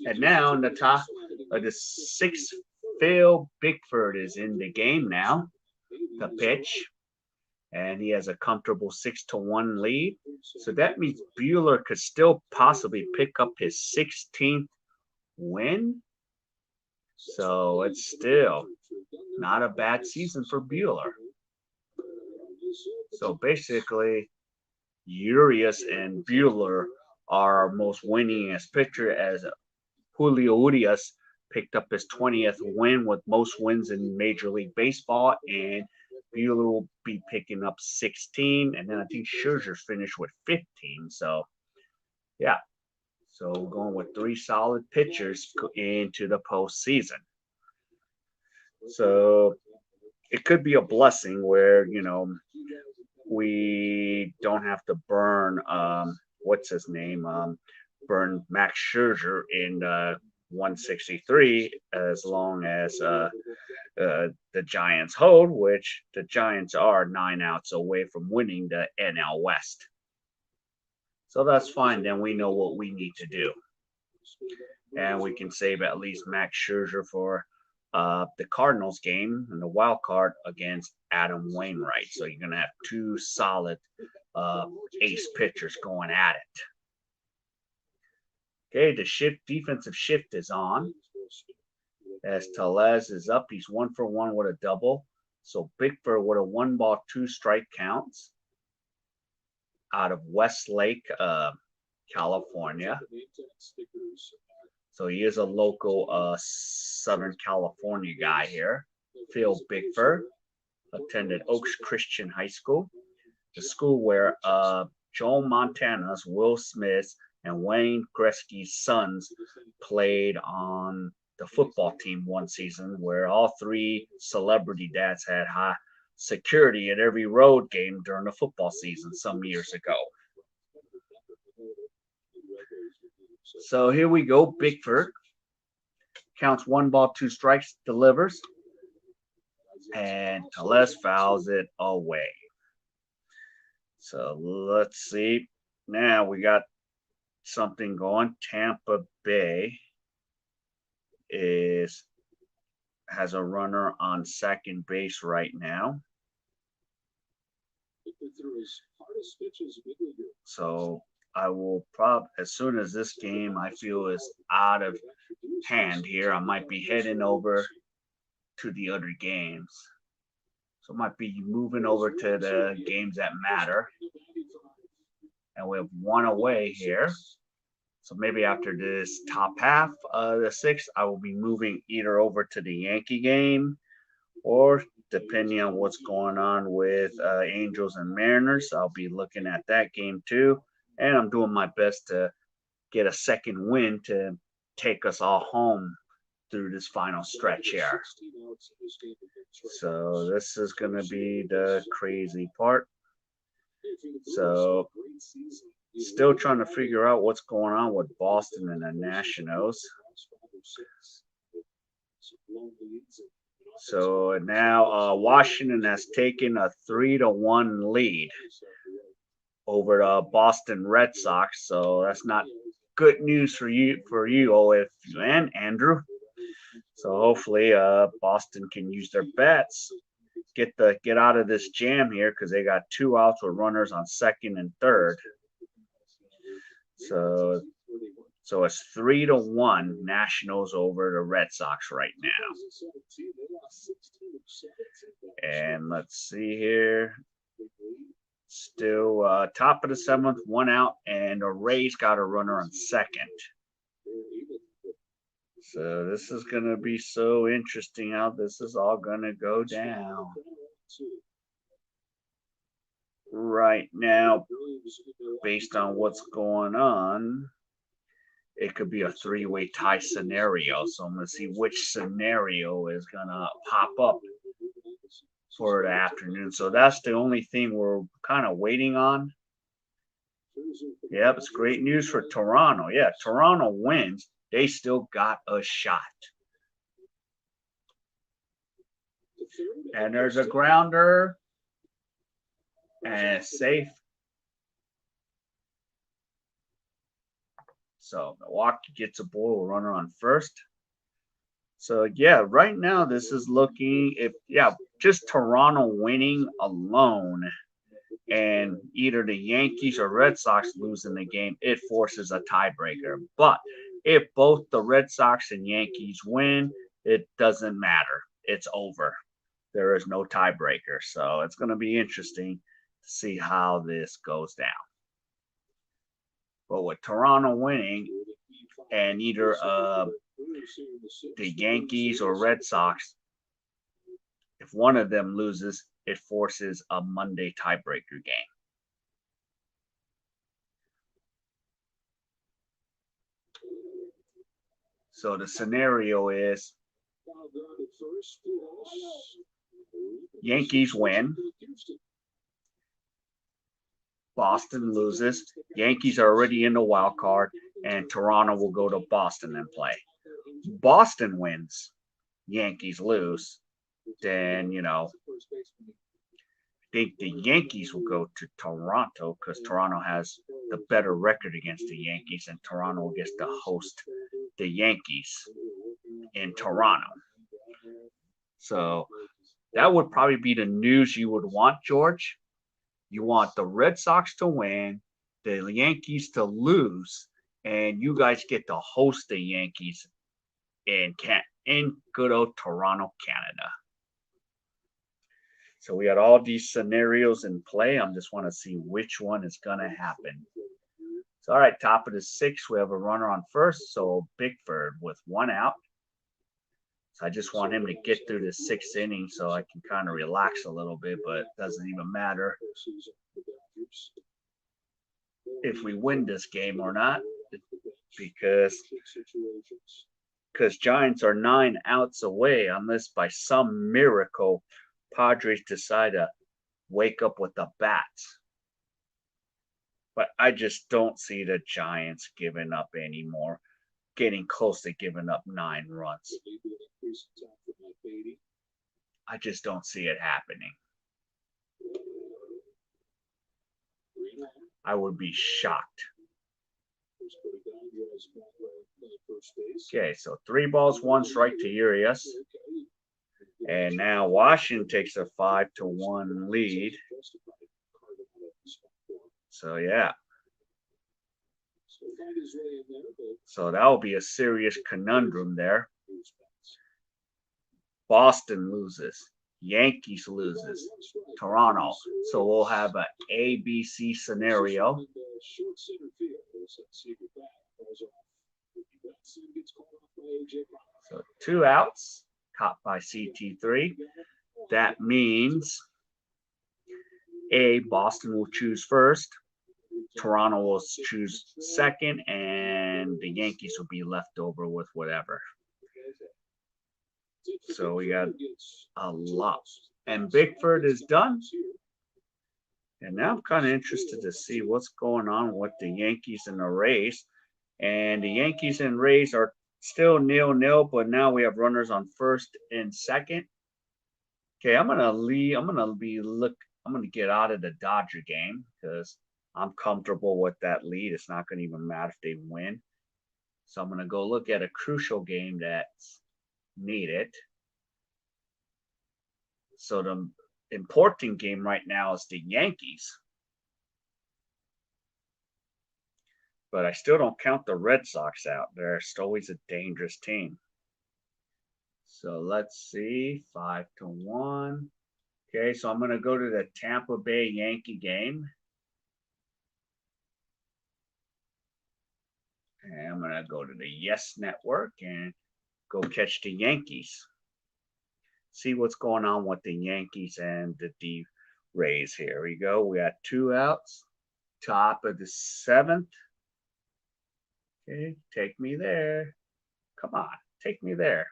And now in the top of the 6th, Phil Bickford is in the game now to pitch. And he has a comfortable 6-1 lead. So that means Buehler could still possibly pick up his 16th win. So it's still not a bad season for Buehler. So basically, Urias and Buehler are our most winningest pitcher, as Julio Urias picked up his 20th win with most wins in Major League Baseball, and Buehler will be picking up 16, and then I think Scherzer's finished with 15. So, yeah. So we're going with 3 solid pitchers into the postseason. So it could be a blessing where, we don't have to burn, what's his name? Burn Max Scherzer in 163 as long as the Giants hold, which the Giants are 9 outs away from winning the N.L West. So that's fine. Then we know what we need to do. And we can save at least Max Scherzer for the Cardinals game and the wild card against Adam Wainwright. So you're going to have two solid ace pitchers going at it. Okay, the defensive shift is on. As Tellez is up, he's 1 for 1 with a double. So Bickford with a 1-ball, 2-strike counts out of Westlake, California. So he is a local Southern California guy here. Phil Bickford attended Oaks Christian High School, the school where Joe Montana's, Will Smith's, and Wayne Gretzky's sons played on the football team one season, where all three celebrity dads had high security at every road game during the football season some years ago. So here we go. Bickford counts 1 ball, 2 strikes, delivers, and Tellez fouls it away. So let's see. Now we got something going. Tampa Bay has a runner on second base right now. So I will as soon as this game I feel is out of hand here, I might be heading over to the other games. So I might be moving over to the games that matter. And we have 1 away here. So maybe after this top half of the 6th, I will be moving either over to the Yankee game, or depending on what's going on with Angels and Mariners, I'll be looking at that game too. And I'm doing my best to get a second win to take us all home through this final stretch here. So this is going to be the crazy part. So still trying to figure out what's going on with Boston and the Nationals. So now Washington has taken a 3-1 lead over the Boston Red Sox. So that's not good news for you, OF and Andrew. So hopefully Boston can use their bats, get out of this jam here, because they got 2 outs with runners on second and third. So it's 3-1 Nationals over the Red Sox right now. And let's see here. Still top of the 7th, 1 out, and the Rays got a runner on second. So this is going to be so interesting how this is all going to go down. Right now, based on what's going on, it could be a 3-way tie scenario. So I'm going to see which scenario is going to pop up for the afternoon. So that's the only thing we're kind of waiting on. Yep, it's great news for Toronto. Yeah, Toronto wins. They still got a shot. And there's a grounder. And it's safe. So Milwaukee gets a ball runner on first. So yeah, right now this is looking, just Toronto winning alone, and either the Yankees or Red Sox losing the game, it forces a tiebreaker. But if both the Red Sox and Yankees win, it doesn't matter. It's over. There is no tiebreaker. So it's going to be interesting to see how this goes down. But with Toronto winning and either the Yankees or Red Sox, if one of them loses, it forces a Monday tiebreaker game. So the scenario is Yankees win, Boston loses, Yankees are already in the wild card, and Toronto will go to Boston and play. Boston wins, Yankees lose, then, I think the Yankees will go to Toronto because Toronto has the better record against the Yankees, and Toronto gets to host the Yankees in Toronto. So that would probably be the news you would want, George. You want the Red Sox to win, the Yankees to lose, and you guys get to host the Yankees in good old Toronto, Canada. So we got all these scenarios in play. I just want to see which one is going to happen. So, all right, top of the sixth, we have a runner on first. So Bickford with 1 out. So I just want him to get through the 6th inning so I can kind of relax a little bit, but it doesn't even matter if we win this game or not, because Giants are 9 outs away unless by some miracle Padres decide to wake up with the bats. But I just don't see the Giants giving up anymore, getting close to giving up 9 runs. I just don't see it happening. I would be shocked. Okay, so 3 balls, 1 strike to Urias. And now Washington takes a 5-1 lead. So, yeah. So that will be a serious conundrum there. Boston loses. Yankees loses. Toronto. So we'll have an ABC scenario. So 2 outs, caught by CT3. That means Boston will choose first, Toronto will choose second, and the Yankees will be left over with whatever. So we got a lot. And Bickford is done. And now I'm kind of interested to see what's going on with the Yankees and the Rays. And the Yankees and Rays are still 0-0, but now we have runners on first and second. Okay, I'm gonna get out of the Dodger game because I'm comfortable with that lead. It's not gonna even matter if they win. So I'm gonna go look at a crucial game that's needed. So the important game right now is the Yankees. But I still don't count the Red Sox out. They're still always a dangerous team. So let's see, 5-1. Okay, so I'm going to go to the Tampa Bay Yankee game. And I'm going to go to the Yes Network and go catch the Yankees. See what's going on with the Yankees and the Rays. Here we go. We got 2 outs. Top of the 7th. Okay, take me there. Come on, take me there.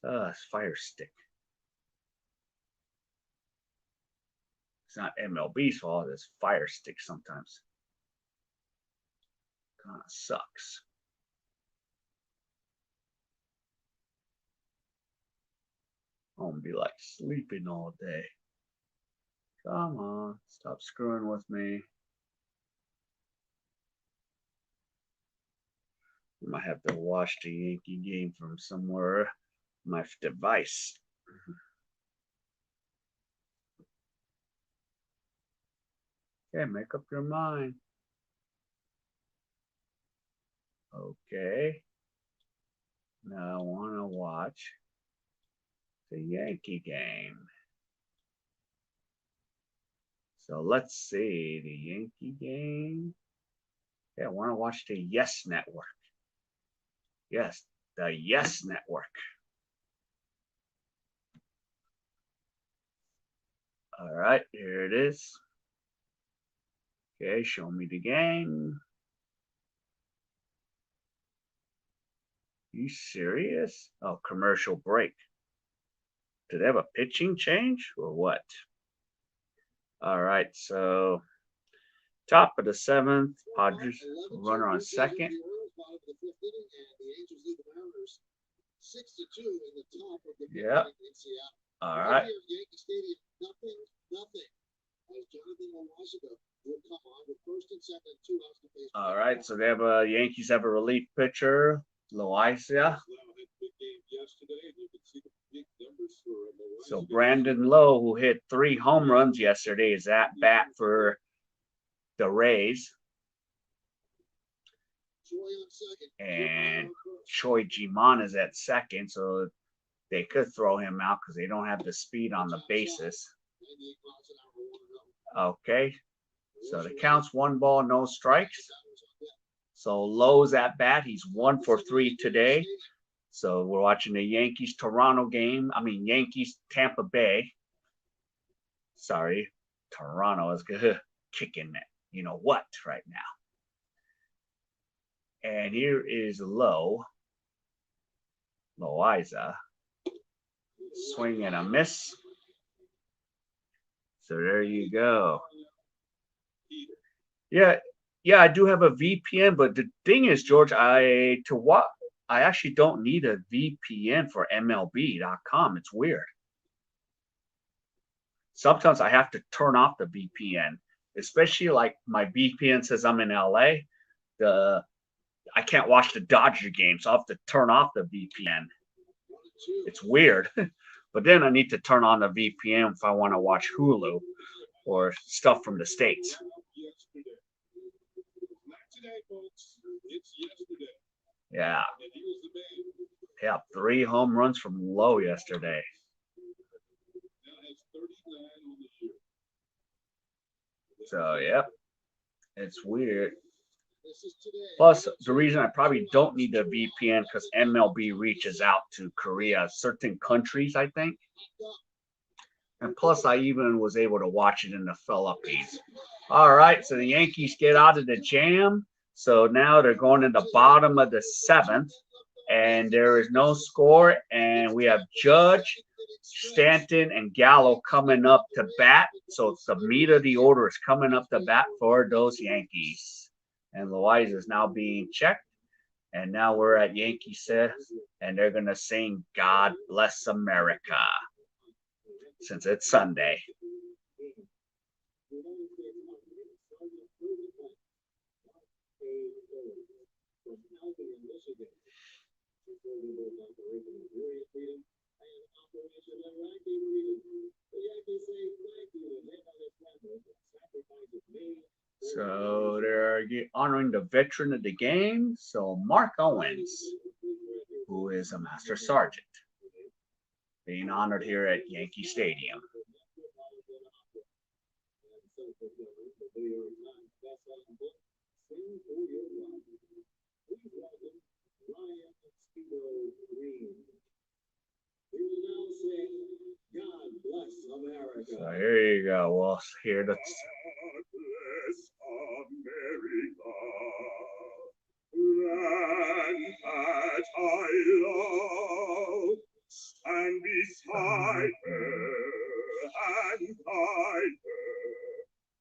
It's Fire Stick. It's not MLB's fault. It's Fire Stick sometimes. Kind of sucks. I'm gonna be like sleeping all day. Come on, stop screwing with me. I might have to watch the Yankee game from somewhere on my device. Okay, make up your mind. Okay. Now I want to watch the Yankee game. So let's see the Yankee game. Yeah, I want to watch the Yes Network. Yes, the Yes Network. All right, here it is. Okay, show me the game. You serious? Oh, commercial break. Did they have a pitching change or what? All right, so top of the 7th, Padres runner on second. Yeah. All right. All right. So they have a Yankees have a relief pitcher, Loaiza. So Brandon Lowe, who hit 3 home runs yesterday, is at bat for the Rays. And Choi Ji-man is at second, so they could throw him out because they don't have the speed on the bases. Okay, so the count's 1 ball, no strikes. So Lowe's at bat. He's 1 for 3 today. So we're watching the Yankees Toronto game. I mean Yankees Tampa Bay. Sorry, Toronto is kicking it. You know what right now. And here is Loaiza. Swing and a miss. So there you go. Yeah, I do have a VPN, but the thing is, George, I actually don't need a VPN for MLB.com. It's weird. Sometimes I have to turn off the VPN, especially like my VPN says I'm in LA. I can't watch the Dodger game, so I have to turn off the VPN. It's weird. But then I need to turn on the VPN if I want to watch Hulu or stuff from the States. Yeah. 3 home runs from Lowe yesterday. So, yep. It's weird. Plus, the reason I probably don't need the VPN because MLB reaches out to Korea, certain countries, I think. And plus, I even was able to watch it in the Philippines. All right, so the Yankees get out of the jam. So now they're going in the bottom of the 7th, and there is no score. And we have Judge, Stanton, and Gallo coming up to bat. So it's the meat of the order is coming up to bat for those Yankees. And Loaiza is now being checked. And now we're at Yankee set, and they're going to sing God Bless America since it's Sunday. So they're honoring the veteran of the game. So Mark Owens, who is a Master Sergeant, being honored here at Yankee Stadium. So here you go. We'll hear the land that I love, stand beside her and guide her,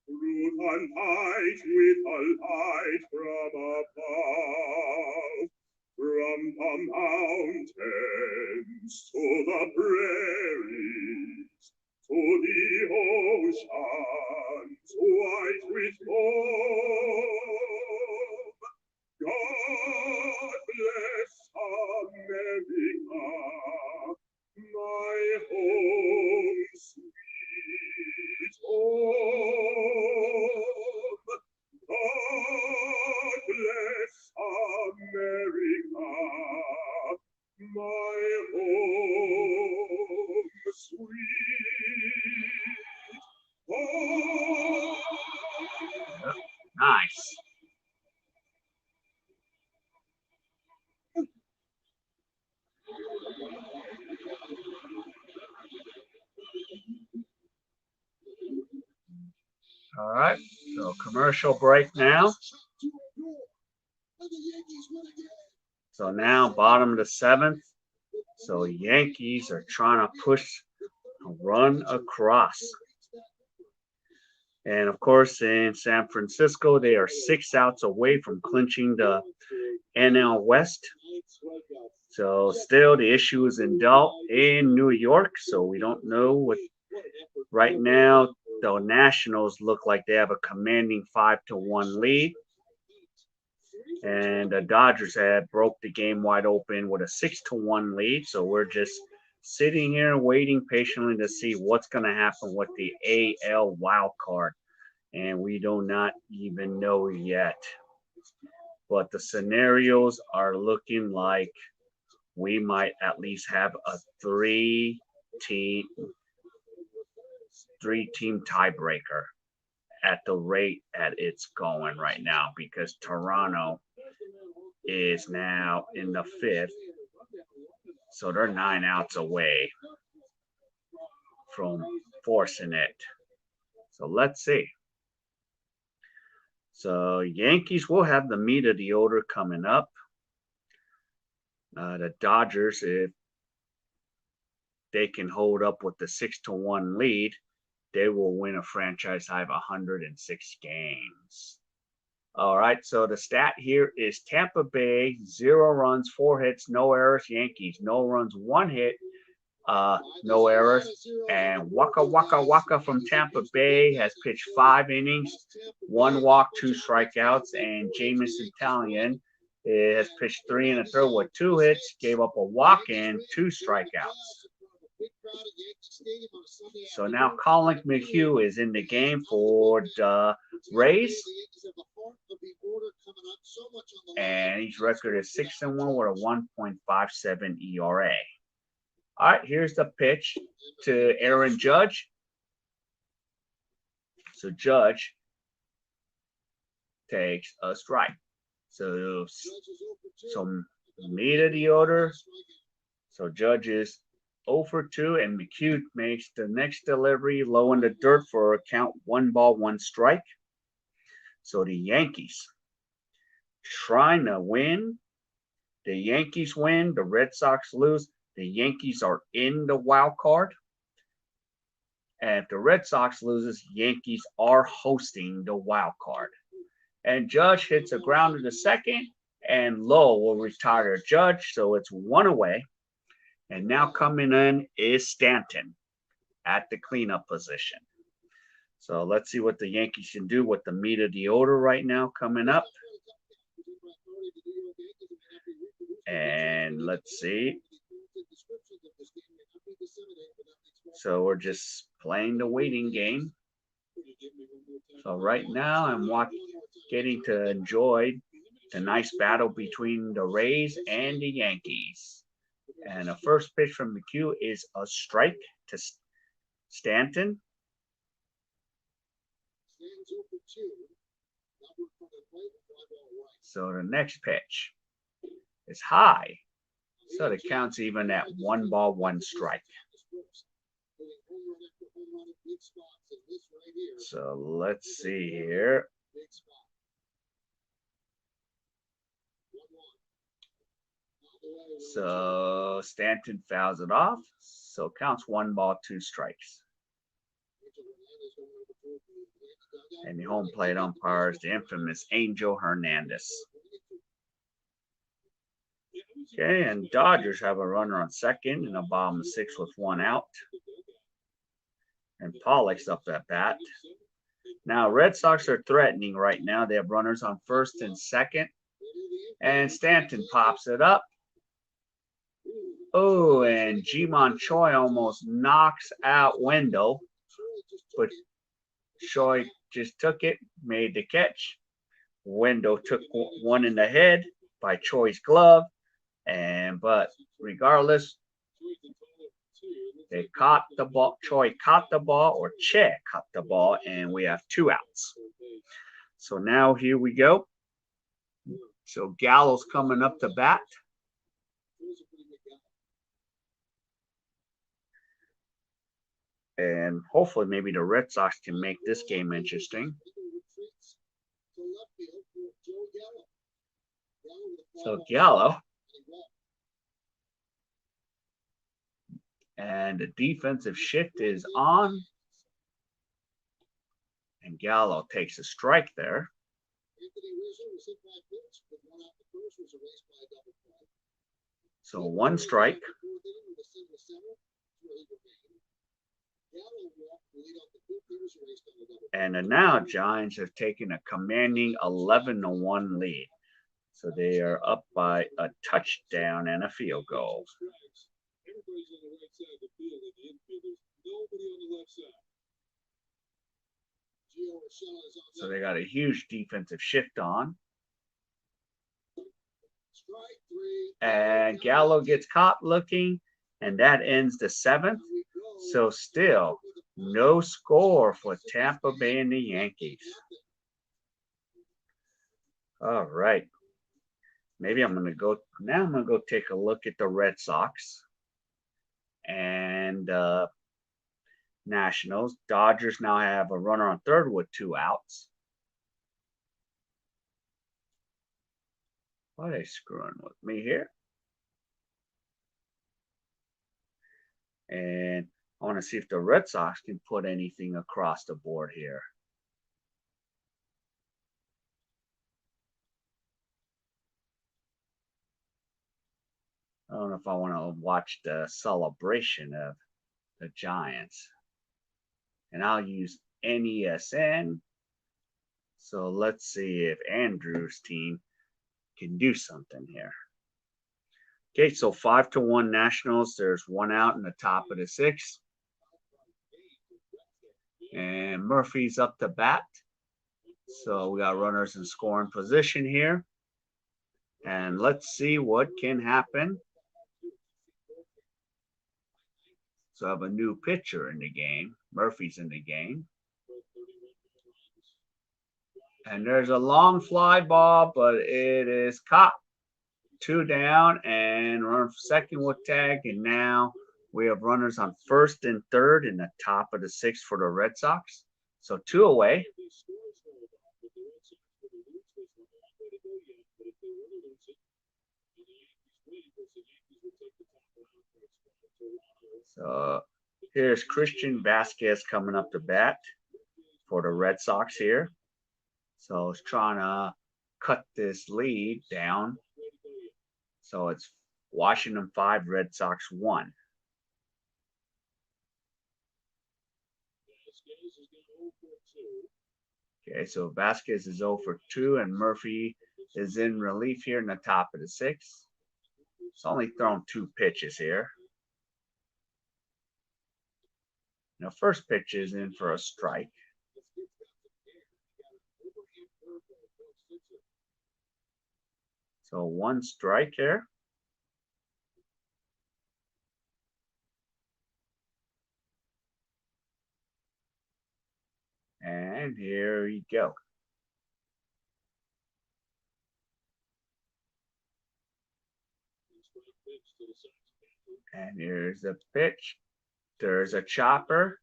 root and height with a light from above, from the mountains to the prairies, to the oceans white with foam. God bless America, my home, sweet home. God bless America, my home, sweet home. Nice. All right, so commercial break now. So now bottom of the 7th. So Yankees are trying to push a run across. And of course, in San Francisco, they are 6 outs away from clinching the N.L West. So still the issue is in New York, so we don't know what right now. The Nationals look like they have a commanding 5-1 lead, and the Dodgers had broke the game wide open with a 6-1 lead. So we're just sitting here waiting patiently to see what's going to happen with the A.L Wild Card, and we do not even know yet. But the scenarios are looking like we might at least have a three-team tiebreaker at the rate that it's going right now, because Toronto is now in the fifth, so they're 9 outs away from forcing it. So let's see. So Yankees will have the meat of the order coming up. The Dodgers, if they can hold up with the 6-1 lead, they will win a franchise high of 106 games. All right, so the stat here is Tampa Bay, 0 runs, 4 hits, no errors. Yankees, no runs, 1 hit, no errors. And Waka from Tampa Bay has pitched 5 innings, 1 walk, 2 strikeouts. And Jameson Taillon has pitched 3 1/3 with 2 hits, gave up a walk and 2 strikeouts. So now Colin McHugh is in the game for the Rays, and his record is 6-1 with a 1.57 ERA. All right, here's the pitch to Aaron Judge. So Judge takes a strike. So meat of the order. So Judge is 0 for 2, and McHugh makes the next delivery low in the dirt for a count, 1 ball, 1 strike. So the Yankees trying to win. The Yankees win, the Red Sox lose. The Yankees are in the wild card. And if the Red Sox loses, Yankees are hosting the wild card. And Judge hits a grounder to second, and Lowe will retire Judge, so it's 1 away. And now coming in is Stanton at the cleanup position. So let's see what the Yankees can do with the meat of the order right now coming up. And let's see. So we're just playing the waiting game. So right now I'm getting to enjoy the nice battle between the Rays and the Yankees. And the first pitch from McHugh is a strike to Stanton. So the next pitch is high. So the count's even at 1 ball, 1 strike. So let's see here. So Stanton fouls it off. So counts 1 ball, 2 strikes. And the home plate umpire is the infamous Angel Hernandez. Okay, and Dodgers have a runner on second in the bottom of 6 with 1 out. And Pollock's up at bat. Now, Red Sox are threatening right now. They have runners on first and second. And Stanton pops it up. Oh, and Ji-Man Choi almost knocks out Wendell. But Choi just took it, made the catch. Wendell took one in the head by Choi's glove. But regardless, they caught the ball. Choi caught the ball, or Che caught the ball, and we have 2 outs. So now here we go. So Gallo's coming up to bat. And hopefully maybe the Red Sox can make this game interesting. So Gallo. And the defensive shift is on. And Gallo takes a strike there. So 1 strike. And now Giants have taken a commanding 11-1 lead. So they are up by a touchdown and a field goal. So they got a huge defensive shift on. And Gallo gets caught looking, and that ends the 7th. So still no score for Tampa Bay and the Yankees. All right. Maybe I'm going to go take a look at the Red Sox and Nationals. Dodgers now have a runner on third with 2 outs. Why are they screwing with me here? And I want to see if the Red Sox can put anything across the board here. I don't know if I want to watch the celebration of the Giants. And I'll use NESN. So let's see if Andrew's team can do something here. Okay, so 5-1 Nationals. There's 1 out in the top of the 6th. And Murphy's up to bat. So we got runners in scoring position here. And let's see what can happen. So I have a new pitcher in the game. Murphy's in the game. And there's a long fly ball, but it is caught. 2 down, and runner second with tag. And now we have runners on first and third in the top of the 6th for the Red Sox. So 2 away. So here's Christian Vasquez coming up to bat for the Red Sox here. So it's trying to cut this lead down. So it's Washington 5, Red Sox 1. Okay, so Vasquez is 0 for 2, and Murphy is in relief here in the top of the 6th. It's only thrown 2 pitches here. Now, first pitch is in for a strike. So 1 strike here. And here you go. And here's the pitch. There's a chopper.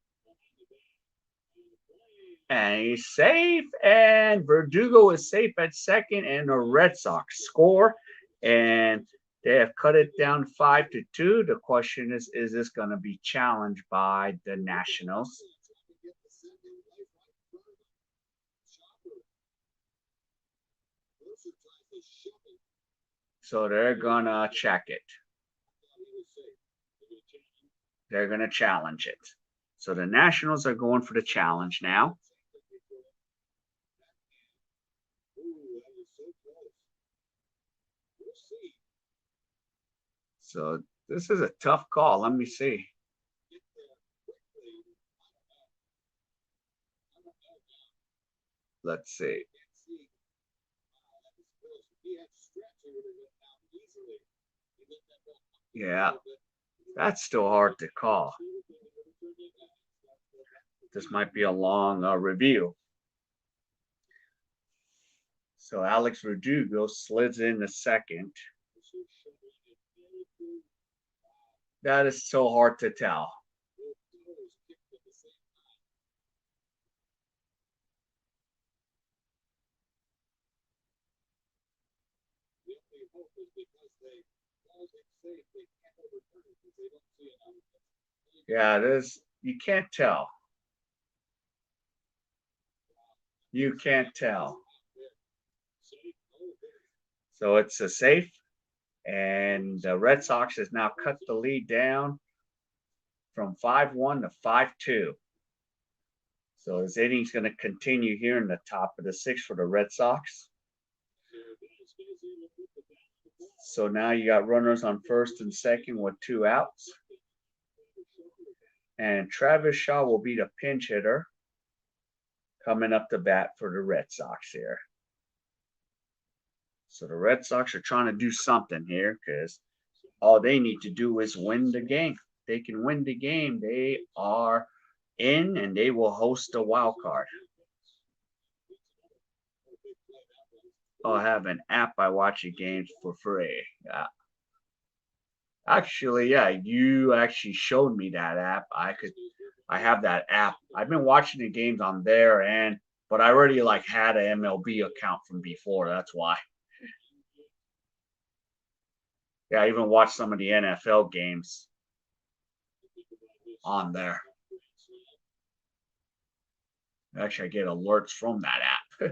And he's safe. And Verdugo is safe at second. And the Red Sox score. And they have cut it down 5-2. The question is this going to be challenged by the Nationals? So they're going to check it. They're going to challenge it. So the Nationals are going for the challenge now. So this is a tough call. Let me see. Let's see. Yeah, that's still hard to call. This might be a long review. So Alex Verdugo slides in the second. That is so hard to tell. Yeah, this you can't tell. You can't tell. So it's a safe, And the Red Sox has now cut the lead down from 5-1 to 5-2. So this inning's going to continue here in the top of the sixth for the Red Sox. So now you got runners on first and second with 2 outs. And Travis Shaw will be the pinch hitter coming up to bat for the Red Sox here. So the Red Sox are trying to do something here because all they need to do is win the game. If they can win the game, they are in and they will host a wild card. I have an app I watch the games for free. Actually, yeah, you actually showed me that app. I have that app. I've been watching the games on there, but I already like had an MLB account from before. That's why. Yeah, I even watched some of the NFL games on there. Actually, I get alerts from that app.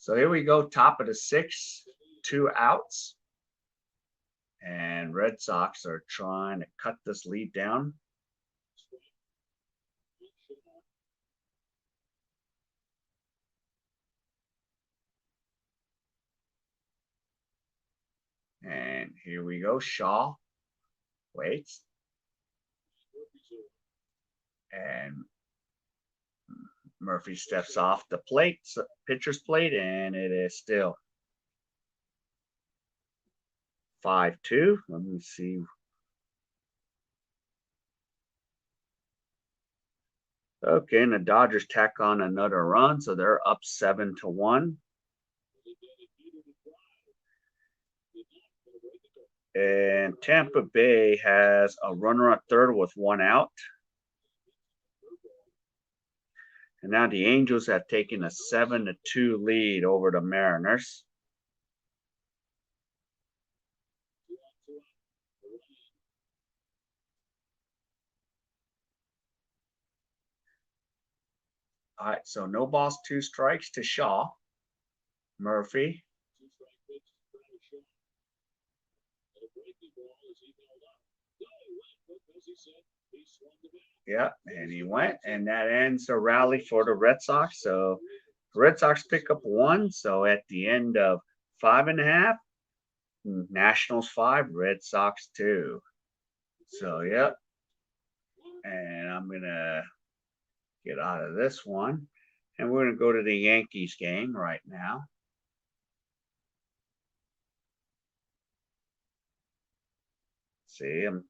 So here we go, top of the sixth, 2 outs. And Red Sox are trying to cut this lead down. And here we go, Shaw waits. And Murphy steps off the plate, pitcher's plate, and it is still 5-2. Let me see. Okay, and the Dodgers tack on another run, so they're up 7-1. And Tampa Bay has a runner at third with 1 out. And now the Angels have taken a 7-2 lead over the Mariners. All right, so no balls, 2 strikes to Shaw. Murphy. Yeah, and he went, and that ends the rally for the Red Sox. So the Red Sox pick up 1. So at the end of 5.5, Nationals 5, Red Sox 2. So yep. And I'm gonna get out of this one, and we're gonna go to the Yankees game right now. See, I'm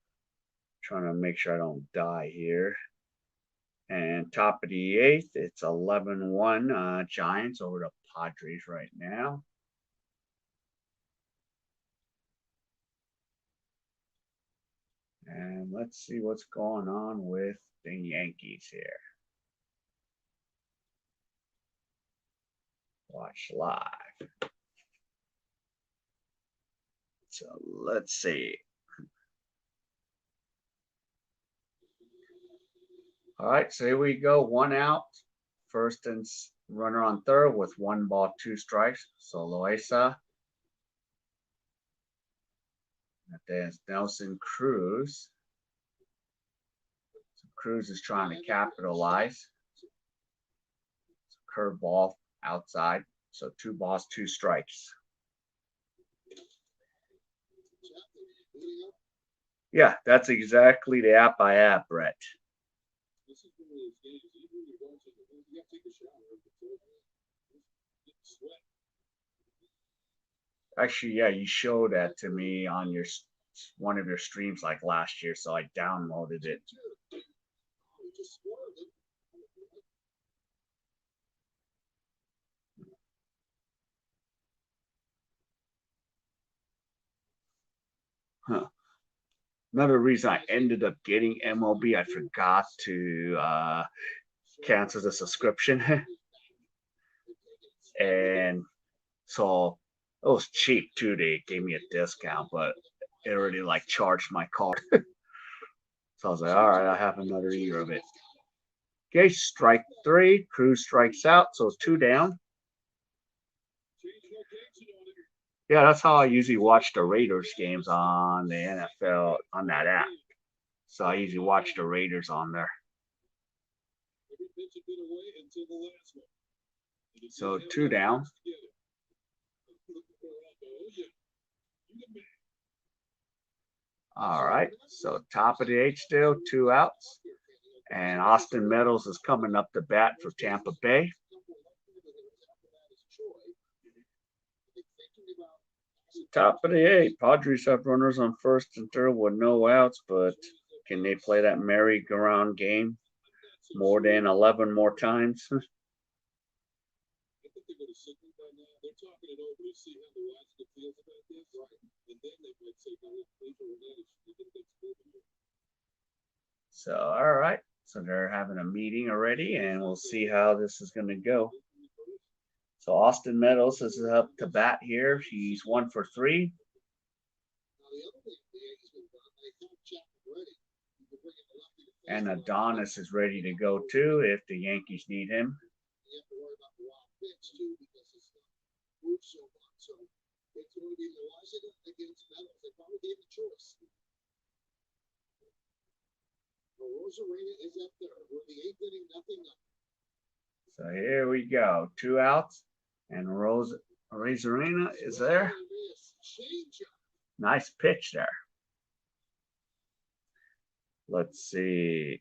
trying to make sure I don't die here. And top of the 8th, it's 11-1 Giants over the Padres right now. And let's see what's going on with the Yankees here. Watch live. So let's see. All right, so here we go. 1 out. First and runner on third with 1 ball, 2 strikes. So Loaiza. There's Nelson Cruz. So Cruz is trying to capitalize. Curveball outside. So 2 balls, 2 strikes. Yeah, that's exactly the app I have, Brett. Actually, yeah, you showed that to me on your one of your streams like last year, so I downloaded it. Huh. Another reason I ended up getting MLB, I forgot to cancel the subscription. And so it was cheap too. They gave me a discount, but it already like charged my card. So I was like, all right, I have another year of it. Okay, strike 3. Cruz strikes out, so it's 2 down. Yeah, that's how I usually watch the Raiders games on the NFL on that app. So I usually watch the Raiders on there. So 2 down. All right. So top of the 8th still, 2 outs. And Austin Meadows is coming up to bat for Tampa Bay. Top of the 8th. Padres have runners on first and third with no outs, but can they play that merry-go-round game more than 11 more times? So, all right. So they're having a meeting already, and we'll see how this is going to go. So Austin Meadows is up to bat here. He's 1 for 3. And Adonis is ready to go too if the Yankees need him. So here we go. 2 outs. And Rosarena is there. Nice pitch there. Let's see.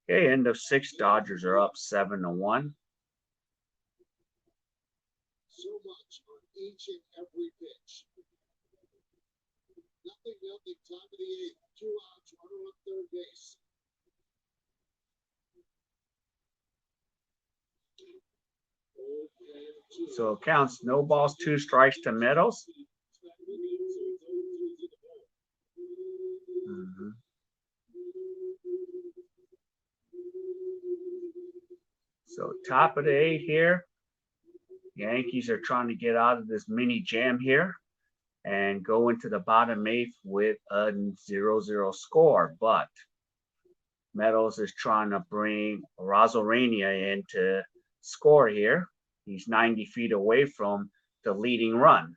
Okay, end of 6. Dodgers are up 7-1. So much on each and every pitch. Nothing, top of the 8th. 2 outs, runner on third base. So it counts no balls, 2 strikes to Meadows. So top of the 8th here. Yankees are trying to get out of this mini jam here and go into the bottom 8th with a 0-0 score. But Meadows is trying to bring Rosarena in to score here. He's 90 feet away from the leading run.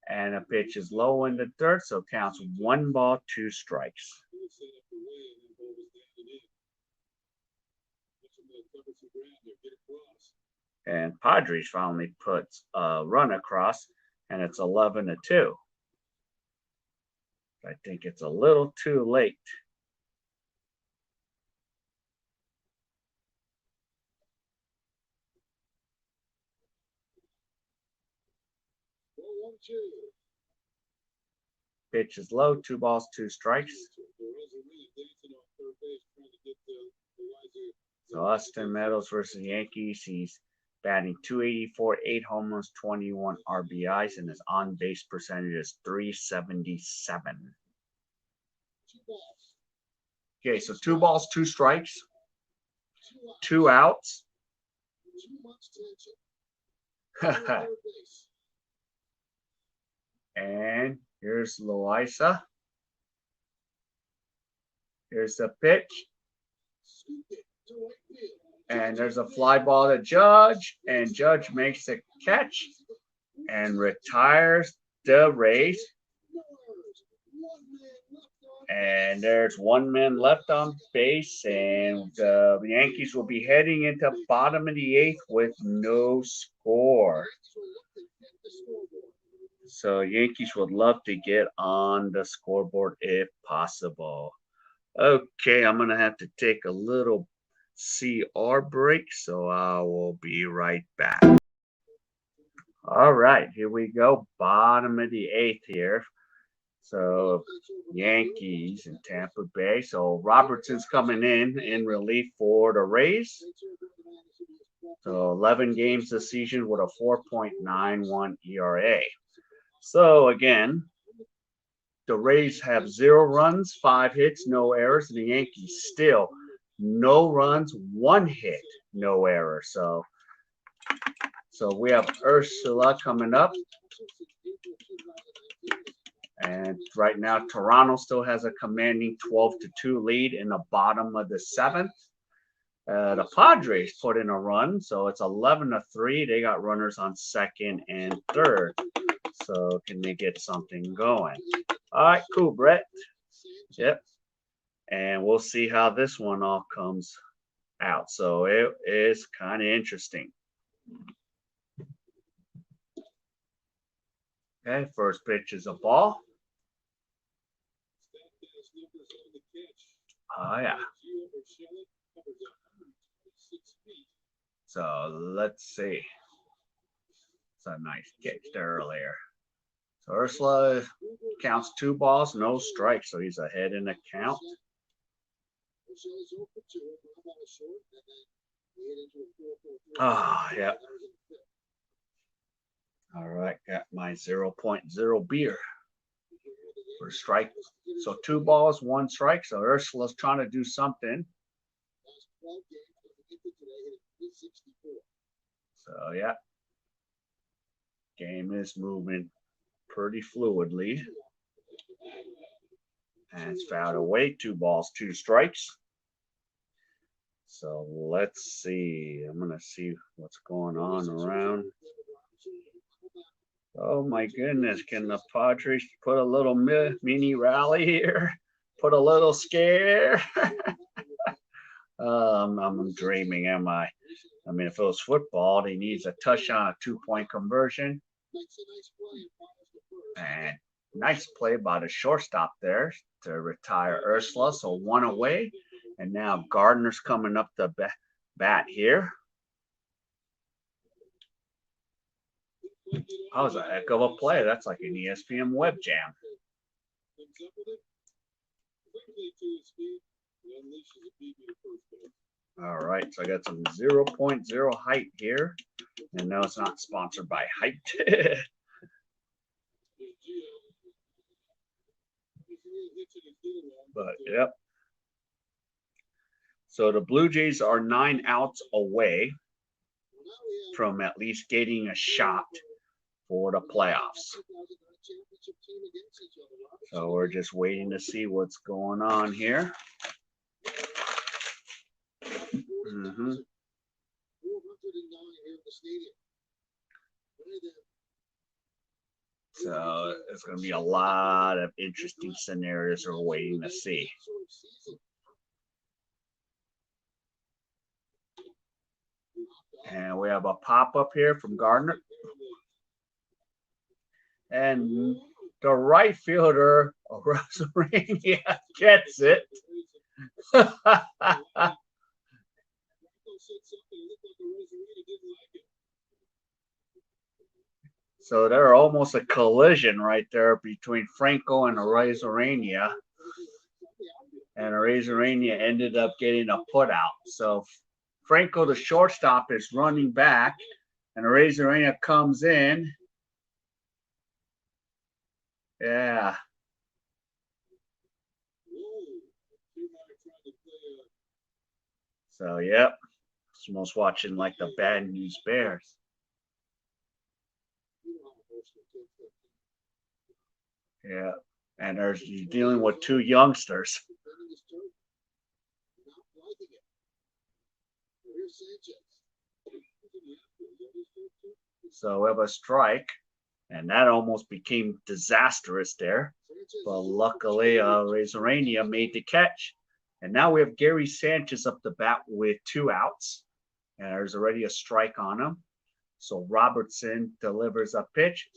And a pitch is low in the third, so counts 1 ball, 2 strikes. And Padres finally puts a run across, and it's 11-2. I think it's a little too late. Pitch is low, 2 balls, 2 strikes. So Austin Meadows versus Yankees. He's batting .284, 8 home runs, 21 RBIs, and his on-base percentage is .377. Okay, so 2 balls, 2 strikes, 2 outs. And here's Loaiza. Here's the pitch. And there's a fly ball to Judge, and Judge makes a catch and retires the race. And there's 1 man left on base, and the Yankees will be heading into bottom of the 8th with no score. So Yankees would love to get on the scoreboard if possible. Okay, I'm going to have to take a little CR break, so I will be right back. All right, here we go. Bottom of the 8th here. So Yankees and Tampa Bay. So Robertson's coming in relief for the Rays. So 11 games this season with a 4.91 ERA. So again, the Rays have 0 runs, 5 hits, no errors. And the Yankees still no runs, 1 hit, no error. So we have Ursula coming up. And right now, Toronto still has a commanding 12-2 lead in the bottom of the 7th. The Padres put in a run, so it's 11-3. They got runners on second and third. So can they get something going? All right, cool, Brett. Yep. And we'll see how this one all comes out. So it is kind of interesting. Okay, first pitch is a ball. Oh, yeah. So let's see. It's a nice catch there earlier. So Ursula counts 2 balls, no strikes, so he's ahead in the count. Ah, yeah. All right, got my 0.0 beer for strike. So 2 balls, 1 strike. So Ursula's trying to do something. So yeah, game is moving pretty fluidly. And it's fouled away. 2 balls, 2 strikes. So let's see. I'm going to see what's going on around. Oh my goodness. Can the Padres put a little mini rally here? Put a little scare? I'm dreaming, am I? I mean, if it was football, he needs a touchdown, a 2-point conversion. And nice play by the shortstop there to retire Ursula. So 1 away. And now Gardner's coming up the bat here. That was a heck of a play. That's like an ESPN web jam. All right, so I got some 0.0 height here. And no, it's not sponsored by height. But, yep. So the Blue Jays are 9 outs away from at least getting a shot for the playoffs. So we're just waiting to see what's going on here. So it's going to be a lot of interesting scenarios we're waiting to see. And we have a pop-up here from Gardner. And the right fielder, Rosarania, gets it. So they're almost a collision right there between Franco and Rosarania. And Rosarania ended up getting a put out. So Franco, the shortstop, is running back, and Rosarania comes in. Yeah. So, yep. It's almost watching like the Bad News Bears. Yeah. And you're dealing with 2 youngsters. So we have a strike, and that almost became disastrous there. But luckily, Rosarania made the catch. And now we have Gary Sanchez up the bat with 2 outs. And there's already a strike on him. So Robertson delivers a pitch.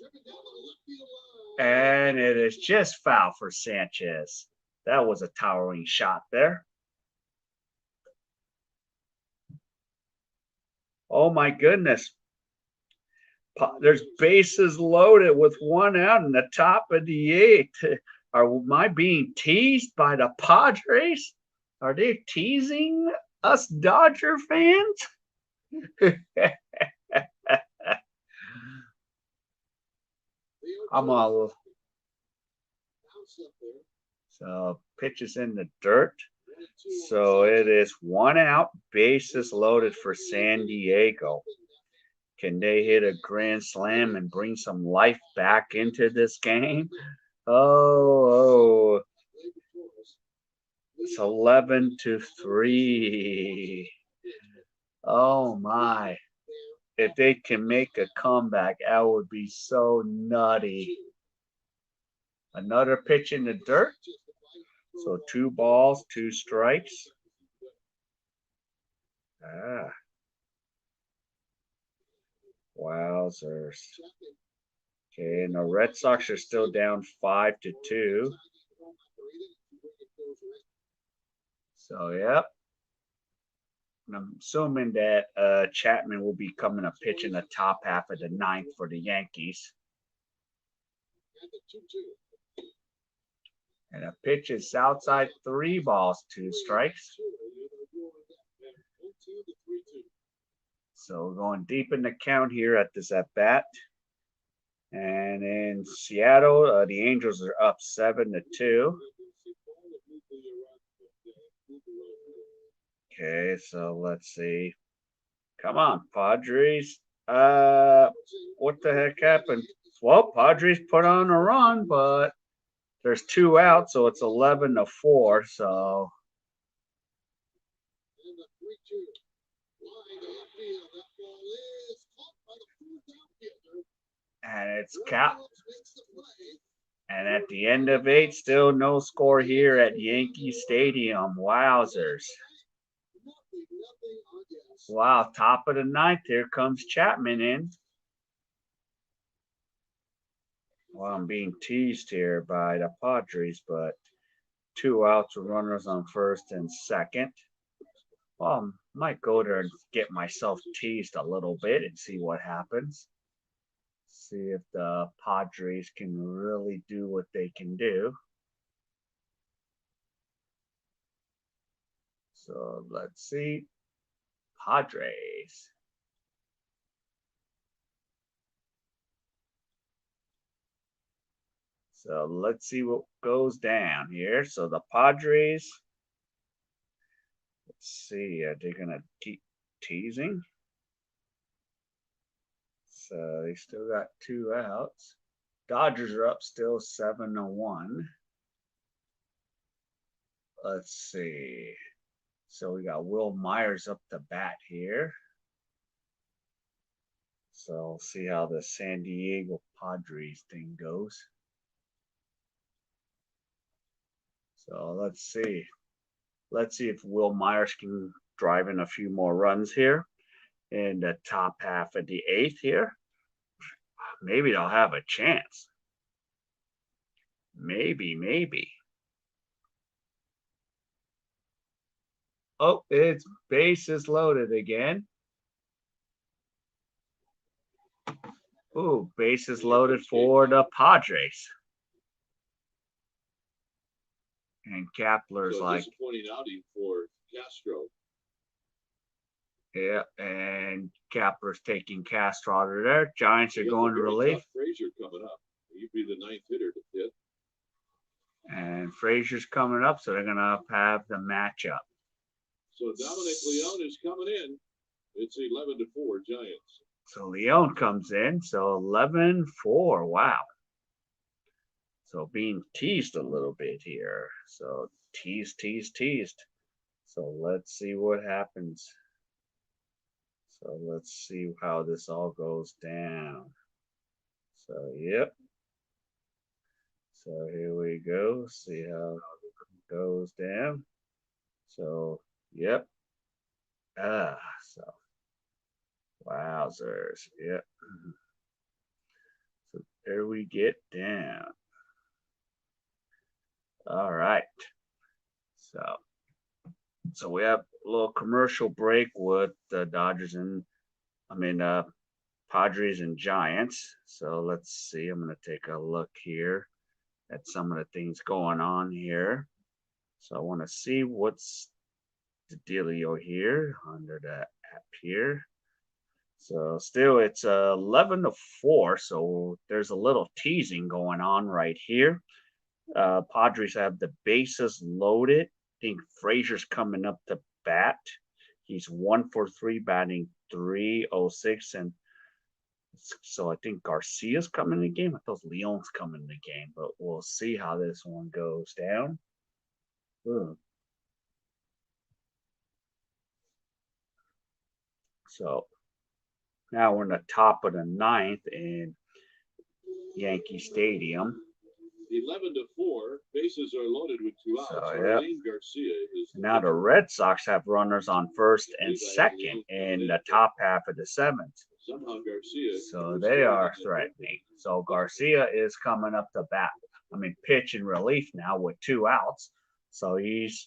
And it is just foul for Sanchez. That was a towering shot there. Oh, my goodness. There's bases loaded with 1 out in the top of the 8th. Am I being teased by the Padres? Are they teasing us Dodger fans? I'm all. So pitch is in the dirt. So it is 1 out, bases loaded for San Diego. Can they hit a grand slam and bring some life back into this game? Oh. It's 11-3. Oh my. If they can make a comeback, that would be so nutty. Another pitch in the dirt. So 2 balls, 2 strikes. Ah, wowzers. Okay, and the Red Sox are still down 5-2. So, yep. And I'm assuming that Chapman will be coming to pitch in the top half of the ninth for the Yankees. And a pitch is outside, 3 balls, 2 strikes. So going deep in the count here at this at bat. And in Seattle, the Angels are up 7-2. Okay, so let's see. Come on, Padres. What the heck happened? Well, Padres put on a run, but there's 2 outs, so it's 11-4. So and it's cap. And at the end of 8, still no score here at Yankee Stadium. Wowzers. Wow, top of the ninth. Here comes Chapman in. Well, I'm being teased here by the Padres, but 2 outs with runners on first and second. Well, I might go there and get myself teased a little bit and see what happens. See if the Padres can really do what they can do. So let's see. Padres. So let's see what goes down here. So the Padres, let's see, are they going to keep teasing? So they still got 2 outs. Dodgers are up still 7-1. Let's see. So we got Will Myers up the bat here. So we'll see how the San Diego Padres thing goes. So let's see. Let's see if Will Myers can drive in a few more runs here in the top half of the 8th here. Maybe they'll have a chance. Maybe. Oh, it's bases loaded again. Ooh, bases loaded for the Padres. And Kepler's so like disappointing outing for Castro. Yeah, and Kepler's taking Castro out of there. Giants are going to relief. Frazier coming up. He'd be the 9th hitter to hit. And Frazier's coming up, so they're gonna have the matchup. So Dominic Leone is coming in. It's 11-4 Giants. So Leone comes in, so 11-4. Wow. So being teased a little bit here. So teased. So let's see what happens. So let's see how this all goes down. So, yep. So here we go. See how it goes down. So, yep. So wowzers. Yep. So there we get down. All right. So we have a little commercial break with the Dodgers and Padres and Giants. So let's see. I'm gonna take a look here at some of the things going on here. So I want to see what's the dealio here under the app here. So still it's 11-4. So there's a little teasing going on right here. Padres have the bases loaded. I think Frazier's coming up to bat. He's 1-for-3, batting 306, and so I think Garcia's coming in the game. I thought Leone's coming in the game, but we'll see how this one goes down. Ooh. So now we're in the top of the ninth in Yankee Stadium. 11-4. Bases are loaded with 2 outs. So, yeah. Garcia is now the Red Sox have runners on first and second in the top half of the seventh. Somehow Garcia. So they are threatening. So Garcia is coming up to bat. Pitch in relief now with 2 outs. So he's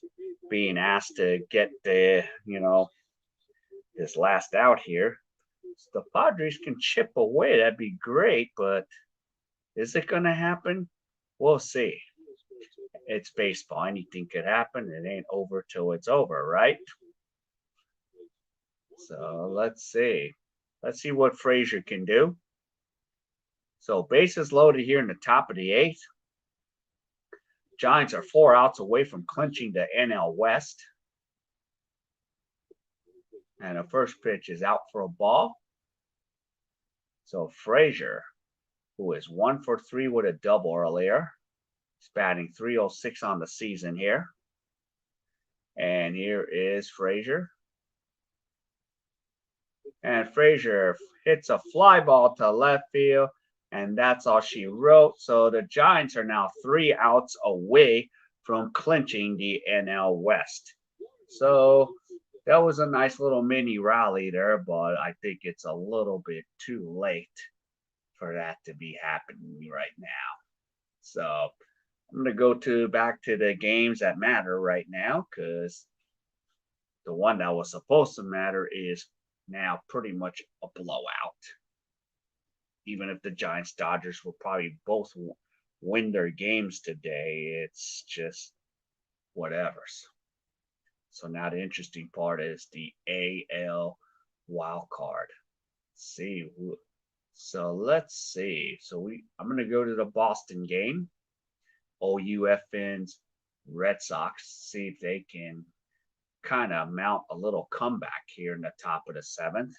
being asked to get this last out here. So the Padres can chip away. That'd be great, but is it going to happen? We'll see. It's baseball. Anything could happen. It ain't over till it's over, right? So let's see. Let's see what Frazier can do. So bases loaded here in the top of the eighth. Giants are 4 outs away from clinching the N.L West. And the first pitch is out for a ball. So Frazier, who is 1 for 3 with a double earlier, is batting .306 on the season here. And here is Frazier. And Frazier hits a fly ball to left field. And that's all she wrote. So the Giants are now 3 outs away from clinching the NL West. So that was a nice little mini rally there, but I think it's a little bit too late for that to be happening right now. So I'm going to go back to the games that matter right now, because the one that was supposed to matter is now pretty much a blowout. Even if the Giants Dodgers will probably both win their games today, it's just whatever. So now the interesting part is the A.L Wild Card. See, so let's see. So I'm gonna go to the Boston game. OUFN's Red Sox. See if they can kind of mount a little comeback here in the top of the seventh.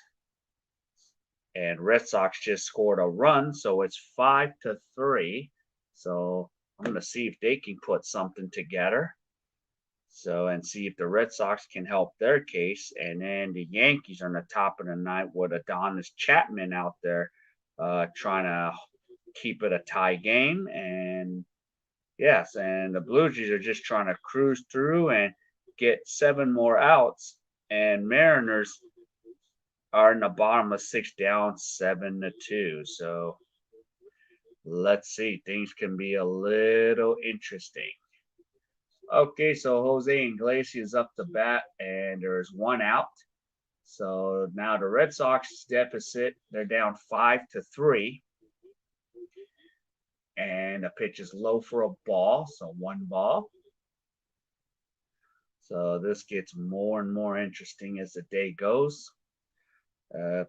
And Red Sox just scored a run, so it's 5-3. So I'm going to see if they can put something together. So, and see if the Red Sox can help their case. And then the Yankees are on the top of the ninth with Adonis Chapman out there trying to keep it a tie game. And yes, and the Blue Jays are just trying to cruise through and get 7 more outs. And Mariners are in the bottom of 6 down 7-2. So let's see. Things can be a little interesting. Okay, so Jose Iglesias up to bat, and there's 1 out. So now the Red Sox deficit, they're down 5-3. And the pitch is low for a ball, so 1 ball. So this gets more and more interesting as the day goes. The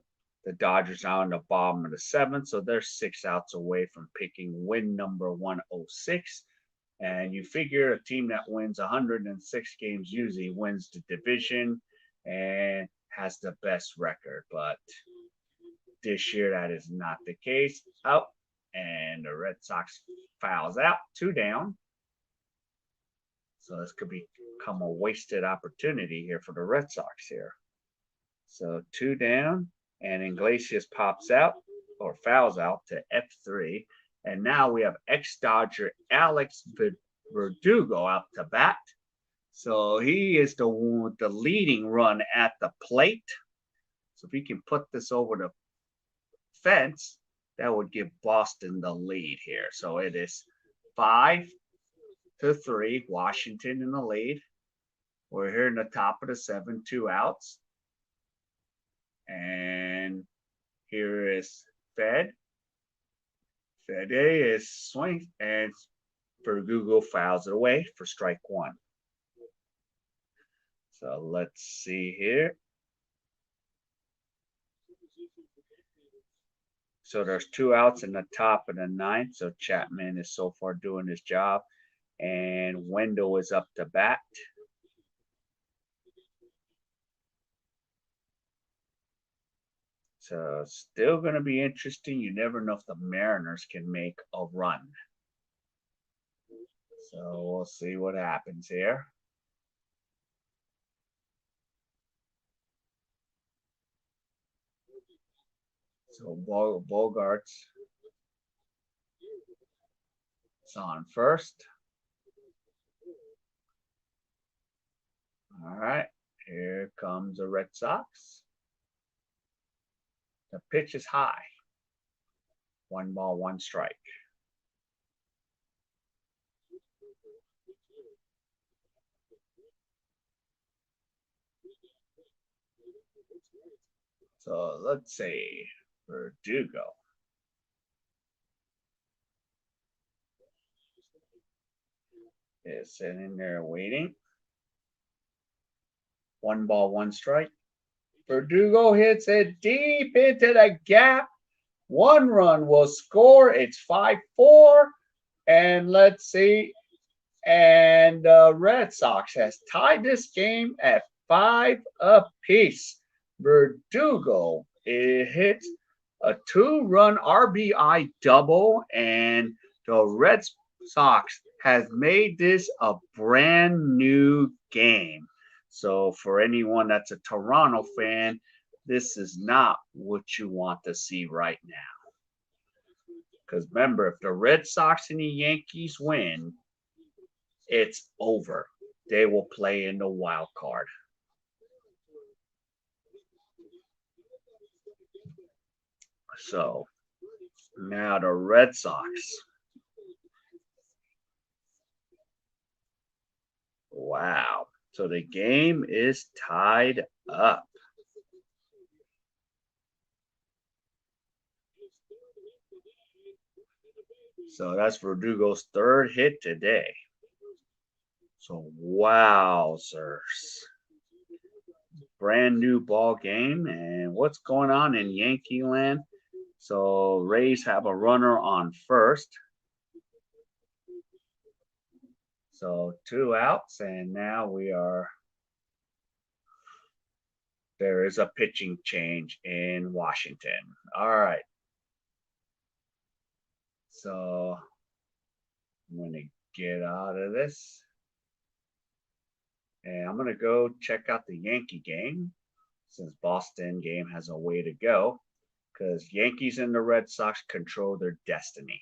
Dodgers are on the bottom of the 7th, so they're 6 outs away from picking win number 106. And you figure a team that wins 106 games usually wins the division and has the best record. But this year, that is not the case. And the Red Sox fouls out, 2 down. So this could become a wasted opportunity here for the Red Sox here. So 2 down, and Iglesias pops out or fouls out to F3. And now we have ex-Dodger Alex Verdugo out to bat. So he is the one with the leading run at the plate. So if he can put this over the fence, that would give Boston the lead here. So it is 5-3, Washington in the lead. We're here in the top of the 7, 2 outs. And here is Fede is swing, and Verdugo fouls it away for strike 1. So let's see here. So there's 2 outs in the top of the 9th. So Chapman is so far doing his job. And Wendell is up to bat. So still going to be interesting. You never know if the Mariners can make a run. So we'll see what happens here. So Bogarts is on first. All right, here comes the Red Sox. The pitch is high. 1 ball, 1 strike. So let's see, Verdugo. Is sitting there waiting. 1 ball, 1 strike. Verdugo hits it deep into the gap. 1 run will score. It's 5-4. And let's see. And the Red Sox has tied this game at 5 apiece. Verdugo hits a 2-run RBI double, and the Red Sox has made this a brand new game. So for anyone that's a Toronto fan, this is not what you want to see right now. Because remember, if the Red Sox and the Yankees win, it's over. They will play in the wild card. So now the Red Sox. Wow. So the game is tied up. So that's Verdugo's 3rd hit today. So wowzers. Brand new ball game. And what's going on in Yankee land? So Rays have a runner on first. So 2 outs, and now there is a pitching change in Washington. All right. So I'm going to get out of this. And I'm going to go check out the Yankee game since Boston game has a way to go because Yankees and the Red Sox control their destiny.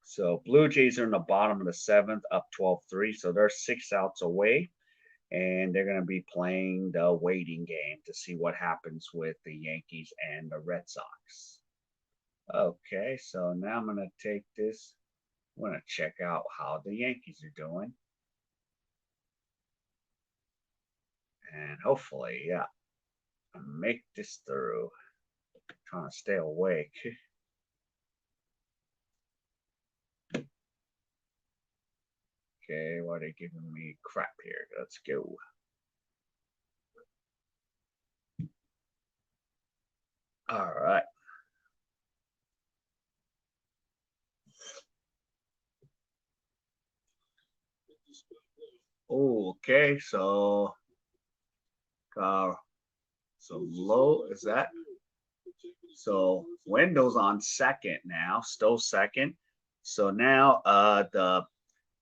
So Blue Jays are in the bottom of the 7th, up 12-3. So they're 6 outs away. And they're going to be playing the waiting game to see what happens with the Yankees and the Red Sox. Okay, so now I'm going to take this. I'm going to check out how the Yankees are doing. And hopefully, yeah, I'll make this through. I'm trying to stay awake. Okay, why are they giving me crap here? Let's go. All right. Okay, so low is that? So Wendell's on second now, still second. So now the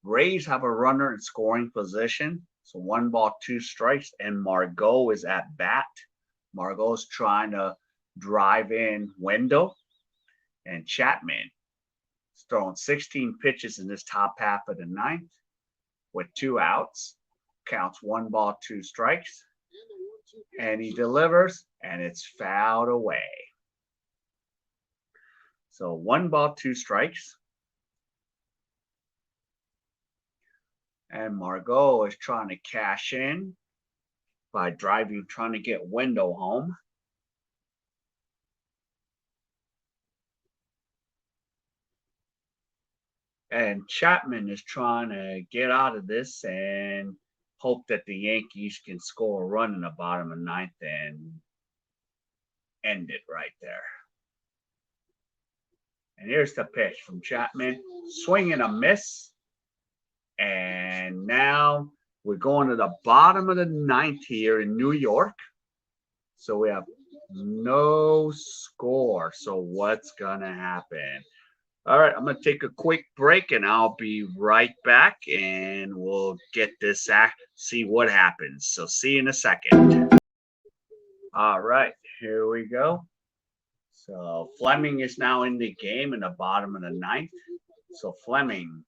Rays have a runner in scoring position. So 1 ball, 2 strikes, and Margot is at bat. Margot's trying to drive in Wendell, and Chapman is throwing 16 pitches in this top half of the 9th with 2 outs. Counts 1 ball, 2 strikes, and he delivers, and it's fouled away. So 1 ball, 2 strikes. And Margot is trying to cash in by trying to get Wendell home. And Chapman is trying to get out of this and hope that the Yankees can score a run in the bottom of 9th and end it right there. And here's the pitch from Chapman. Swing and a miss. And now we're going to the bottom of the 9th here in New York. So we have no score. So what's going to happen? All right, I'm going to take a quick break and I'll be right back and we'll get this see what happens. So see you in a second. All right, here we go. So Fleming is now in the game in the bottom of the ninth. So Fleming,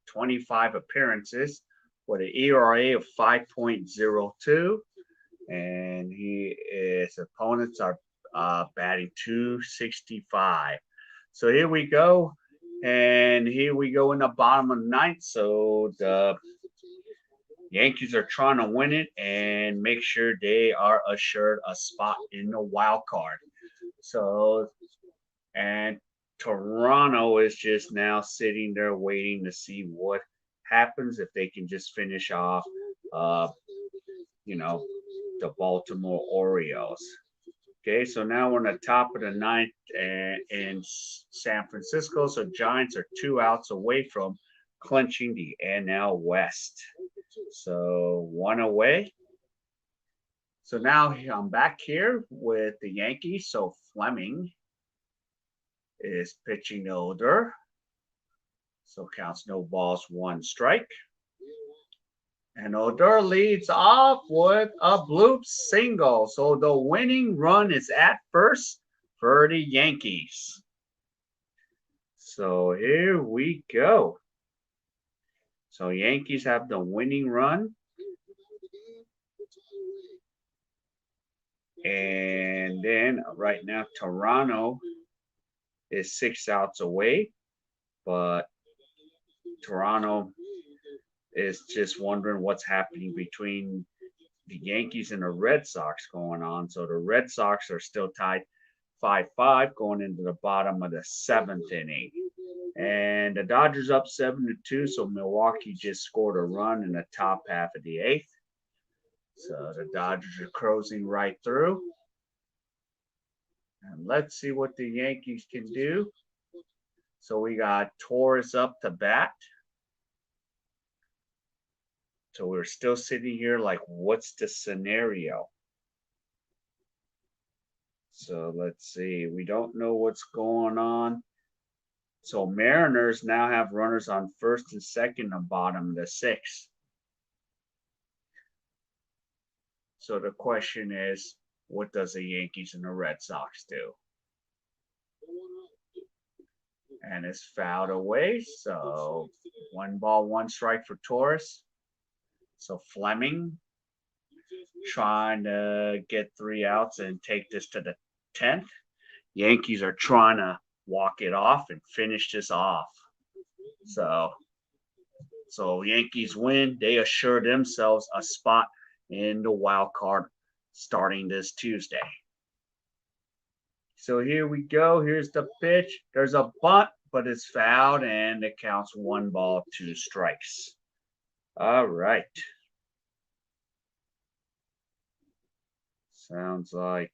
25 appearances with an ERA of 5.02, and his opponents are batting 265. So here we go, and here we go in the bottom of the ninth. So the Yankees are trying to win it and make sure they are assured a spot in the wild card. So, and Toronto is just now sitting there waiting to see what happens if they can just finish off, uh, you know, the Baltimore Orioles. Okay, so now we're on the top of the ninth in San Francisco. So Giants are 2 outs away from clinching the N.L West. So one away. So now I'm back here with the Yankees. So Fleming is pitching older. So counts no balls, 1 strike. And Odor leads off with a bloop single. So the winning run is at first for the Yankees. So here we go. So Yankees have the winning run. And then right now, Toronto is 6 outs away. But Toronto is just wondering what's happening between the Yankees and the Red Sox going on. So the Red Sox are still tied 5-5 going into the bottom of the 7th inning. And the Dodgers up 7-2. So Milwaukee just scored a run in the top half of the 8th. So the Dodgers are cruising right through. And let's see what the Yankees can do. So we got Torres up to bat. So we're still sitting here like, what's the scenario? So let's see. We don't know what's going on. So Mariners now have runners on first and second and bottom of the 6th. So the question is, what does the Yankees and the Red Sox do? And it's fouled away. So 1 ball, 1 strike for Torres. So Fleming trying to get 3 outs and take this to the 10th. Yankees are trying to walk it off and finish this off. So Yankees win. They assure themselves a spot in the wild card starting this Tuesday. So here we go. Here's the pitch. There's a bunt, but it's fouled, and it counts 1 ball, 2 strikes. All right. Sounds like.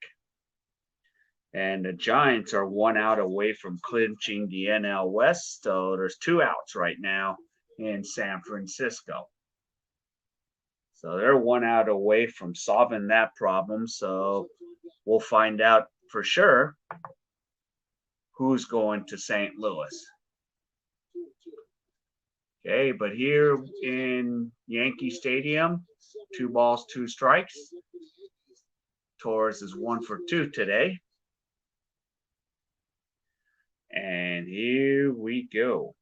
And the Giants are 1 out away from clinching the NL West. So there's 2 outs right now in San Francisco. So they're 1 out away from solving that problem. So we'll find out for sure who's going to St. Louis. Okay, but here in Yankee Stadium, 2 balls, 2 strikes. Torres is 1 for 2 today. And here we go.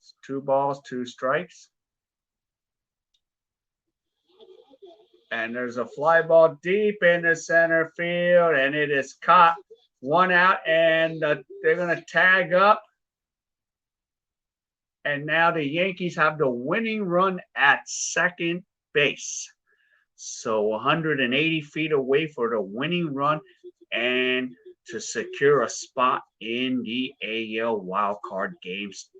It's 2 balls, 2 strikes. And there's a fly ball deep in the center field, and it is caught. 1 out, and they're going to tag up. And now the Yankees have the winning run at second base. So 180 feet away for the winning run and to secure a spot in the A.L Wild Card games.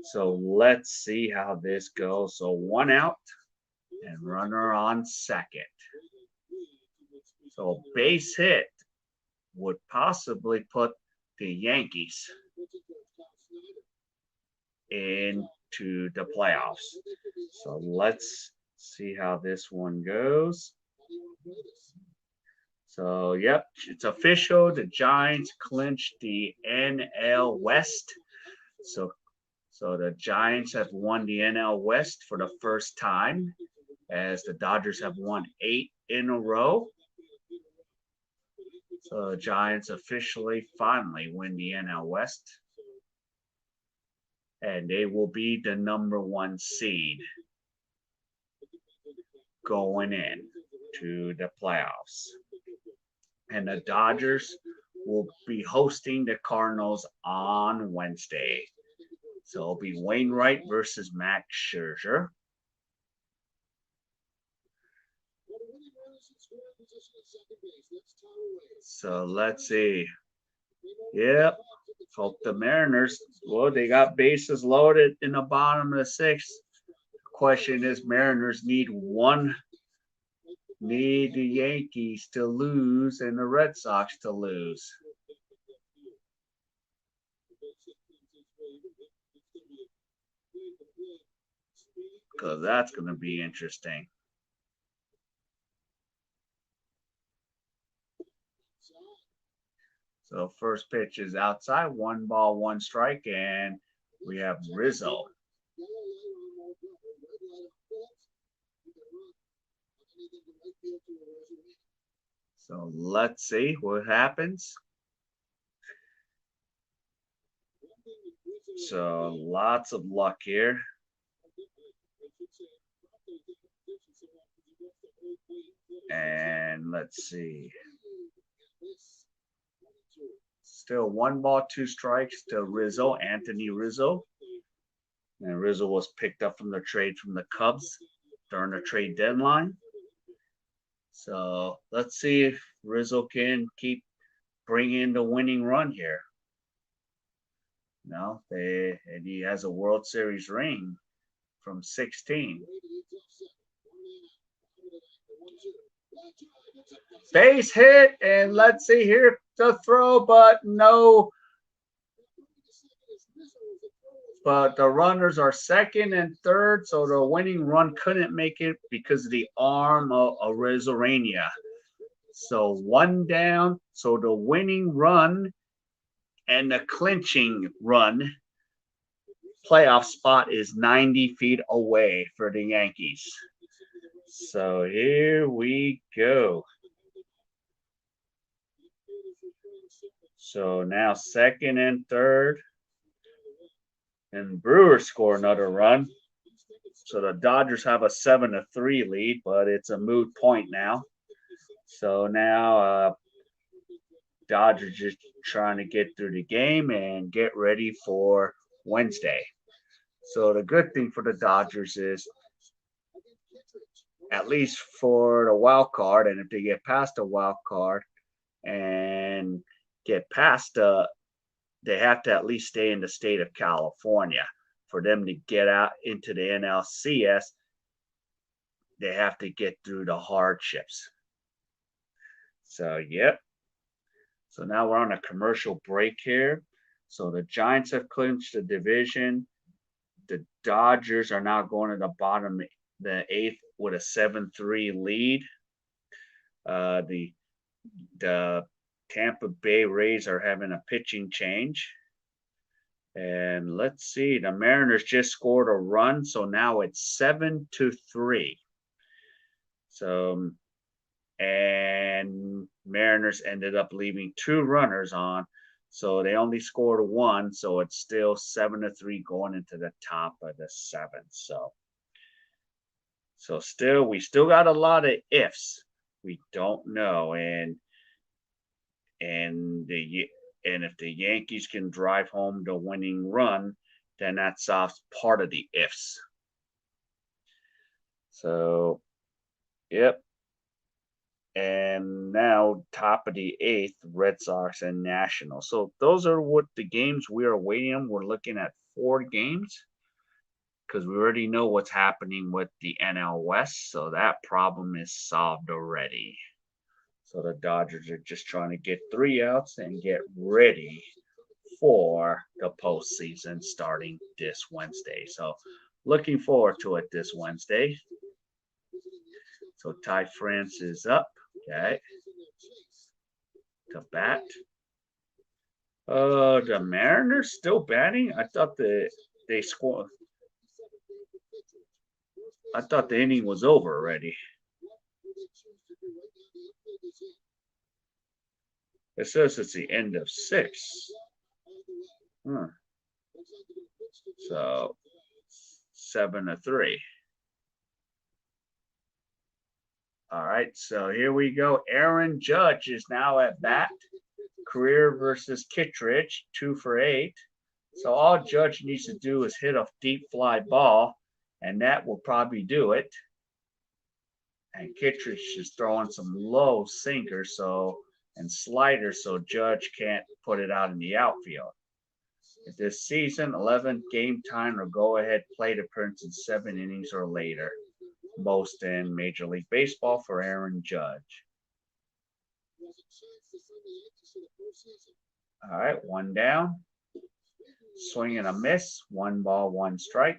So let's see how this goes. So 1 out and runner on second. So base hit would possibly put the Yankees into the playoffs. So let's see how this one goes. So, yep, it's official. The Giants clinched the N.L West. So the Giants have won the N.L West for the first time. as the Dodgers have won 8 in a row. So the Giants officially finally win the N.L West. And they will be the #1 seed going in to the playoffs. And the Dodgers will be hosting the Cardinals on Wednesday. So it'll be Wainwright versus Max Scherzer. So let's see. Yep. Hope the Mariners, well, they got bases loaded in the bottom of the 6th. Question is, Mariners need the Yankees to lose and the Red Sox to lose. Because that's going to be interesting. So first pitch is outside, 1 ball, 1 strike, and we have Rizzo. So let's see what happens. So lots of luck here. And let's see. Still 1 ball, 2 strikes to Rizzo, Anthony Rizzo. And Rizzo was picked up from the trade from the Cubs during the trade deadline. So let's see if Rizzo can keep bringing the winning run here. No, and he has a World Series ring from 16. Base hit, and let's see here the throw, but no. But the runners are second and third, so the winning run couldn't make it because of the arm of Arozarena. So 1 down. So the winning run and the clinching run playoff spot is 90 feet away for the Yankees. So here we go. So now second and third. And Brewers score another run. So the Dodgers have a 7-3 lead, but it's a moot point now. So now Dodgers just trying to get through the game and get ready for Wednesday. So the good thing for the Dodgers is, at least for the wild card, and if they get past the wild card and get past they have to at least stay in the state of California. For them to get out into the NLCS, they have to get through the hardships. So, yep. So now we're on a commercial break here. So the Giants have clinched the division. The Dodgers are now going to the bottom, the 8th, with a 7-3 lead. The Tampa Bay Rays are having a pitching change. And let's see, the Mariners just scored a run, so now it's 7-3. So, and Mariners ended up leaving 2 runners on, so they only scored 1, so it's still 7-3 going into the top of the 7th. So still, we still got a lot of ifs. We don't know, and if the Yankees can drive home the winning run, then that solves part of the ifs. So, yep. And now top of the 8th, Red Sox and Nationals. So those are what the games we are waiting. We're looking at 4 games because we already know what's happening with the N.L West. So that problem is solved already. So the Dodgers are just trying to get 3 outs and get ready for the postseason starting this Wednesday. So looking forward to it this Wednesday. So Ty France is up. Okay. To bat. The Mariners still batting? I thought they scored. I thought the inning was over already. It says it's the end of 6. So 7-3. All right, so here we go. Aaron Judge is now at bat. Career versus Kittredge, 2 for 8. So all Judge needs to do is hit a deep fly ball, and that will probably do it. And Kittredge is throwing some low sinkers and sliders, so Judge can't put it out in the outfield. This season, 11 game time or go-ahead plate appearance in 7 innings or later, most in Major League Baseball for Aaron Judge. All right, 1 down. Swing and a miss. 1 ball, 1 strike.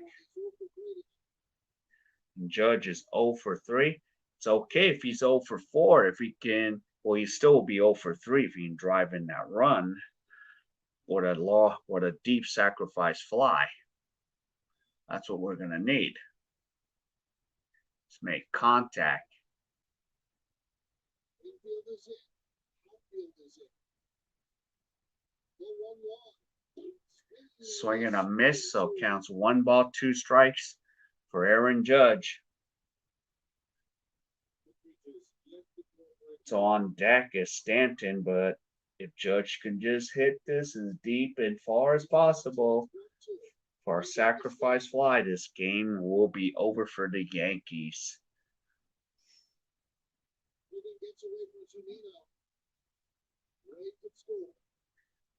And Judge is 0 for 3. It's okay if he's 0 for 4. If he can, well, he still will be 0 for 3 if he can drive in that run or a deep sacrifice fly. That's what we're going to need. Let's make contact. Swing and a miss, so counts 1 ball, 2 strikes for Aaron Judge. So on deck is Stanton, but if Judge can just hit this as deep and far as possible for a sacrifice fly, this game will be over for the Yankees.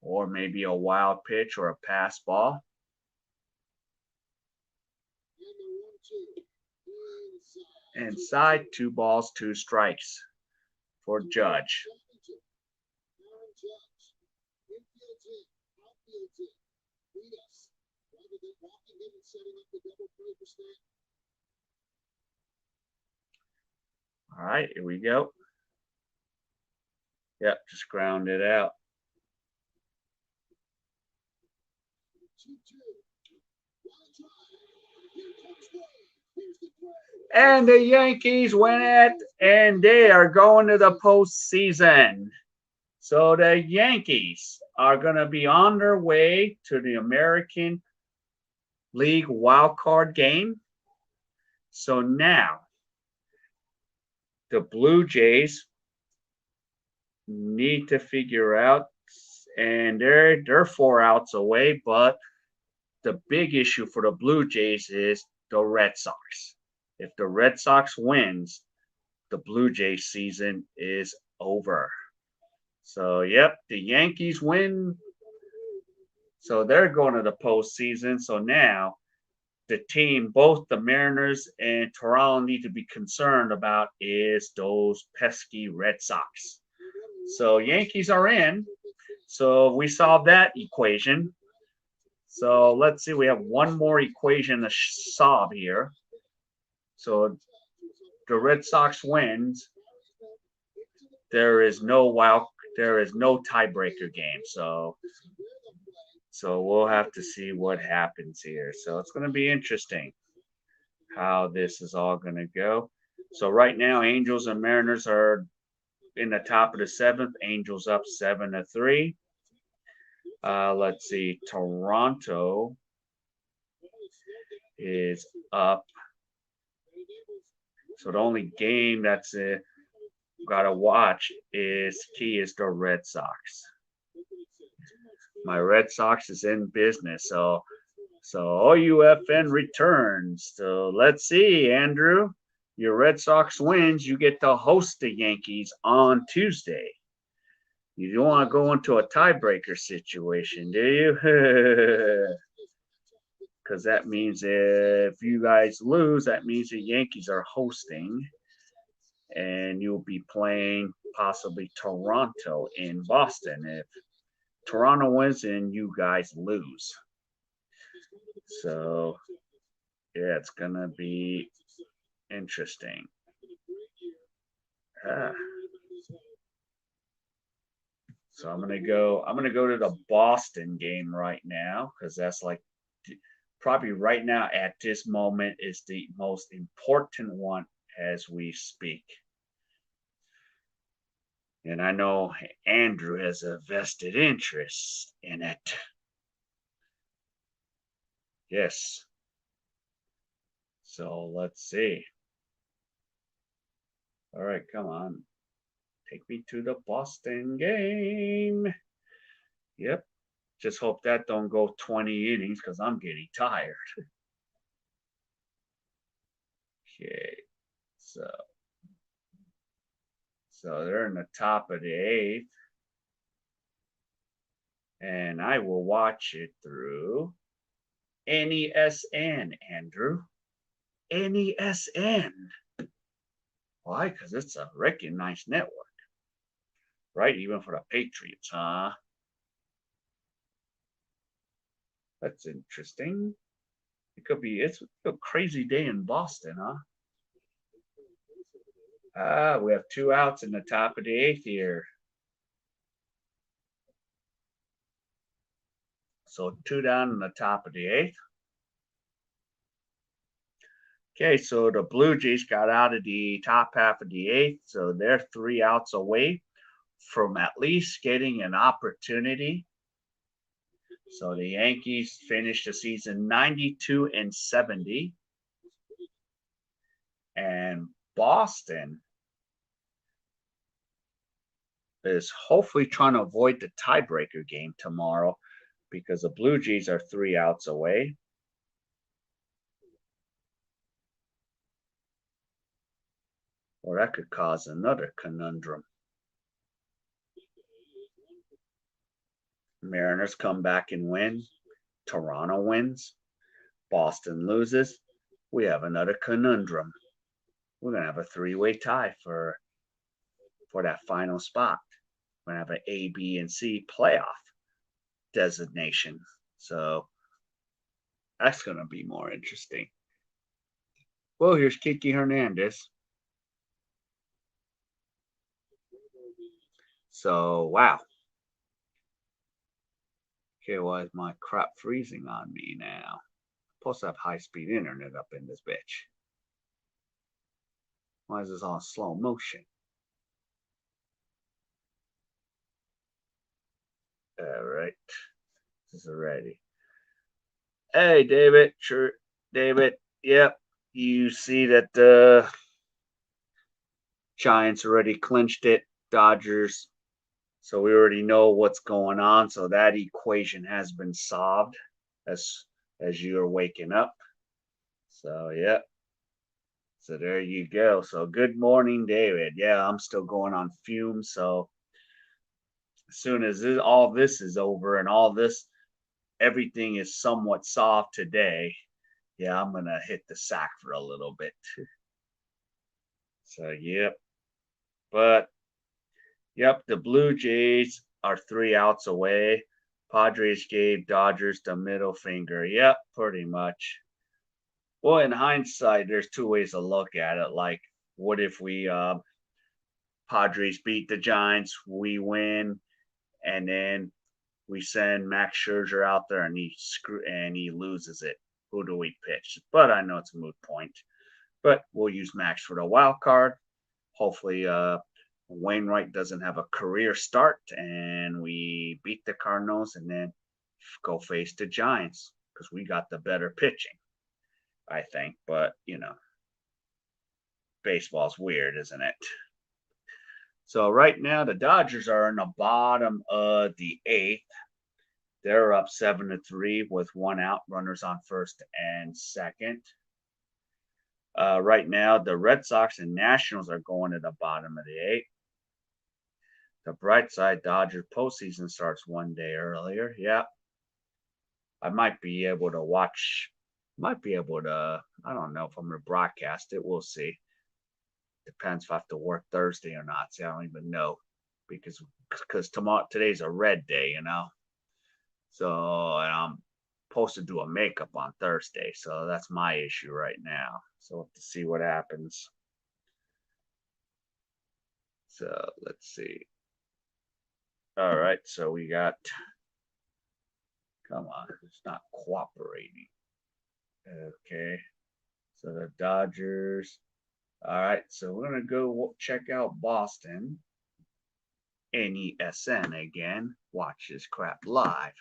Or maybe a wild pitch or a pass ball. Inside, 2 balls, 2 strikes for Judge. All right, here we go. Yep, just ground it out. And the Yankees win it, and they are going to the postseason. So the Yankees are going to be on their way to the American League Wild Card game. So now the Blue Jays need to figure out, and they're 4 outs away, but the big issue for the Blue Jays is the Red Sox. If the Red Sox wins, the Blue Jays season is over. So, yep, the Yankees win. So they're going to the postseason. So now the team, both the Mariners and Toronto, need to be concerned about is those pesky Red Sox. So Yankees are in. So we solved that equation. So let's see, we have one more equation to solve here. So the Red Sox wins. There is no tiebreaker game. So we'll have to see what happens here. So it's going to be interesting how this is all going to go. So right now, Angels and Mariners are in the top of the 7th. Angels up 7-3. Let's see, Toronto is up. So the only game that's got to watch is the Red Sox. My Red Sox is in business, so OUFN returns. So let's see, Andrew, your Red Sox wins. You get to host the Yankees on Tuesday. You don't want to go into a tiebreaker situation, do you? Because that means if you guys lose, that means the Yankees are hosting, and you'll be playing possibly Toronto in Boston. If Toronto wins and you guys lose. So, yeah, it's going to be interesting. So I'm going to go to the Boston game right now because that's like probably right now at this moment is the most important one as we speak. And I know Andrew has a vested interest in it. Yes. So let's see. All right, come on. Take me to the Boston game. Yep. Just hope that don't go 20 innings because I'm getting tired. Okay. So they're in the top of the eighth. And I will watch it through NESN, Andrew. NESN. Why? Because it's a recognized network. Right? Even for the Patriots, huh? That's interesting. It's a crazy day in Boston, huh? We have 2 outs in the top of the eighth here. So 2 down in the top of the eighth. Okay, so the Blue Jays got out of the top half of the eighth, so they're 3 outs away from at least getting an opportunity. So the Yankees finished the season 92-70. And Boston is hopefully trying to avoid the tiebreaker game tomorrow because the Blue Jays are 3 outs away. Or that could cause another conundrum. Mariners come back and win. Toronto wins. Boston loses. We have another conundrum. We're going to have a 3-way tie for that final spot. We're going to have an A, B, and C playoff designation. So that's going to be more interesting. Well, here's Kiki Hernandez. So, wow. Okay, why is my crap freezing on me now? I'm supposed to have high-speed internet up in this bitch. Why is this all slow motion? All right. This is ready. Hey, David. Sure, David. Yep. You see that the Giants already clinched it. Dodgers. So we already know what's going on. So that equation has been solved as you are waking up. So yeah. So there you go. So good morning, David. Yeah, I'm still going on fumes. So as soon as all this is over and everything is somewhat soft today, yeah, I'm gonna hit the sack for a little bit. So yep. But yep, the Blue Jays are 3 outs away. Padres gave Dodgers the middle finger. Yep, pretty much. Well, in hindsight, there's 2 ways to look at it. Like, what if we Padres beat the Giants, we win, and then we send Max Scherzer out there and he loses it. Who do we pitch? But I know it's a moot point. But we'll use Max for the wild card. Hopefully, Wainwright doesn't have a career start and we beat the Cardinals and then go face the Giants because we got the better pitching, I think. But, baseball's weird, isn't it? So right now the Dodgers are in the bottom of the eighth. They're up 7-3 with 1 out, runners on first and second. Right now the Red Sox and Nationals are going to the bottom of the eighth. The bright side, Dodgers postseason starts 1 day earlier. Yeah. I might be able to watch. I don't know if I'm going to broadcast it. We'll see. Depends if I have to work Thursday or not. See, I don't even know because today's a red day, So and I'm supposed to do a makeup on Thursday, so that's my issue right now. So we'll have to see what happens. So let's see. All right, so we got. Come on, it's not cooperating. Okay. So the Dodgers. All right. So we're going to go check out Boston. NESN again. Watch this crap live.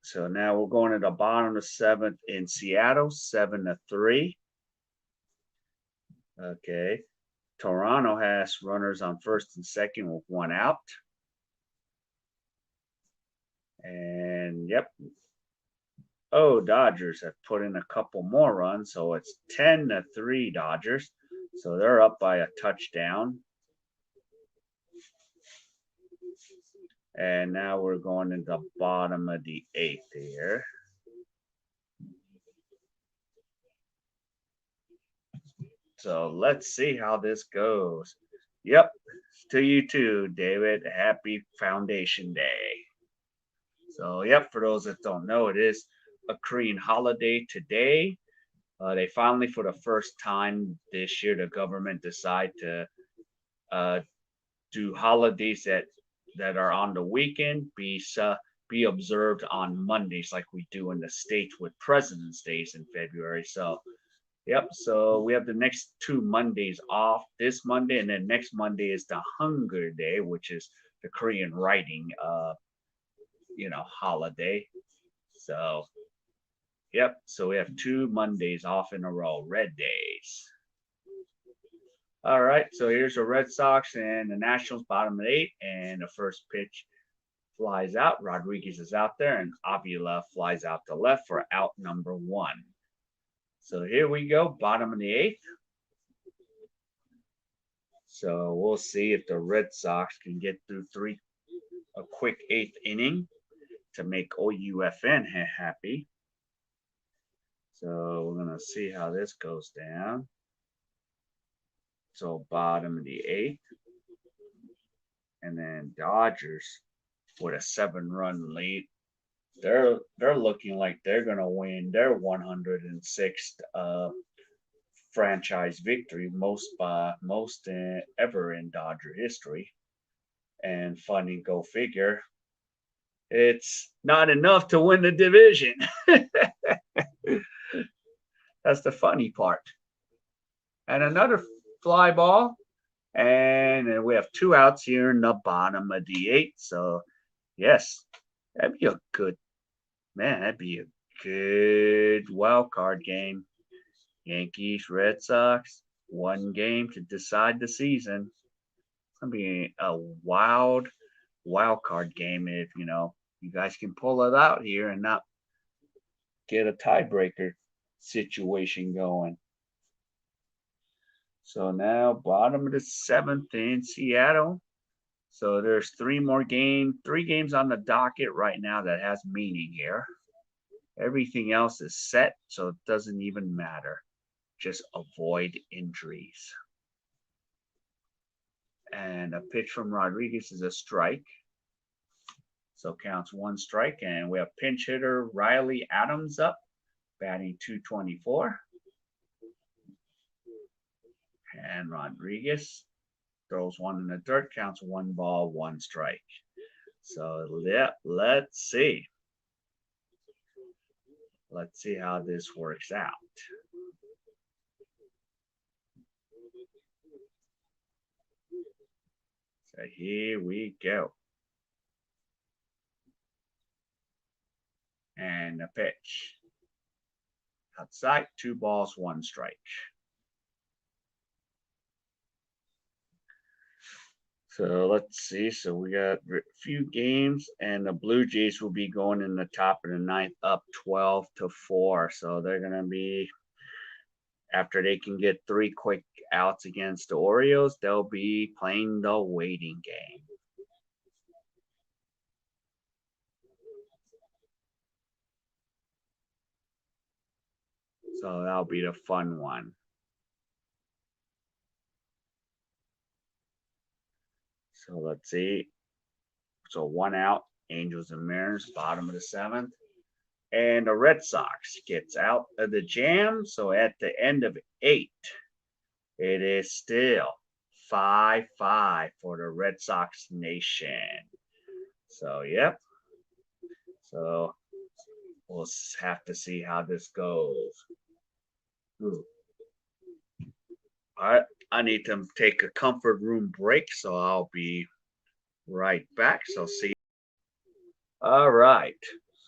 So now we're going to the bottom of the seventh in Seattle, 7-3. Okay. Toronto has runners on first and second with one out. And yep. Oh, Dodgers have put in a couple more runs, so it's 10-3 Dodgers. So they're up by a touchdown. And now we're going to the bottom of the eighth here. So let's see how this goes. Yep. To you too, David. Happy Foundation Day. So, yep, for those that don't know, it is a Korean holiday today. They finally, for the first time this year, the government decided to do holidays that are on the weekend be observed on Mondays, like we do in the states with President's Days in February. So, yep. So we have the next 2 Mondays off. This Monday and then next Monday is the Hunger Day, which is the Korean writing, holiday. So, yep. So we have 2 Mondays off in a row, red days. All right. So here's the Red Sox and the Nationals, bottom of the eighth, and the first pitch flies out. Rodriguez is out there, and Avila flies out to left for out number one. So here we go, bottom of the eighth. So we'll see if the Red Sox can get through a quick eighth inning to make OUFN happy. So we're going to see how this goes down. So bottom of the eighth. And then Dodgers with a 7-run lead. They're looking like they're going to win their 106th franchise victory, most ever in Dodger history. And funny, go figure, it's not enough to win the division. That's the funny part. And another fly ball. And we have 2 outs here in the bottom of the eighth. So, yes, that'd be that'd be a good wild card game. Yankees, Red Sox, one game to decide the season. It's going to be a wild card game if, you guys can pull it out here and not get a tiebreaker situation going. So now bottom of the seventh in Seattle. So there's 3 games on the docket right now that has meaning here. Everything else is set, so it doesn't even matter. Just avoid injuries. And a pitch from Rodriguez is a strike. So counts 1 strike, and we have pinch hitter Riley Adams up, batting .224. And Rodriguez throws one in the dirt, counts 1 ball, 1 strike. So yeah, let's see. Let's see how this works out. So here we go. And a pitch. Outside, 2 balls, 1 strike. So let's see. So we got a few games, and the Blue Jays will be going in the top of the ninth, up 12-4. So they're going to be, after they can get 3 quick outs against the Orioles, they'll be playing the waiting game. So that'll be the fun one. So let's see. So 1 out, Angels and Mariners, bottom of the 7th. And the Red Sox gets out of the jam. So at the end of 8, it is still 5-5 for the Red Sox Nation. So, yep. So we'll have to see how this goes. Ooh. All right, I need to take a comfort room break, so I'll be right back. So see. All right.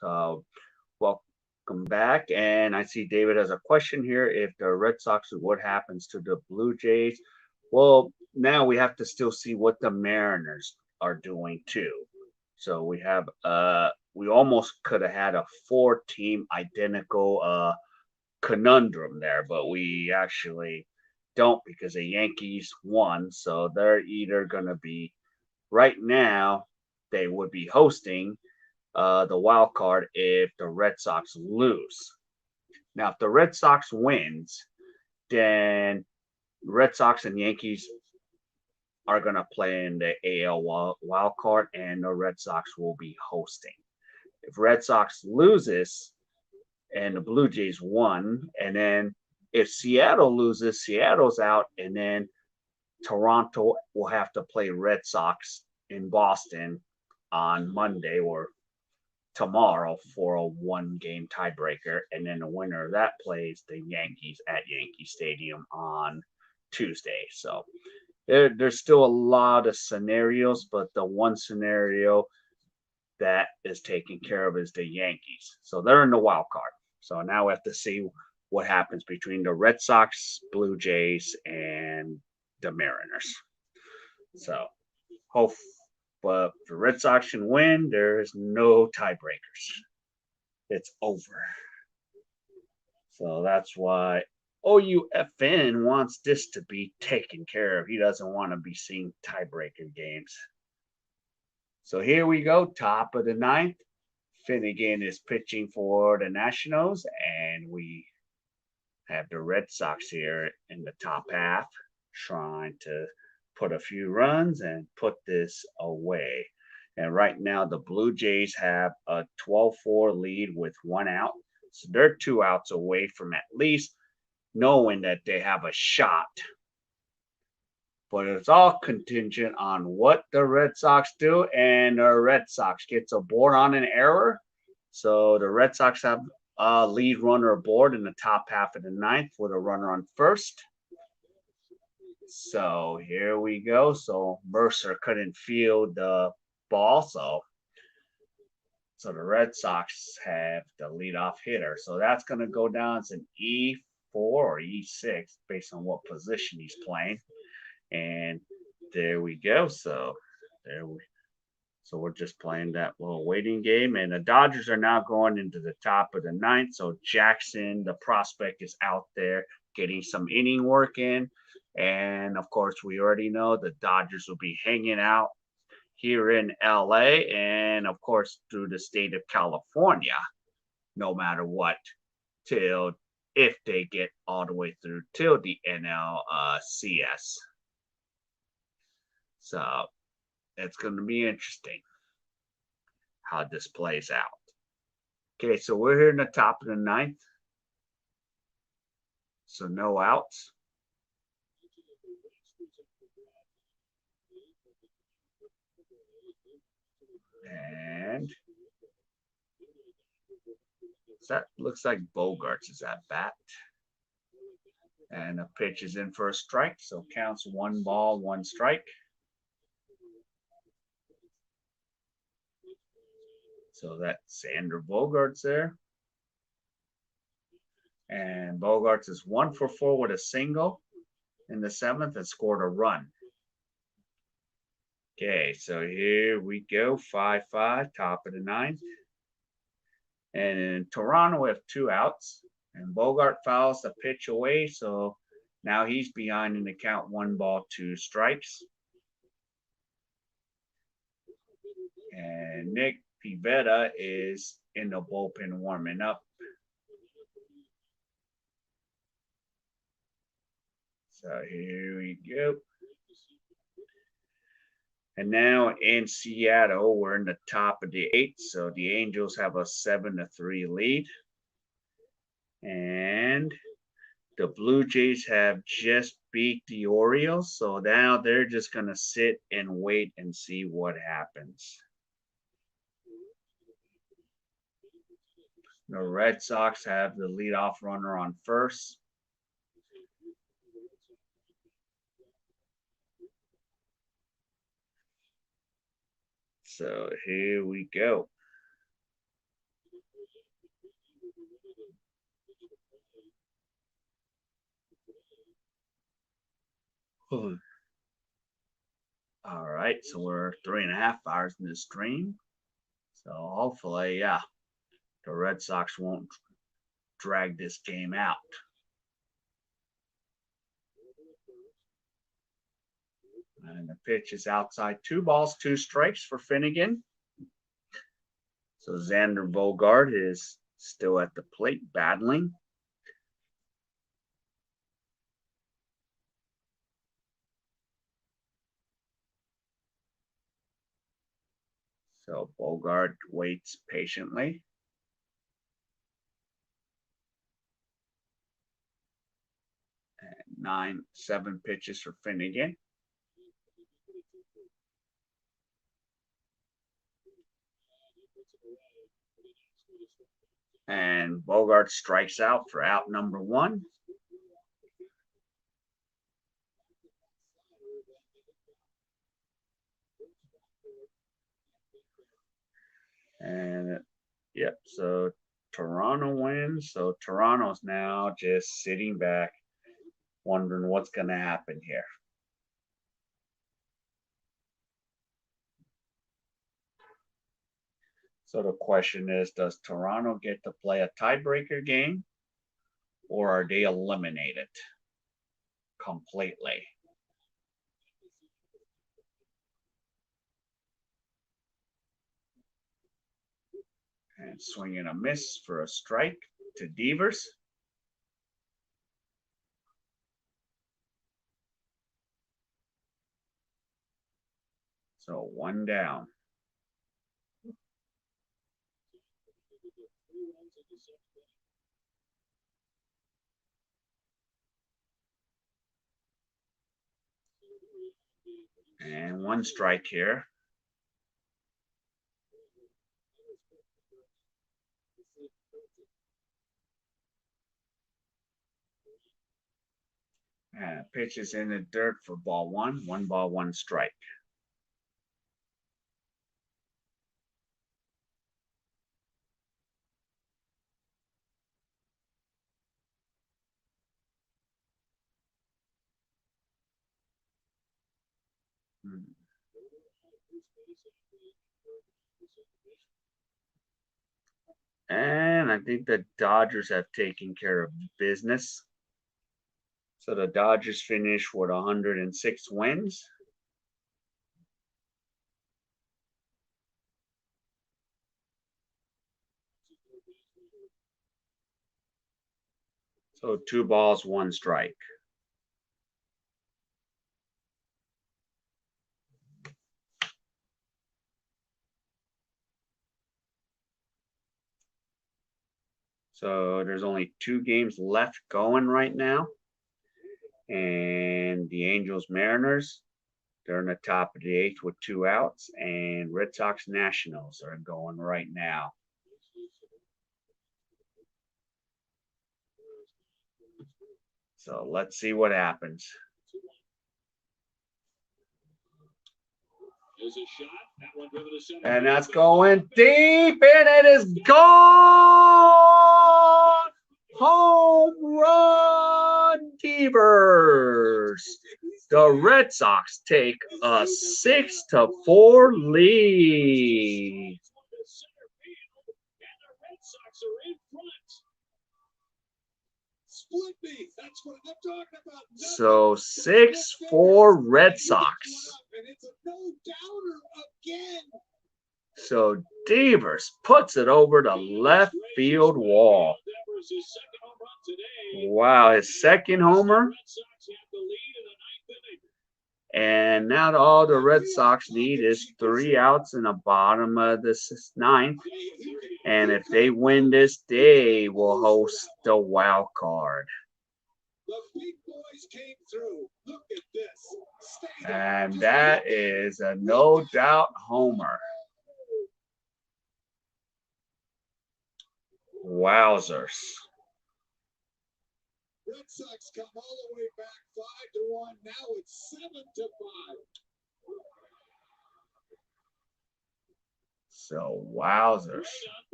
So welcome back. And I see David has a question here. If the Red Sox, what happens to the Blue Jays? Well, now we have to still see what the Mariners are doing too. So we almost could have had a 4-team identical conundrum there, but we actually don't because the Yankees won. So they're either going to be right now, they would be hosting the wild card if the Red Sox lose. Now, if the Red Sox wins, then Red Sox and Yankees are going to play in the A.L Wild Card, and the Red Sox will be hosting. If Red Sox loses and the Blue Jays won, and then if Seattle loses, Seattle's out, and then Toronto will have to play Red Sox in Boston on Monday or tomorrow for a 1-game tiebreaker, and then the winner of that plays the Yankees at Yankee Stadium on Tuesday. So there's still a lot of scenarios, but the one scenario that is taken care of is the Yankees. So they're in the wild card. So now we have to see what happens between the Red Sox, Blue Jays, and the Mariners. So hope, but if the Red Sox can win, there's no tiebreakers. It's over. So that's why OUFN wants this to be taken care of. He doesn't want to be seeing tiebreaker games. So here we go, top of the ninth. Finnegan is pitching for the Nationals, and we have the Red Sox here in the top half, trying to put a few runs and put this away. And right now, the Blue Jays have a 12-4 lead with 1 out. So they're 2 outs away from at least knowing that they have a shot. But it's all contingent on what the Red Sox do, and the Red Sox gets aboard on an error. So the Red Sox have a lead runner aboard in the top half of the ninth with a runner on first. So here we go. So Mercer couldn't field the ball, so the Red Sox have the leadoff hitter. So that's going to go down as an E4 or E6 based on what position he's playing. And there we go. So we're just playing that little waiting game. And the Dodgers are now going into the top of the ninth. So Jackson, the prospect, is out there getting some inning work in. And of course, we already know the Dodgers will be hanging out here in LA and of course through the state of California, no matter what, till if they get all the way through till the NLCS. So it's going to be interesting how this plays out. Okay, so we're here in the top of the ninth. So no outs. And that looks like Bogarts is at bat. And the pitch is in for a strike, so counts 1 ball, 1 strike. So that's Xander Bogaerts there. And Bogarts is 1 for 4 with a single in the 7th and scored a run. Okay, so here we go, 5-5, top of the 9th. And in Toronto, we have 2 outs. And Bogart fouls the pitch away, so now he's behind in the count, 1 ball, 2 strikes. And Nick Pivetta is in the bullpen warming up. So here we go. And now in Seattle, we're in the top of the 8th. So the Angels have a 7-3 lead. And the Blue Jays have just beat the Orioles. So now they're just going to sit and wait and see what happens. The Red Sox have the leadoff runner on first. So here we go. All right, so we're 3.5 hours in the stream. So hopefully, yeah, the Red Sox won't drag this game out. And the pitch is outside. 2 balls, 2 strikes for Finnegan. So Xander Bogart is still at the plate battling. So Bogart waits patiently. And 7 pitches for Finnegan. And Bogart strikes out for out number 1. And yep, so Toronto wins. So Toronto's now just sitting back, wondering what's going to happen here. So the question is, does Toronto get to play a tiebreaker game, or are they eliminated completely? And swing and a miss for a strike to Devers. So 1 down. And 1 strike here. And pitch is in the dirt for ball 1. 1 ball, 1 strike. And I think the Dodgers have taken care of business. So the Dodgers finish with 106 wins. So 2 balls, 1 strike. So there's only 2 games left going right now. And the Angels Mariners, they're in the top of the 8th with 2 outs. And Red Sox Nationals are going right now. So let's see what happens. And that's going deep, and it is gone. Home run, Devers. The Red Sox take a 6-4 lead. So 6-4 Red Sox. So Devers puts it over the left field wall. Wow, his 2nd homer. And now all the Red Sox need is 3 outs in the bottom of the 9th. And if they win this, they will host the wild card. And that is a no doubt homer. Wowzers. Red Sox come all the way back 5-1. Now it's 7-5. So wowzers. Right out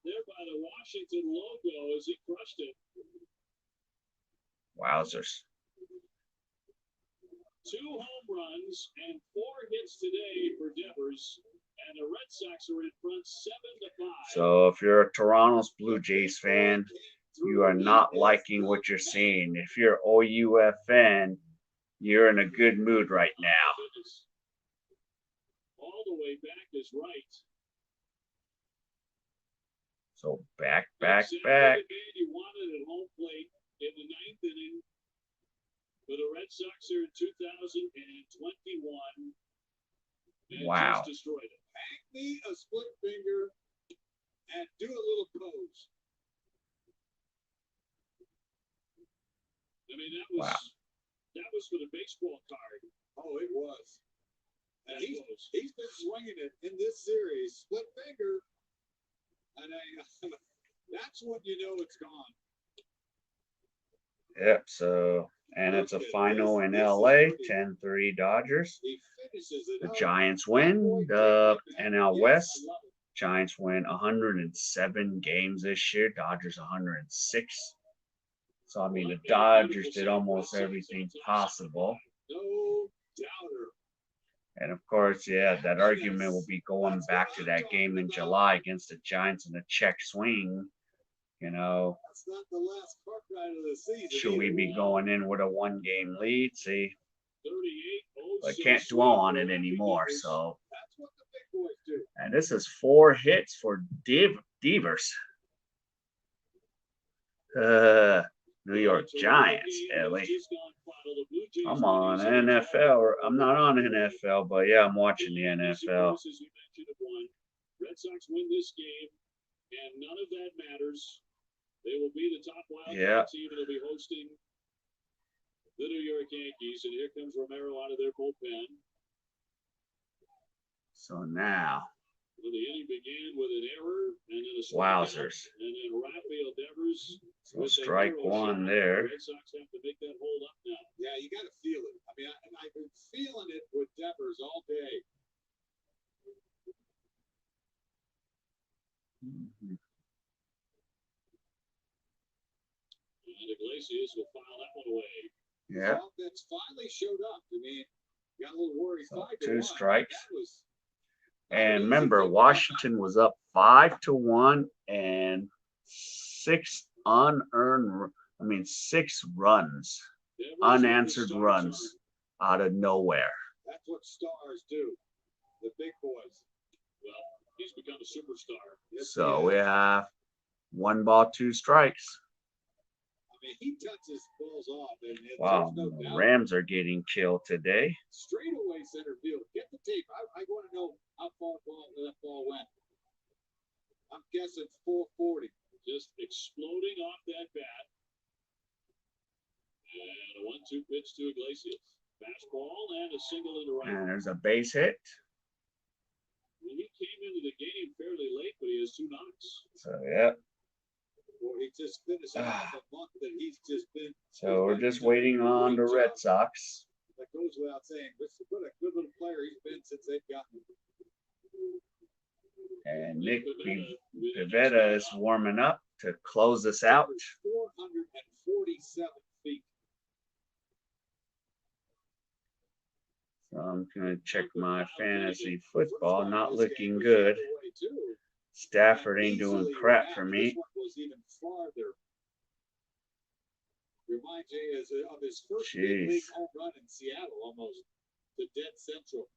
there by the Washington logo as he crushed it. Wowzers. 2 home runs and 4 hits today for Devers, and the Red Sox are in front 7-5. So if you're a Toronto's Blue Jays fan, you are not liking what you're seeing. If you're OUF fan, you're in a good mood right now. All the way back is right. So back. You wanted at home plate in the 9th inning. For the Red Sox are in 2021. And wow. just destroyed it. Hang me a split finger and do a little pose. I mean, that was for the baseball card. Oh, it was. And he's been swinging it in this series, split finger, and that's when you know it's gone. Yep. So and it's a final in LA, 10-3 Dodgers. The Giants win the N.L West. Giants win 107 games this year. Dodgers 106. So, I mean, the Dodgers did almost everything possible. No doubter. And, of course, yeah, that argument will be going back to that game in July against the Giants in the check swing. You know, that's not the last park ride of the season. Should we be going in with a 1-game lead? See, I can't dwell on it anymore. So, that's what the big boys do. And this is 4 hits for Devers. New York Giants, Ellie. I'm on NFL. I'm not on NFL, but yeah, I'm watching the NFL. Red Sox win this game, and none of that matters. They will be the top wild card team, and they'll be hosting the New York Yankees. And here comes Romero out of their bullpen. So now, the inning began with an error, and then a wowzers. And then Rafael Devers. So strike 1 there. Red Sox have to make that hold up now. Yeah, you got to feel it. I mean, I've been feeling it with Devers all day. Mm-hmm. And Iglesias will file that one away. Yeah. That's finally showed up. I mean, got a little worried. So 2 strikes. And remember, Washington was up 5-1 and 6 runs, unanswered runs out of nowhere. That's what stars do. The big boys. Well, he's become a superstar. So we have 1 ball, 2 strikes. I mean, he touches balls off. And wow, the Rams are getting killed today. Straight away center field. Get the tape. I want to know how far that ball went. I'm guessing 440. Just exploding off that bat. And a 1-2 pitch to Iglesias. Fastball and a single into right. And there's a base hit. Well, he came into the game fairly late, but he has 2 knocks. So, yeah. Well, he just finished off a month that he's just been. So we're just waiting on the Red Sox. That goes without saying. What a good little player he's been since they've gotten him. And Nick Pivetta is warming up to close us out. 447 feet. So I'm going to check my fantasy football. Not looking good. Stafford ain't doing crap for me. Reminds you of his first big league home run in Seattle, almost to dead central.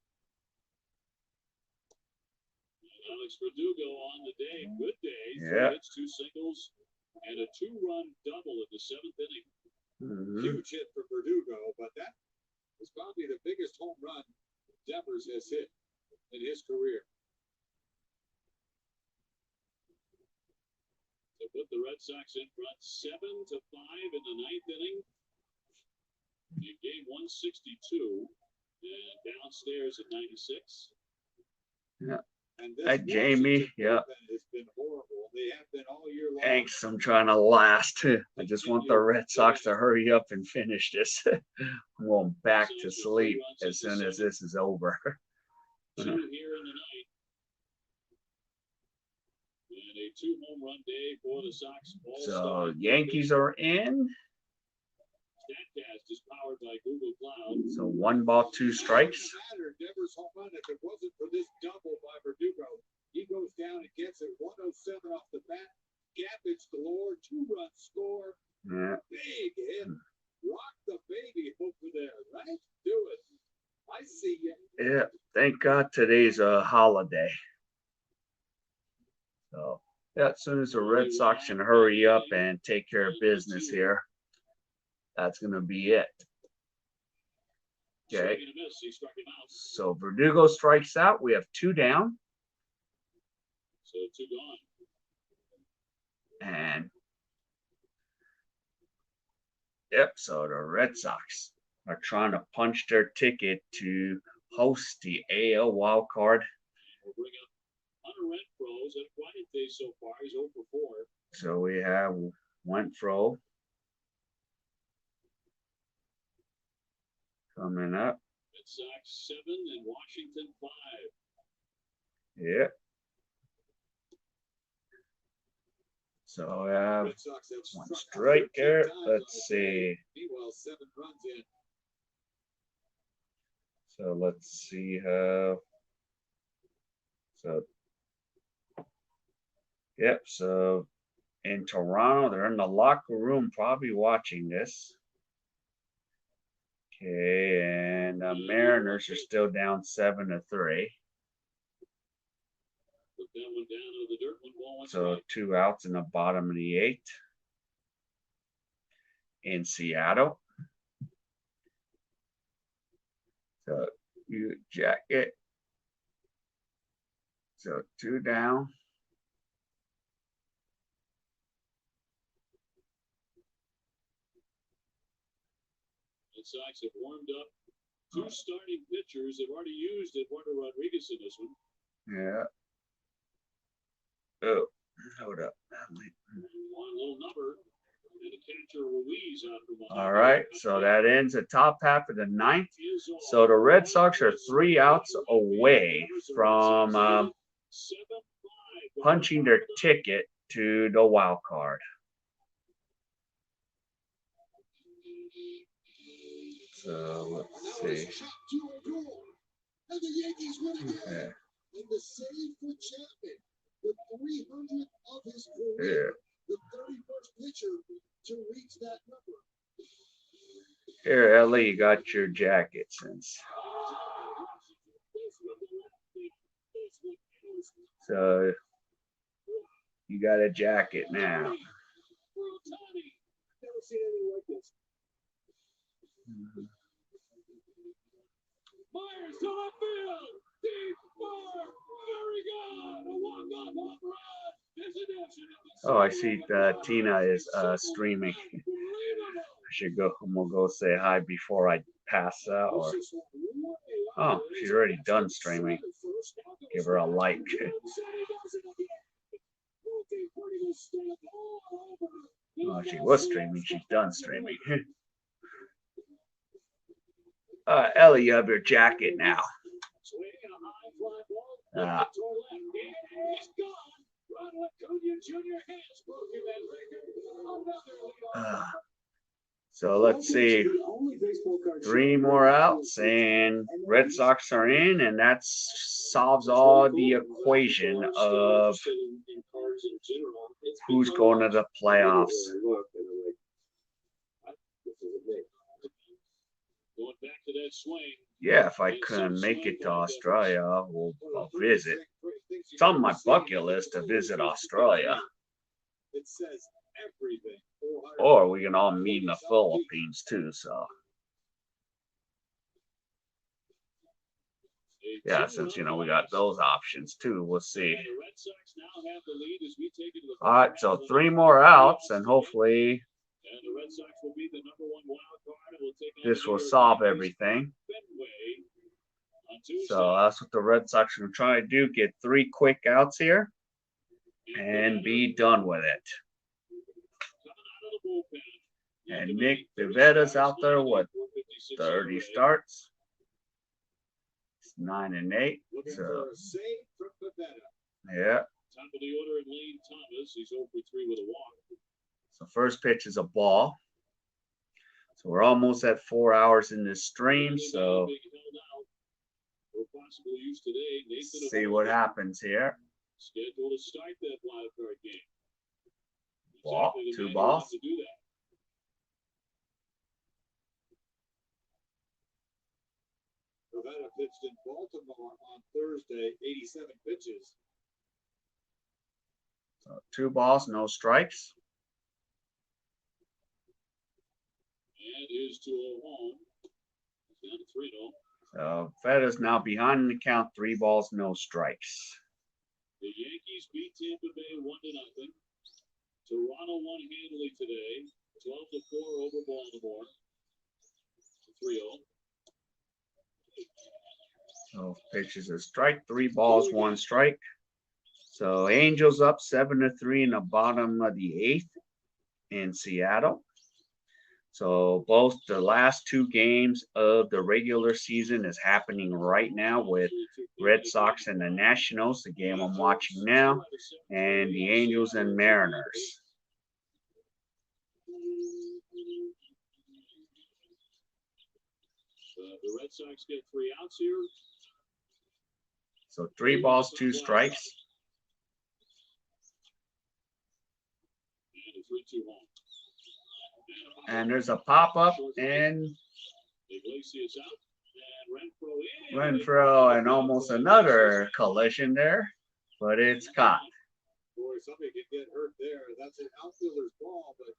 Alex Verdugo on the day. Good day. Yeah. 3 hits, 2 singles, and a 2-run double in the 7th inning. Mm-hmm. Huge hit for Verdugo, but that is probably the biggest home run Devers has hit in his career. To put the Red Sox in front 7-5 in the 9th inning. In game 162, and downstairs at 96. Yeah. Hi, Jamie. Yeah. Thanks. I'm trying to last. I just want the Red Sox to hurry up and finish this. I'm going back to sleep as soon as this is over. Two here in the night. And a 2-home run day for the Sox. So Yankees are in. Statcast is powered by Google Cloud. So 1 ball, 2 strikes. Devers home run if it wasn't for this double by Verdugo. He goes down and gets it 107 off the bat. Gappage galore, 2-run score. Yeah. Big hit. Rock the baby over there, right? Do it. I see you. Yeah. Thank God today's a holiday. So yeah, as soon as the Red Sox can hurry up and take care of business here, that's gonna be it. Okay. So Verdugo strikes out. We have 2 down. So 2 gone. And yep, so the Red Sox are trying to punch their ticket to host the A.L Wild Card. We'll bring up Hunter Renfroe's had a quiet day so far. He's 0 for 4. So we have Renfroe coming up. Red Sox 7 and Washington 5. Yeah. So we have 1 strike there. Let's see. So let's see how. So yep. So in Toronto, they're in the locker room, probably watching this. Okay, and the Mariners are still down 7-3. Put that one down to the dirt. 1 ball, 1 So strike. 2 outs in the bottom of the 8th. In Seattle. So you jack it. So 2 down. Red Sox have warmed up. 2 starting pitchers. They've already used Eduardo Rodriguez in this one. Yeah. Oh, hold up. One little number. And a catcher Ruiz out from behind. All right, so that ends the top half of the 9th. So the Red Sox are 3 outs away from punching their ticket to the wild card. So let's see. And the Yankees win again. Okay. And the save for Chapman, the 300th of his career, the 31st pitcher to reach that number. Here, Ellie, you got your jacket since. So you got a jacket now. Never seen anything like this. Myers to left field. Deep far. Very good. A walk-off home run. Oh, I see Tina is streaming. I should go. I'm gonna go say hi before I pass out. Or oh, she's already done streaming. Give her a like. Oh, she was streaming. She's done streaming. Ellie, you have your jacket now. So let's see. 3 more outs and Red Sox are in, and that solves all the equation of who's going to the playoffs. Going back to that swing. Yeah, if I can make it to Australia, I'll visit. It's on my bucket list to visit Australia. It says everything. Or we can all meet in the Philippines too, so. Yeah, since, we got those options too, we'll see. All right, so 3 more outs, and hopefully this will solve everything. So that's what the Red Sox are trying to do, get 3 quick outs here and be done with it. And Nick Pivetta's out there, what, 30 starts? It's 9-8. So, yeah. Top of the order in Lane Thomas. He's 0 for 3 with a walk. So first pitch is a ball. So we're almost at 4 hours in this stream. So see what happens here. Scheduled to start that wild card game. Ball, 2 balls. Pivetta pitched in Baltimore on Thursday, 87 pitches. So 2 balls, no strikes. And here's 2-0 home. He's down to 3-0. So Fetta's now behind in the count, 3 balls, no strikes. The Yankees beat Tampa Bay 1-0. Toronto won handily today, 12-4 over Baltimore. 3-0. So pitches a strike, 3 balls, 1 strike. So Angels up 7-3 in the bottom of the 8th in Seattle. So both the last 2 games of the regular season is happening right now with Red Sox and the Nationals, the game I'm watching now, and the Angels and Mariners. The Red Sox get 3 outs here. So 3 balls, 2 strikes. And a 3-2 home. And there's a pop-up and Iglesias out. And Renfroe and almost another collision there, but it's caught. Boy, somebody could get hurt there. That's an outfielder's ball, but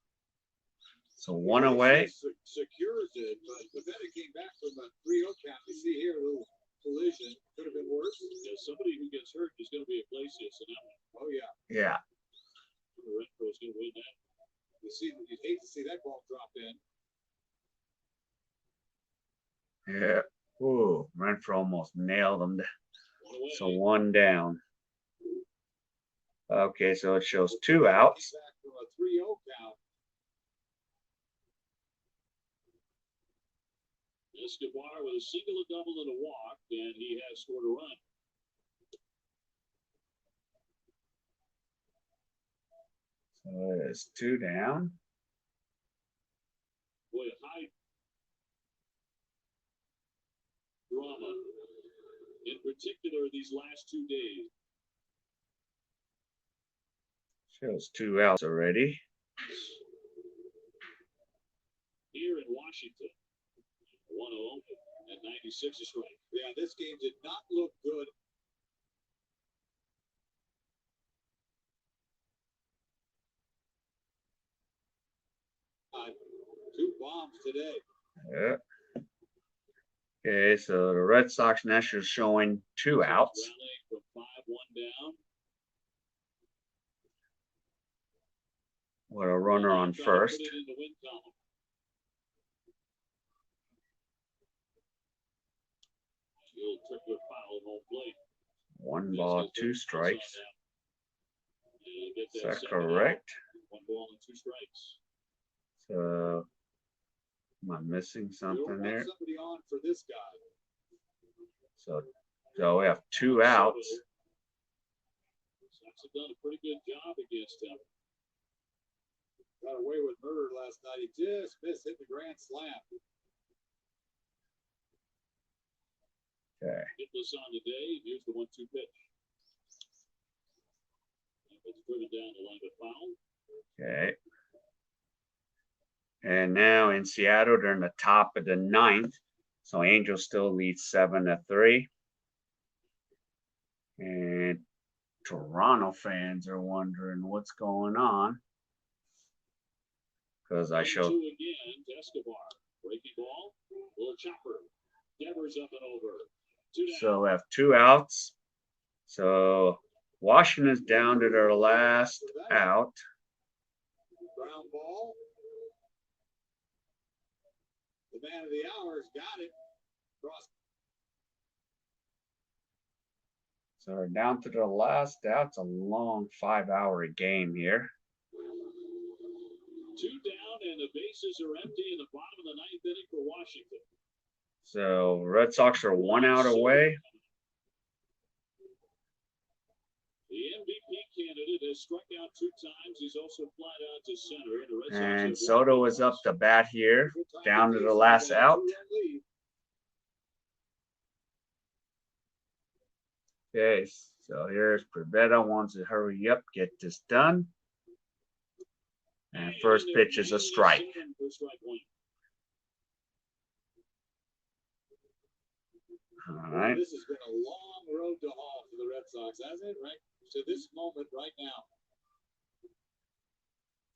so 1 away. Secures it, but Pivetta came back from a 3-0 count. You see here a little collision. Could have been worse. Yeah, somebody who gets hurt is going to be Iglesias in that one. Oh yeah. Yeah. Renfroe's going to win that. You'd hate to see that ball drop in. Yeah. Ooh, Renfroe almost nailed him. So 1 down. Okay, so it shows 2 outs. Back from a 3-0 count. Escobar with a single, a double, and a walk, and he has scored a run. So it's 2 down. Boy, high drama, in particular these last 2 days. Shows 2 outs already. Here in Washington, 1-0 and 96 is right. Yeah, this game did not look good. Two bombs today. Yeah. Okay, so the Red Sox Nationals showing 2 outs. From 5-1 down. With a runner on first. One ball, 2 strikes. Is that correct? 1 ball and 2 strikes. So, am I missing something there? Somebody on for this guy. So we have 2 outs. Sox have done a pretty good job against him. Got away with murder last night. He just missed, hit the grand slam. Okay. Hitless on today. Here's the 1-2 pitch. It's further down the line of foul. Okay. And now in Seattle, they're in the top of the 9th. So Angels still lead 7-3. And Toronto fans are wondering what's going on. Because I showed. 2 again to Escobar. Breaking ball. Little chopper. Devers up and over. 2 down. So we have 2 outs. So Washington's down to their last out. Ground ball. The man of the hour's got it. Cross. So we're down to the last. That's a long 5-hour game here. 2 down and the bases are empty in the bottom of the 9th inning for Washington. So Red Sox are 1 out away. The MVP candidate has struck out 2 times. He's also flied out to center. And, the Red Sox And Soto is up to bat here, down to the last out. Okay, so here's Privetta wants to hurry up, get this done. And first pitch is a strike. All right. This has been a long road to haul for the Red Sox, hasn't it? Right to this moment right now.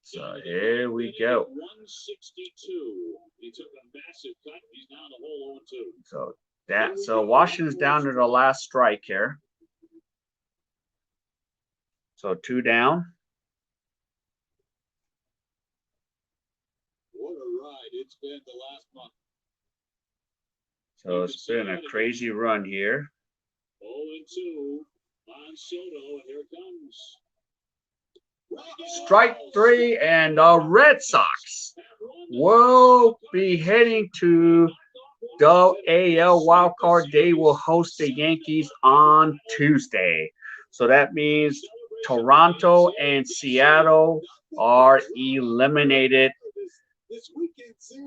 So here we go. 162. He took a massive cut. He's now in the hole 0-2. So Washington's down to the last strike here. So 2 down. What a ride it's been the last month. So it's been a crazy run here. 0-2 on Soto, and here it comes. Strike 3, and the Red Sox will be heading to the A.L Wild Card. They will host the Yankees on Tuesday. So that means Toronto and Seattle are eliminated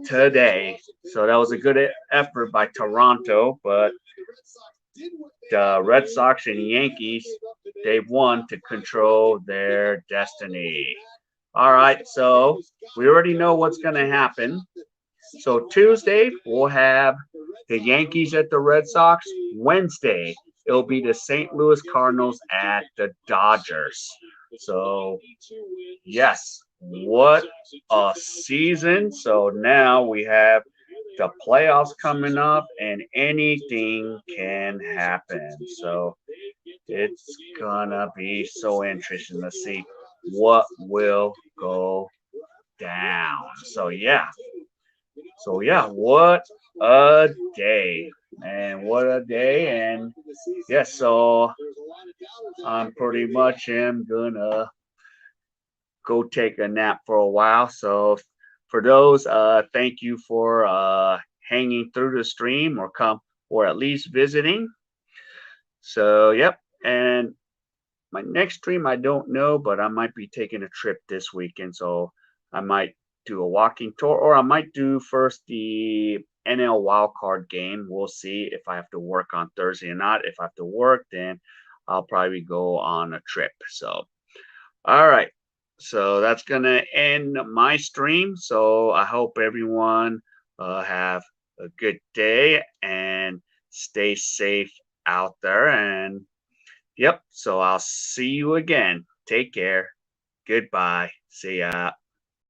today. So that was a good effort by Toronto, but the Red Sox and Yankees, they've won to control their destiny. All right, so we already know what's going to happen. So Tuesday, we'll have the Yankees at the Red Sox. Wednesday, it'll be the St. Louis Cardinals at the Dodgers. So, yes, what a season. So now we have the playoffs coming up, and anything can happen. So it's gonna be so interesting to see what will go down. So yeah, what a day, and what a day. And yes, so I'm pretty much am gonna go take a nap for a while. So for those, thank you for hanging through the stream or at least visiting. So yep, and my next stream I don't know, but I might be taking a trip this weekend, so I might do a walking tour, or I might do first the N.L Wild Card game. We'll see if I have to work on Thursday or not. If I have to work, then I'll probably go on a trip. So all right. So that's going to end my stream. So I hope everyone have a good day and stay safe out there. And yep, so I'll see you again. Take care. Goodbye. See ya.